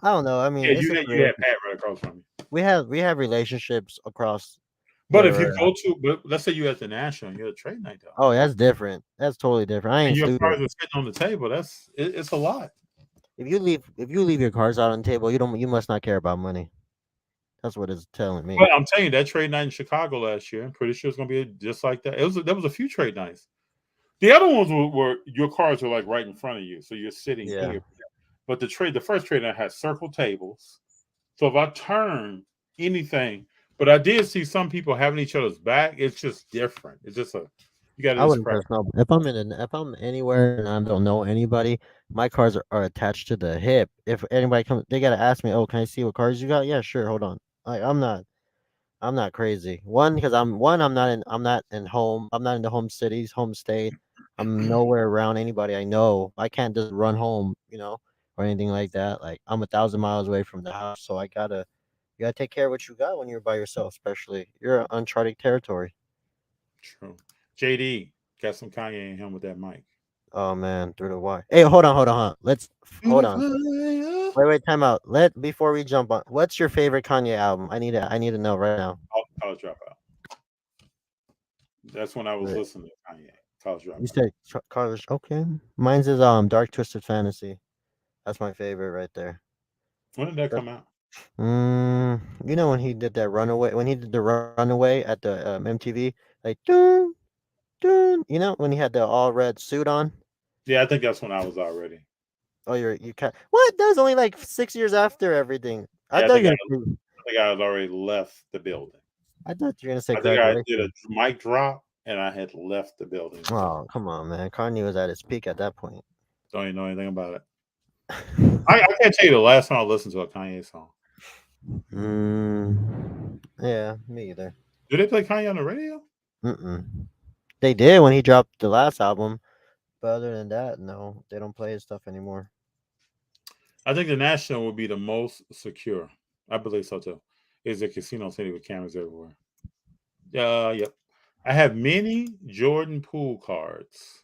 I don't know. I mean, you had Pat right across from me. We have relationships across. But if you go but let's say you at the National, you're at a trade night though. Oh, that's different. That's totally different. I ain't your stupid. cars are sitting on the table. It's a lot. If you leave your cars out on the table, you must not care about money. That's what it's telling me. But I'm telling you, that trade night in Chicago last year, I'm pretty sure it's gonna be just like that. There was a few trade nights. The other ones were your cars are right in front of you, so you're sitting here. But the first trade night had circle tables. So if I turn anything, but I did see some people having each other's back. It's just different. It's just you got to. I wouldn't trust no. If I'm anywhere and I don't know anybody, my cars are attached to the hip. If anybody comes, they gotta ask me, "Oh, can I see what cars you got?" Yeah, sure. Hold on. I'm not crazy. One, because I'm not in home. I'm not in the home cities, home state. I'm nowhere around anybody I know. I can't just run home, or anything like that. I'm 1,000 miles away from the house, so you gotta take care of what you got when you're by yourself. Especially you're uncharted territory. True. JD got some Kanye in him with that mic. Oh man, through the wire. Hey, hold on. Let's hold on. Wait, time out. Before we jump on, what's your favorite Kanye album? I need to know right now. College Dropout. That's when I was listening to Kanye. College Dropout. You said College. Okay, mine's is Dark Twisted Fantasy. That's my favorite right there. When did that come out? When he did that Runaway, when he did the Runaway at the MTV, dun, dun, when he had the all red suit on. Yeah, I think that's when I was already. Oh, you can't. What? That was only 6 years after everything. I think I had already left the building. I thought you were gonna say. I think I did a mic drop and I had left the building. Oh, come on, man! Kanye was at his peak at that point. Don't even know anything about it. I can't tell you the last time I listened to a Kanye song. Yeah, me either. Do they play Kanye on the radio? They did when he dropped the last album, but other than that, no, they don't play his stuff anymore. I think the National will be the most secure. I believe so too. Is a casino city with cameras everywhere. Yep. I have many Jordan Poole cards.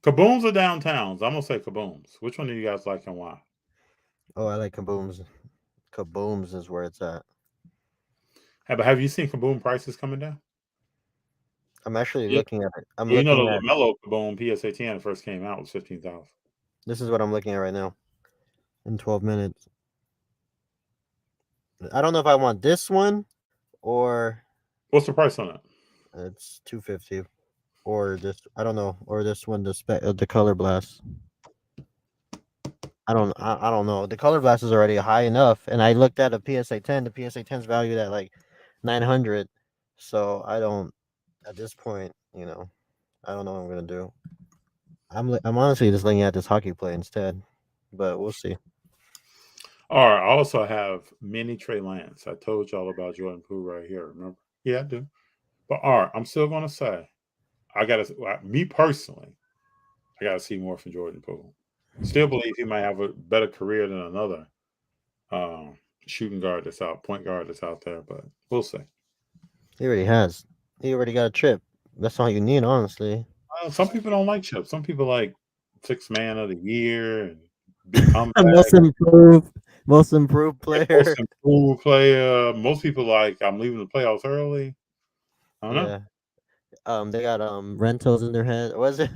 Kabooms or downtowns? I'm gonna say kabooms. Which one do you guys like and why? Oh, I like kabooms. Kabooms is where it's at. Have you seen kaboom prices coming down? I'm actually Yeah. looking at it. I'm Well, you know looking the at. LaMelo kaboom PSA 10 first came out was 15,000. This is what I'm looking at right now. In 12 minutes. I don't know if I want this one or What's the price on it? it's 250 or this. I don't know, or this one, the color blast. I don't know. The color blast is already high enough, and I looked at a PSA 10. The PSA 10 is valued at like 900. So I don't. At this point, I don't know what I'm gonna do. I'm honestly just looking at this hockey play instead, but we'll see. All right. I also have mini Trey Lance. I told y'all about Jordan Poole right here. Remember? Yeah, I do. But all right, I'm still gonna say, me personally, I gotta see more from Jordan Poole. Still believe he might have a better career than another shooting guard point guard that's out there, but we'll see. He already has. He already got a chip. That's all you need, honestly. Some people don't like chips. Some people like sixth man of the year and become Most improved player. most improved player. Most people like I'm leaving the playoffs early. I don't know. They got rentals in their head. Was it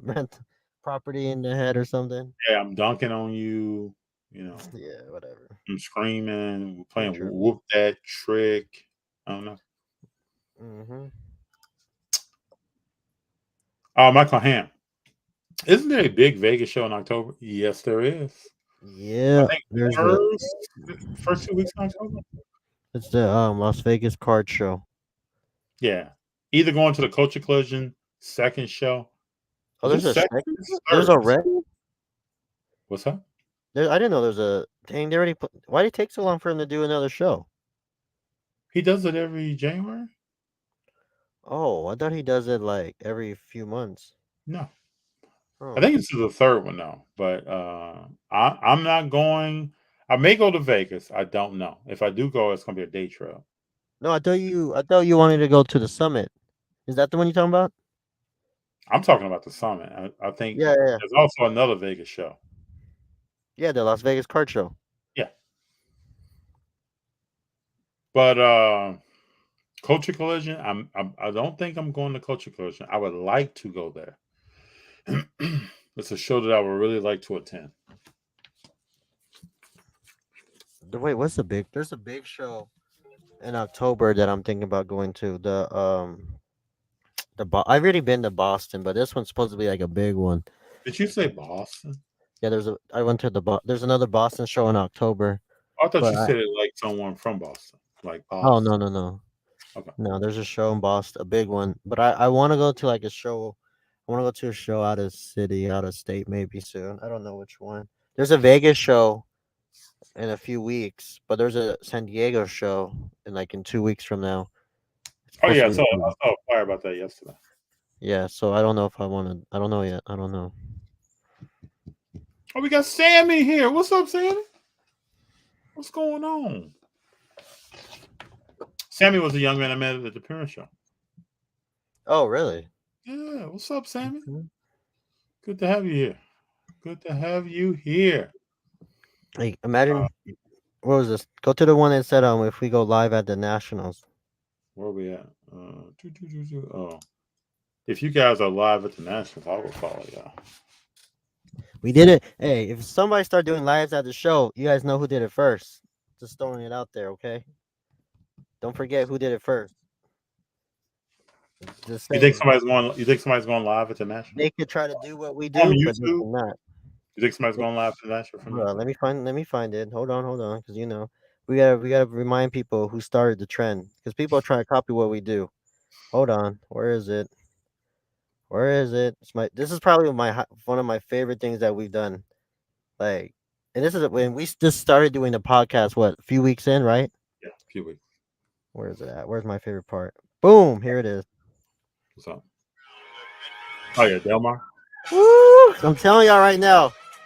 rent property in their head or something? Yeah, I'm dunking on you. Yeah, whatever. I'm screaming. We're playing True. whoop that trick. I don't know. Mm-hmm. Michael Ham. Isn't there a big Vegas show in October? Yes, there is. Yeah, I think there's first 2 weeks in October. it's the Las Vegas card show. Yeah, either going to the Culture Collision second show. Oh, there's a second. There's already. What's that? I didn't know there's a dang. They already put. Why did it take so long for him to do another show? He does it every January. Oh, I thought he does it like every few months. No, Oh. I think it's the third one now. But I'm not going. I may go to Vegas. I don't know. If I do go, it's going to be a day trip. No, I thought you wanted to go to the summit. Is that the one you're talking about? I'm talking about the summit. I think Yeah. there's also another Vegas show. Yeah, the Las Vegas card show. Yeah. But Culture Collision, I don't think I'm going to Culture Collision. I would like to go there. It's a show that I would really like to attend. Wait, there's a big show in October that I'm thinking about going to. I've already been to Boston, but this one's supposed to be like a big one. Did you say Boston? Yeah, I went to there's another Boston show in October. I thought you said it like someone from Boston, like Boston. Oh no. Okay. No, there's a show in Boston, a big one. But I want to go to like a show. I want to go to a show out of city, out of state, maybe soon. I don't know which one. There's a Vegas show in a few weeks, but there's a San Diego show in 2 weeks from now. Oh yeah, I saw a flyer about that yesterday. Yeah, so I don't know if I want to. I don't know yet. I don't know. Oh, we got Sammy here. What's up, Sammy? What's going on? Sammy was a young man I met at the Parent Show. Oh, really? Yeah. What's up, Sammy? Mm-hmm. Good to have you here. Good to have you here. Like, imagine what was this? Go to the one that said if we go live at the Nationals. Where are we at? Oh, if you guys are live at the Nationals, I will follow y'all. We did it. Hey, if somebody start doing lives at the show, you guys know who did it first. Just throwing it out there, okay? Don't forget who did it first. Just you think somebody's going live at the Nationals? They could try to do what we do, but they cannot. You think somebody's going live at the Nationals? Let me find it. Hold on, because we gotta remind people who started the trend, because people are trying to copy what we do. Hold on, where is it? This is probably one of my favorite things that we've done. Like, and this is when we just started doing the podcast. What, a few weeks in, right? Yeah, a few weeks. Where is it at? Where's my favorite part? Boom! Here it is. What's up? Oh yeah, Delmar. Woo! I'm telling y'all right now,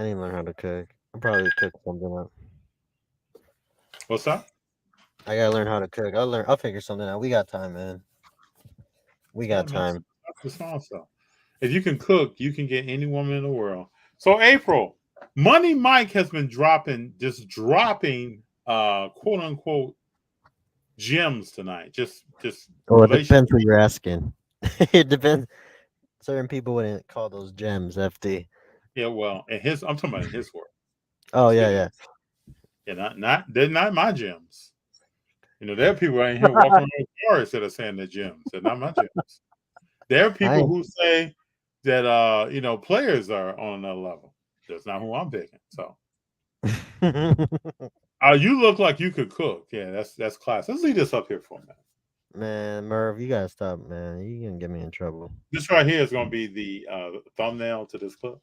I need to learn how to cook. I'll probably cook something up. What's that? I gotta learn how to cook. I'll figure something out. We got time, man. We Yeah, got man. time. That's the small stuff. If you can cook, you can get any woman in the world. So April, Money Mike has been dropping quote unquote gems tonight. Just Well, it relationship. depends who you're asking. It depends. Certain people wouldn't call those gems, FD. Yeah, well, I'm talking about in his work. Oh yeah. Yeah, they're not my gems. You know, there are people out here walking around with cars that are saying they're gems. They're not my gems. There are people who say that players are on another level. That's not who I'm picking. So you look like you could cook. Yeah, that's class. Let's leave this up here for a minute. Man, Merv, you gotta stop, man. You gonna get me in trouble. This right here is gonna be the thumbnail to this clip.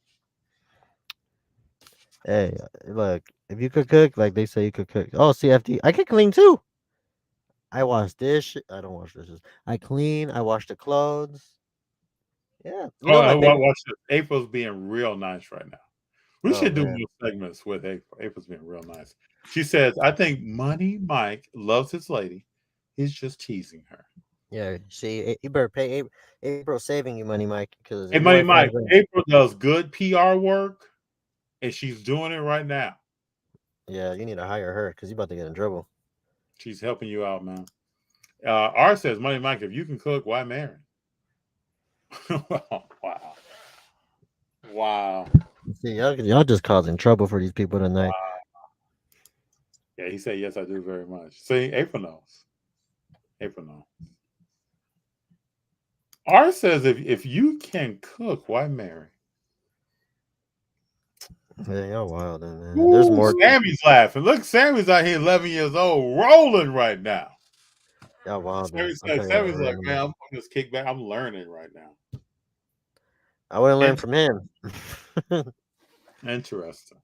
Hey, look, if you could cook, like they say you could cook. Oh, CFD, I could clean too. I wash dish. I don't wash dishes. I clean. I wash the clothes. Yeah, you know my favorite. Watch this. April's being real nice right now. We Oh, should do man. more segments with April. April's being real nice. She says, "I think Money Mike loves his lady. He's just teasing her." Yeah, see, you better pay April saving you money, Mike, because Hey, Money Mike, April does good PR work, and she's doing it right now. Yeah, you need to hire her because you about to get in trouble. She's helping you out, man. R says, Money Mike, if you can cook, why marry? Wow. See, y'all just causing trouble for these people tonight. Wow. Yeah, he said, yes, I do very much. See, April knows. April knows. R says, if you can cook, why marry? Yeah, y'all wild, man. Ooh, There's more. Sammy's laughing. Look, Sammy's out here 11 years old, rolling right now. Y'all wild. Sammy's like, man, I'm just kick back. I'm learning right now. I wouldn't learn from him. Interesting.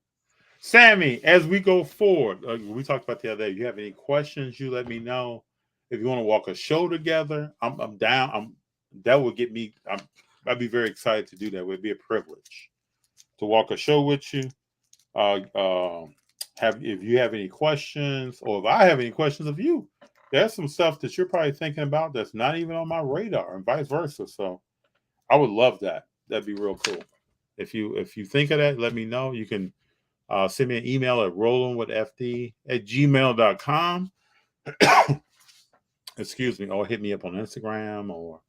Sammy, as we go forward, we talked about the other day. If you have any questions, you let me know. If you want to walk a show together, I'm down. That would get me. I'd be very excited to do that. It would be a privilege to walk a show with you. If you have any questions, or if I have any questions of you, there's some stuff that you're probably thinking about that's not even on my radar, and vice versa. So I would love that. That'd be real cool. If you think of that, let me know. You can send me an email at rollingwithfd@gmail.com. Excuse me, or hit me up on Instagram or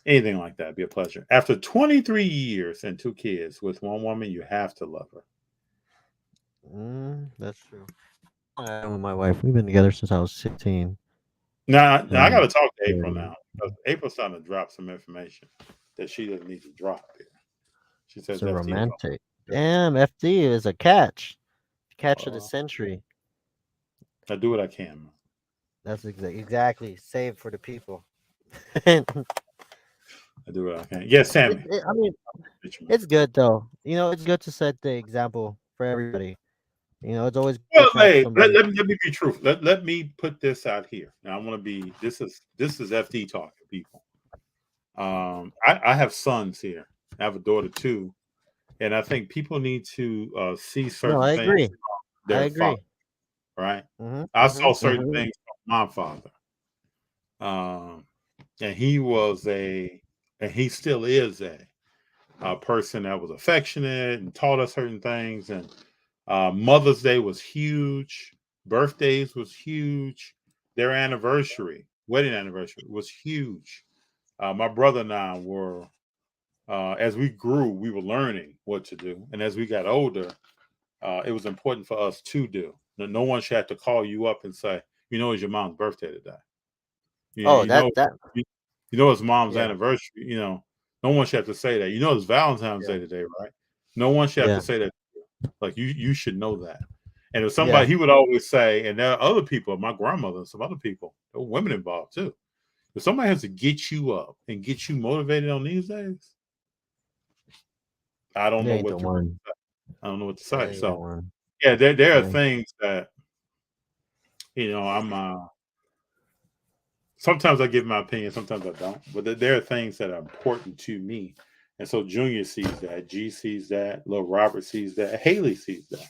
anything like that. It'd be a pleasure. After 23 years and 2 kids with one woman, you have to love her. That's true. I'm with my wife. We've been together since I was 16. Now I got to talk to April now. Because April's starting to drop some information that she doesn't need to drop here. She says it's romantic. Damn, FD is a catch. Catch of the century. I do what I can. That's exactly. Save for the people. I do what I can. Yes, Sammy. I mean, it's good though. You know, it's good to set the example for everybody. You know, it's always. Well, hey, let me be truthful. Let me put this out here. Now, I want to be. This is FD talking, people. I have sons here. I have a daughter too, and I think people need to see certain things. Agree. I agree. Father, right? I saw certain things from my father, and he was and he still is a person that was affectionate and taught us certain things. And Mother's Day was huge. Birthdays was huge. Their wedding anniversary was huge. My brother and I were, as we grew, we were learning what to do. And as we got older, it was important for us to do. No one should have to call you up and say, it's your mom's birthday today. It's mom's anniversary. No one should have to say that. It's Valentine's Day today, right? No one should have to say that. Like you should know that. And if somebody, he would always say, and there are other people, my grandmother and some other people, there were women involved too. If somebody has to get you up and get you motivated on these days, I don't know what to say. So yeah, there are things that I'm sometimes I give my opinion, sometimes I don't. But there are things that are important to me. And so Junior sees that, G sees that, little Robert sees that, Haley sees that.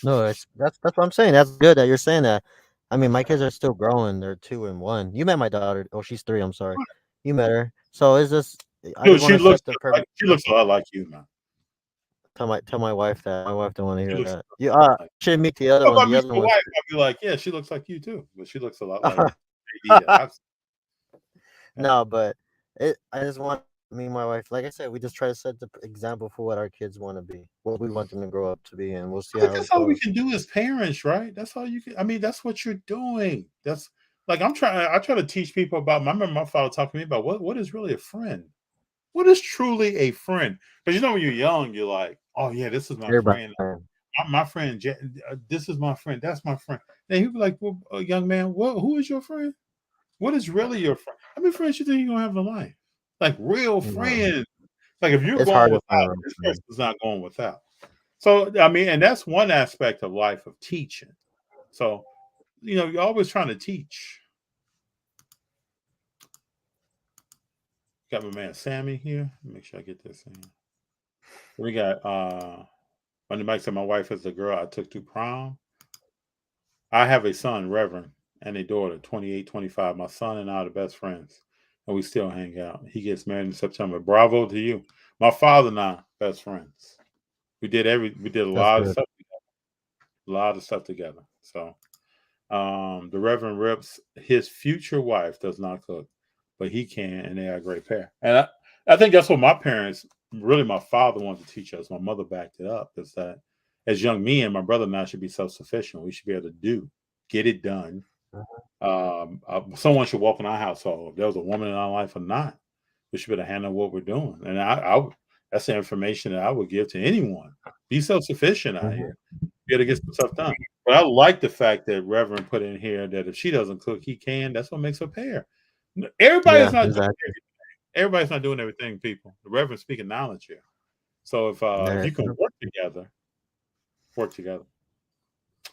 No, that's what I'm saying. That's good that you're saying that. I mean, my kids are still growing. They're 2 and 1. You met my daughter. Oh, she's 3. I'm sorry. You met her. So is this? I Dude, just want to set the perfect. she looks a lot like you, man. Tell my wife that. My wife don't want to hear looks that. a You lot like should meet the other you. If one. I The meet other your one. wife, I'd be like, yeah, she looks like you too, but she looks a lot like JD that I've seen. No, but I just want me and my wife. Like I said, we just try to set the example for what our kids want to be, what we want them to grow up to be, and we'll see But how that's it all we goes. can do as parents, right? That's all you can. I mean, that's what you're doing. That's like I try to teach people about. I remember my father talking to me about what is really a friend. What is truly a friend? Because you know when you're young, you're like, oh yeah, this is my Everybody. friend. My friend, this is my friend. That's my friend. And he'd be like, well, young man, who is your friend? What is really your friend? How many friends you think you're gonna have in life? Like real friends. Like if you're It's going hard to without, find a real this friend. person's not going without. So I mean, and that's one aspect of life of teaching. So you're always trying to teach. Got my man Sammy here. Make sure I get this in. We got when the Mike said my wife is the girl I took to prom. I have a son, Reverend, and a daughter, 28, 25. My son and I are the best friends, and we still hang out. He gets married in September. Bravo to you. My father and I, best friends. We did a lot of stuff together. A lot of stuff together. So the Reverend Rips, his future wife does not cook, but he can, and they are a great pair. And I think that's what my parents, really my father wanted to teach us. My mother backed it up, is that as young men, my brother and I should be self-sufficient. We should be able to get it done. Someone should walk in our household. If there was a woman in our life or not, we should be able to handle what we're doing. And that's the information that I would give to anyone. Be self-sufficient out here. Be able to get some stuff done. But I like the fact that Reverend put in here that if she doesn't cook, he can. That's what makes a pair. Everybody's not doing everything. Everybody's not doing everything, people. The Reverend's speaking knowledge here. So if you can work together.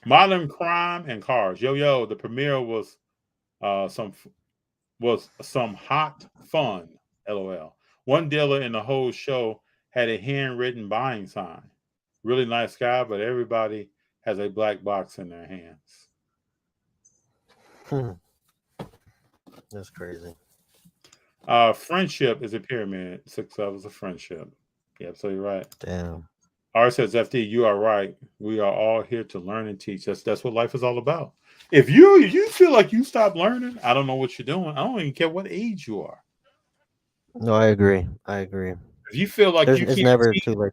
Modern crime and cars. Yo, the premiere was some hot fun. LOL. One dealer in the whole show had a handwritten buying sign. Really nice guy, but everybody has a black box in their hands. That's crazy. Friendship is a pyramid. 6 levels of friendship. Yep, so you're right. Damn. R says, FD, you are right. We are all here to learn and teach. That's what life is all about. If you feel like you stop learning, I don't know what you're doing. I don't even care what age you are. No, I agree. If you feel like it's never too late.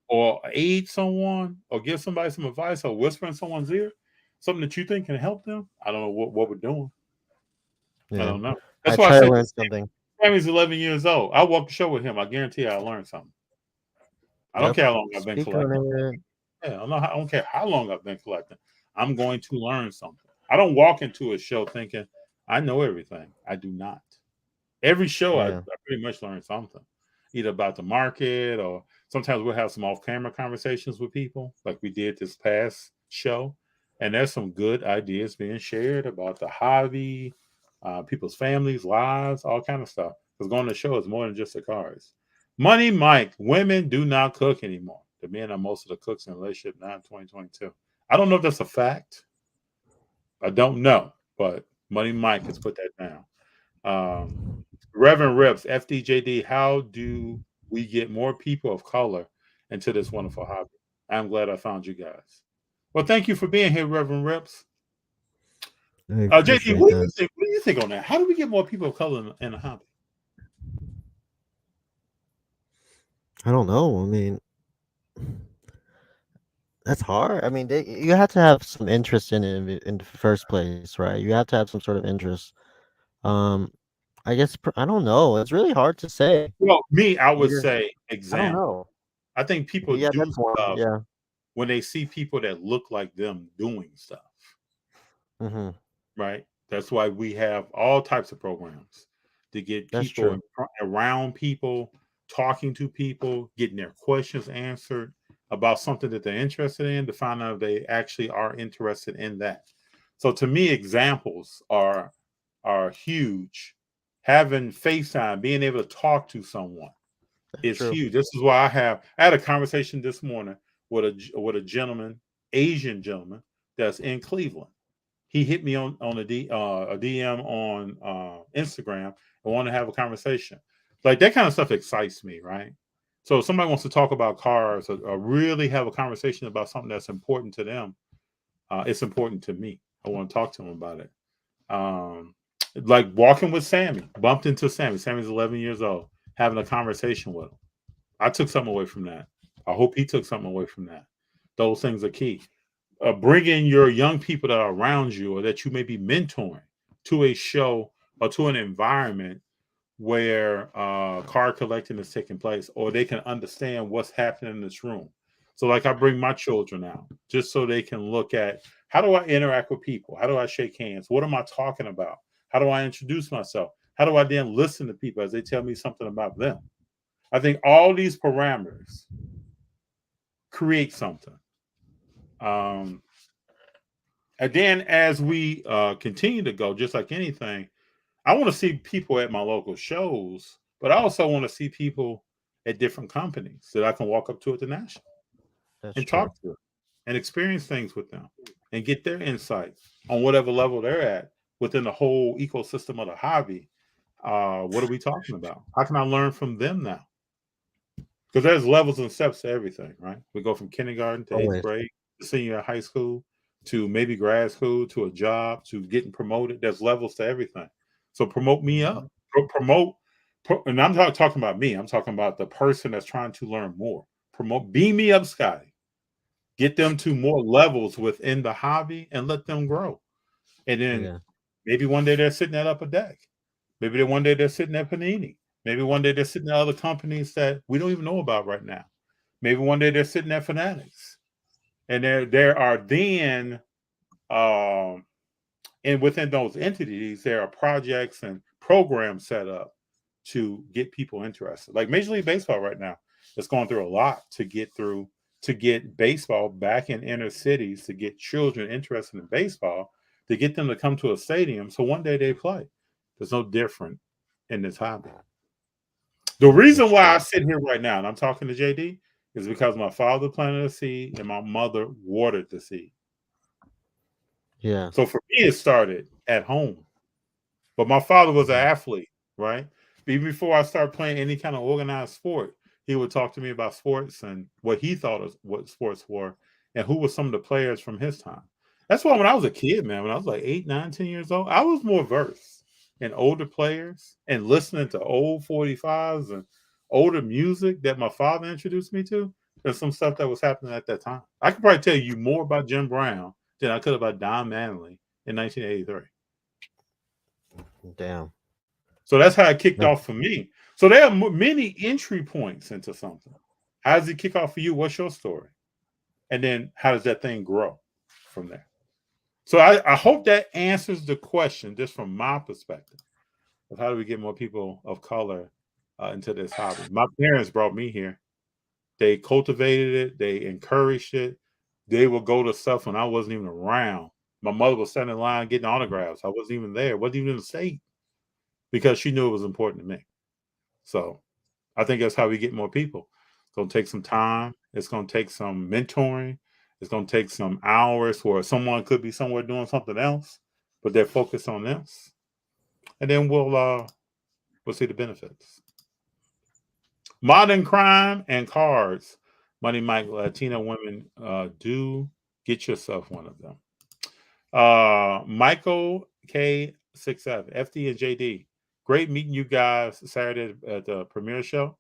Or aid someone, or give somebody some advice, or whisper in someone's ear, something that you think can help them, I don't know what we're doing. Yeah. I don't know. That's I why try I to said learn something. Sammy's 11 years old. I walk the show with him. I guarantee I'll learn something. I don't care how long I've been collecting. Yeah, I don't care how long I've been collecting. I'm going to learn something. I don't walk into a show thinking I know everything. I do not. Every show, I pretty much learn something, either about the market, or sometimes we'll have some off-camera conversations with people, like we did this past show. And there's some good ideas being shared about the hobby, people's families, lives, all kind of stuff. Because going to the show is more than just the cars. Money Mike, women do not cook anymore. The men are most of the cooks in a relationship now in 2022. I don't know if that's a fact. I don't know, but Money Mike has put that down. Reverend Rips, FDJD, how do we get more people of color into this wonderful hobby? I'm glad I found you guys. Well, thank you for being here, Reverend Rips. JD, what do you think on that? How do we get more people of color in the hobby? I don't know. I mean, that's hard. I mean, you have to have some interest in it in the first place, right? You have to have some sort of interest. I guess I don't know. It's really hard to say. Well, I would say example. I don't know. I think people do stuff when they see people that look like them doing stuff. Mm-hmm. Right? That's why we have all types of programs to get people around people, talking to people, getting their questions answered about something that they're interested in, to find out if they actually are interested in that. So to me, examples are huge. Having FaceTime, being able to talk to someone, That's true. huge. This is why I had a conversation this morning with a gentleman, Asian gentleman that's in Cleveland. He hit me on a DM on Instagram and wanted to have a conversation. Like that kind of stuff excites me, right? So if somebody wants to talk about cars or really have a conversation about something that's important to them, it's important to me. I want to talk to them about it. Like walking with Sammy, bumped into Sammy. Sammy's 11 years old, having a conversation with him. I took something away from that. I hope he took something away from that. Those things are key. Bringing your young people that are around you or that you may be mentoring to a show or to an environment where car collecting is taking place, or they can understand what's happening in this room. So like I bring my children out just so they can look at, how do I interact with people? How do I shake hands? What am I talking about? How do I introduce myself? How do I then listen to people as they tell me something about them? I think all these parameters create something. And then as we continue to go, just like anything, I want to see people at my local shows, but I also want to see people at different companies that I can walk up to at the National and talk to them and experience things with them and get their insights on whatever level they're at within the whole ecosystem of the hobby. What are we talking about? How can I learn from them now? Because there's levels and steps to everything, right? We go from kindergarten to eighth grade, to senior high school, to maybe grad school, to a job, to getting promoted. There's levels to everything. So promote me up. And I'm not talking about me. I'm talking about the person that's trying to learn more. Beam me up, Scotty. Get them to more levels within the hobby and let them grow. And then maybe one day they're sitting at Upper Deck. Maybe one day they're sitting at Panini. Maybe one day they're sitting at other companies that we don't even know about right now. Maybe one day they're sitting at Fanatics. And there are then, and within those entities, there are projects and programs set up to get people interested. Like Major League Baseball right now is going through a lot to get baseball back in inner cities, to get children interested in baseball, to get them to come to a stadium so one day they play. There's no different in this hobby. The reason why I sit here right now and I'm talking to JD is because my father planted a seed and my mother watered the seed. Yeah. So for me, it started at home. But my father was an athlete, right? Even before I started playing any kind of organized sport, he would talk to me about sports and what he thought of what sports were and who were some of the players from his time. That's why when I was a kid, man, when I was like 8, 9, 10 years old, I was more versed in older players and listening to old 45s and older music that my father introduced me to than some stuff that was happening at that time. I could probably tell you more about Jim Brown than I could about Don Manley in 1983. Damn. So that's how it kicked off for me. So there are many entry points into something. How does it kick off for you? What's your story? And then how does that thing grow from there? So I hope that answers the question just from my perspective of how do we get more people of color into this hobby. My parents brought me here. They cultivated it. They encouraged it. They would go to stuff when I wasn't even around. My mother was standing in line getting autographs. I wasn't even there. Wasn't even in the state because she knew it was important to me. So I think that's how we get more people. It's going to take some time. It's going to take some mentoring. It's going to take some hours where someone could be somewhere doing something else, but they're focused on this. And then we'll see the benefits. Modern crime and cards. Money Mike, Latino women, do get yourself one of them. Michael K67, FD and JD. Great meeting you guys Saturday at the premiere show.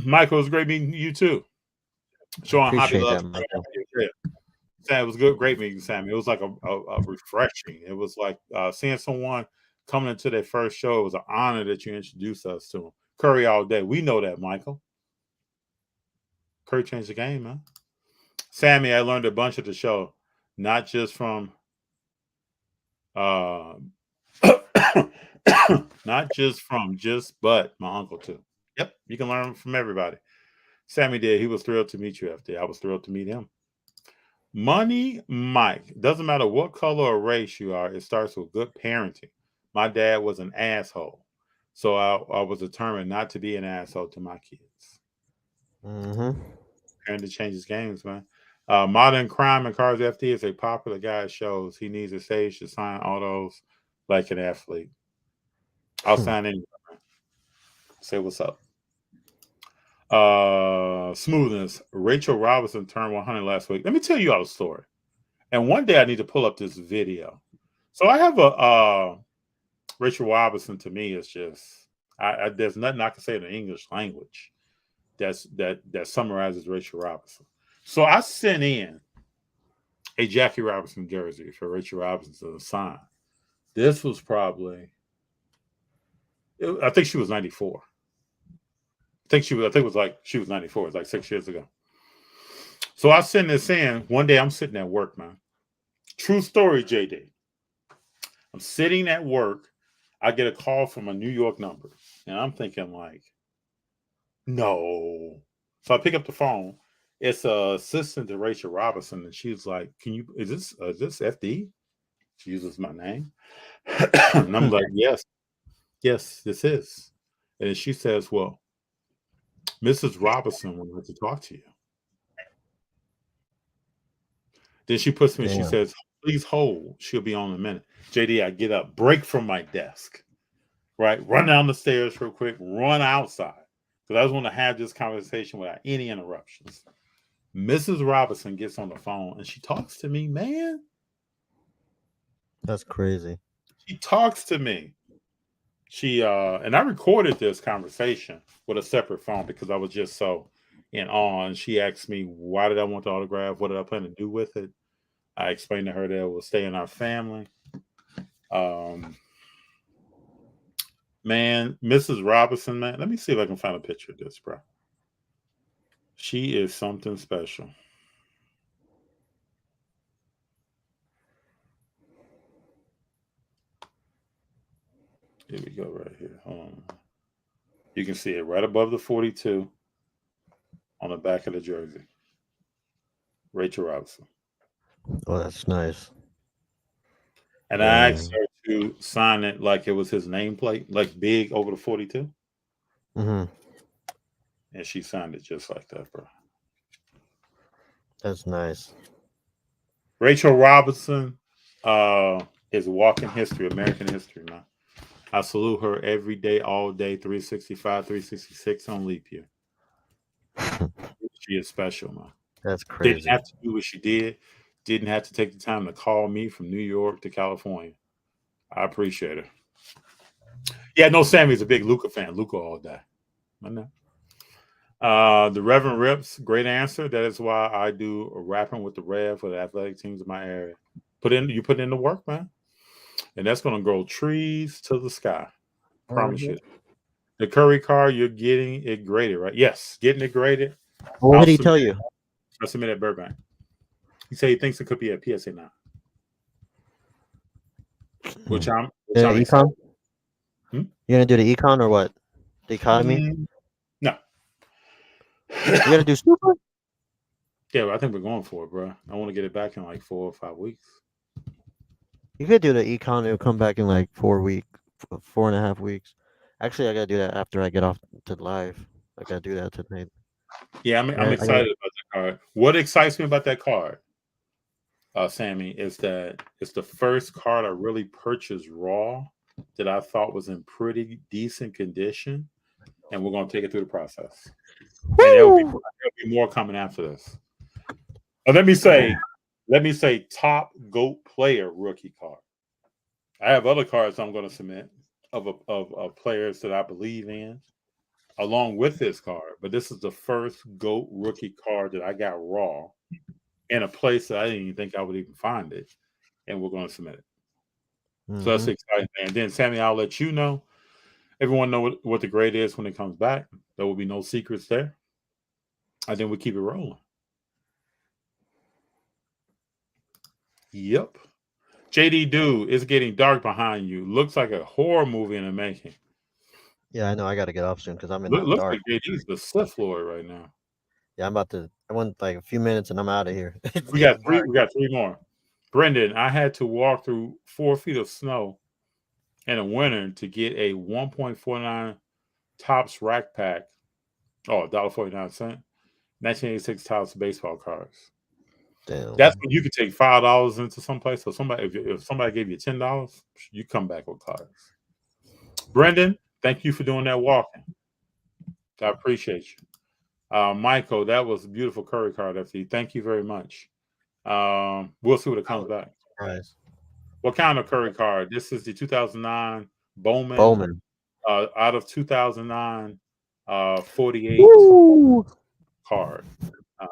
Michael, it was great meeting you too. Showing Hobby Love. It was good, great meeting, Sammy. It was like a refreshing. It was like seeing someone coming into their first show. It was an honor that you introduced us to them. Curry all day. We know that, Michael. Curry changed the game, man. Sammy, I learned a bunch at the show, not just from but my uncle too. Yep, you can learn from everybody. Sammy did. He was thrilled to meet you, FD. I was thrilled to meet him. Money Mike. Doesn't matter what color or race you are, it starts with good parenting. My dad was an asshole. So I was determined not to be an asshole to my kids. Mm-hmm. And to change his games, man. Modern Crime and Cars FD is a popular guy at shows. He needs a stage to sign autos like an athlete. I'll sign anyway, man. Say what's up. Smoothness. Rachel Robinson turned 100 last week. Let me tell you all a story. And one day I need to pull up this video. So I have a Rachel Robinson. To me is just there's nothing I can say in the English language that summarizes Rachel Robinson. So I sent in a Jackie Robinson jersey for Rachel Robinson to sign. This was probably, I think she was 94. I think it was like she was 94. It was like 6 years ago. So I sent this in. One day I'm sitting at work, man. True story, JD. I'm sitting at work. I get a call from a New York number. And I'm thinking like, no. So I pick up the phone. It's an assistant to Rachel Robinson. And she's like, is this FD? She uses my name. And I'm like, yes, this is. And she says, well, Mrs. Robinson would like to talk to you. Then she puts me, she says, please hold. She'll be on in a minute. JD, I get up, break from my desk, right? Run down the stairs real quick, run outside. Because I just want to have this conversation without any interruptions. Mrs. Robinson gets on the phone and she talks to me, man. That's crazy. She talks to me. She and I recorded this conversation with a separate phone because I was just so in awe. And she asked me, why did I want the autograph? What did I plan to do with it? I explained to her that it will stay in our family. Man, Mrs. Robinson, man. Let me see if I can find a picture of this, bro. She is something special. Here we go, right here. Hold on. You can see it right above the 42 on the back of the jersey. Rachel Robinson. Oh, that's nice. And I asked her to sign it like it was his nameplate, like big over the 42. Mm-hmm. And she signed it just like that, bro. That's nice. Rachel Robinson is walking history, American history, man. I salute her every day, all day, 365, 366 on leap year. She is special, man. That's crazy. Didn't have to do what she did. Didn't have to take the time to call me from New York to California. I appreciate her. Yeah, no, Sammy's a big Luka fan. Luka all day. I know. The Reverend Rips, great answer. That is why I do rapping with the Rev for the athletic teams in my area. You put in the work, man. And that's going to grow trees to the sky. Promise you. The Curry car, you're getting it graded, right? Yes, getting it graded. What did he tell you? I submitted at Burbank. He said he thinks it could be at PSA now. Which I'm econ? You gonna do the econ or what? The economy? No. You gonna do super? Yeah, I think we're going for it, bro. I want to get it back in like 4 or 5 weeks. You could do the econ. It'll come back in like 4.5 weeks. Actually, I gotta do that after I get off to live. I gotta do that tonight. Yeah, I'm excited about that card. What excites me about that card, Sammy, is that it's the first card I really purchased raw that I thought was in pretty decent condition, and we're going to take it through the process. And there'll be more coming after this. Let me say top GOAT player rookie card. I have other cards I'm going to submit of players that I believe in along with this card, but this is the first GOAT rookie card that I got raw in a place that I didn't even think I would even find it, and we're going to submit it. So that's exciting. And then, Sammy, I'll let you know. Everyone know what the grade is when it comes back. There will be no secrets there. And then we keep it rolling. Yep. JD Dude, it's getting dark behind you. Looks like a horror movie in the making. Yeah, I know. I got to get off soon because I'm in the Looks dark. like JD's the Sith Lord right now. Yeah, I want like a few minutes and I'm out of here. We got three more. Brendan, I had to walk through 4 feet of snow and a winner to get a 1.49 Topps rack pack. Oh, $1.49. 1986 Topps baseball cards. Damn. That's when you could take $5 into someplace. So somebody, if somebody gave you $10, you come back with cards. Brendan, thank you for doing that walking. I appreciate you. Michael, that was a beautiful Curry card, FD. Thank you very much. We'll see what it comes back. Nice. What kind of Curry card? This is the 2009 Bowman. Out of 2009, 48 Woo! card.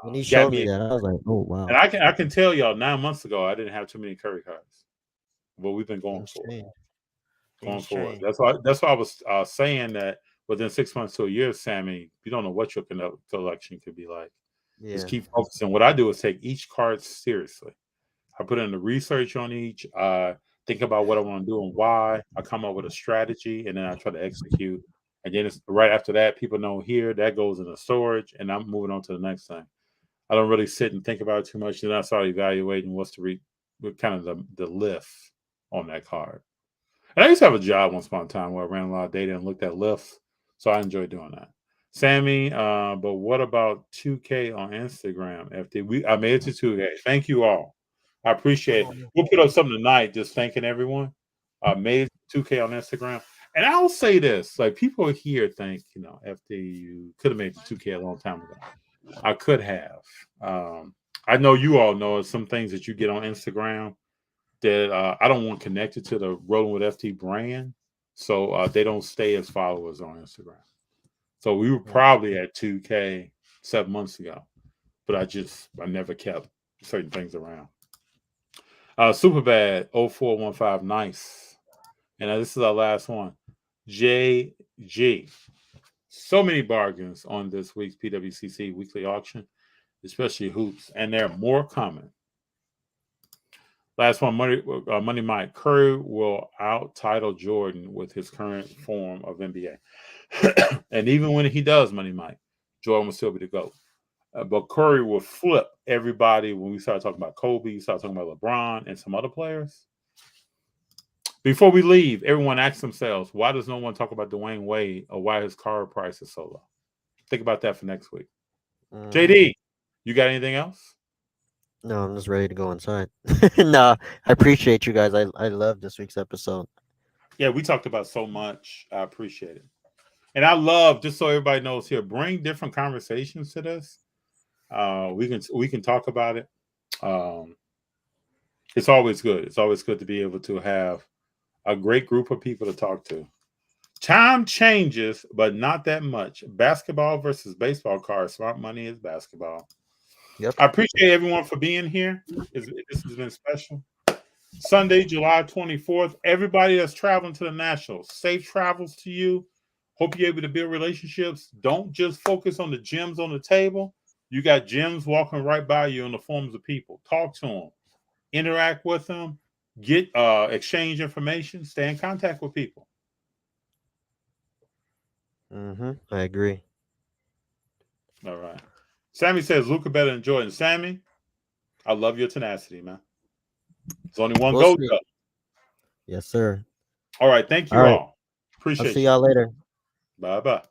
When he showed me that, I was like, "Oh wow!" And I can tell y'all 9 months ago I didn't have too many Curry cards, but we've been going for it. Going forward. That's why I was saying that within 6 months to a year, Sammy, you don't know what your collection could be like. Yeah. Just keep focusing. What I do is take each card seriously. I put in the research on each. Think about what I want to do and why. I come up with a strategy, and then I try to execute. And then it's right after that, people know here that goes in the storage, and I'm moving on to the next thing. I don't really sit and think about it too much. Then I start evaluating what's kind of the lift on that card. And I used to have a job once upon a time where I ran a lot of data and looked at lifts, so I enjoy doing that. Sammy, but what about 2K on Instagram? I made it to 2K. Thank you all. I appreciate it. We'll put up something tonight just thanking everyone. Made it to 2K on Instagram. And I'll say this, like people here think, FD, you could have made it to 2K a long time ago. I could have. I know you all know some things that you get on Instagram that I don't want connected to the Rolling with FT brand, so they don't stay as followers on Instagram. So we were probably at 2K 7 months ago, but I never kept certain things around. Superbad 0415, nice. And this is our last one. JG. So many bargains on this week's PWCC weekly auction, especially hoops, and there are more coming. Last one, Money Mike. Curry will out-title Jordan with his current form of NBA. And even when he does, Money Mike, Jordan will still be the GOAT. But Curry will flip everybody when we start talking about Kobe, start talking about LeBron and some other players. Before we leave, everyone asks themselves, why does no one talk about Dwayne Wade or why his car price is so low? Think about that for next week. JD, you got anything else? No, I'm just ready to go inside. No, I appreciate you guys. I love this week's episode. Yeah, we talked about so much. I appreciate it. And I love, just so everybody knows here, bring different conversations to this. We can talk about it. It's always good. It's always good to be able to have a great group of people to talk to. Time changes, but not that much. Basketball versus baseball cards. Smart money is basketball. Yep. I appreciate everyone for being here. This has been special. Sunday, July 24th. Everybody that's traveling to the Nationals, safe travels to you. Hope you're able to build relationships. Don't just focus on the gems on the table. You got gems walking right by you in the forms of people. Talk to them. Interact with them. Get exchange information. Stay in contact with people. I agree. All right. Sammy says Luka better than Jordan. Sammy, I love your tenacity, man. There's only one GOAT. Yes, sir. All right. Thank you all. Appreciate it. I'll see y'all later. Bye-bye.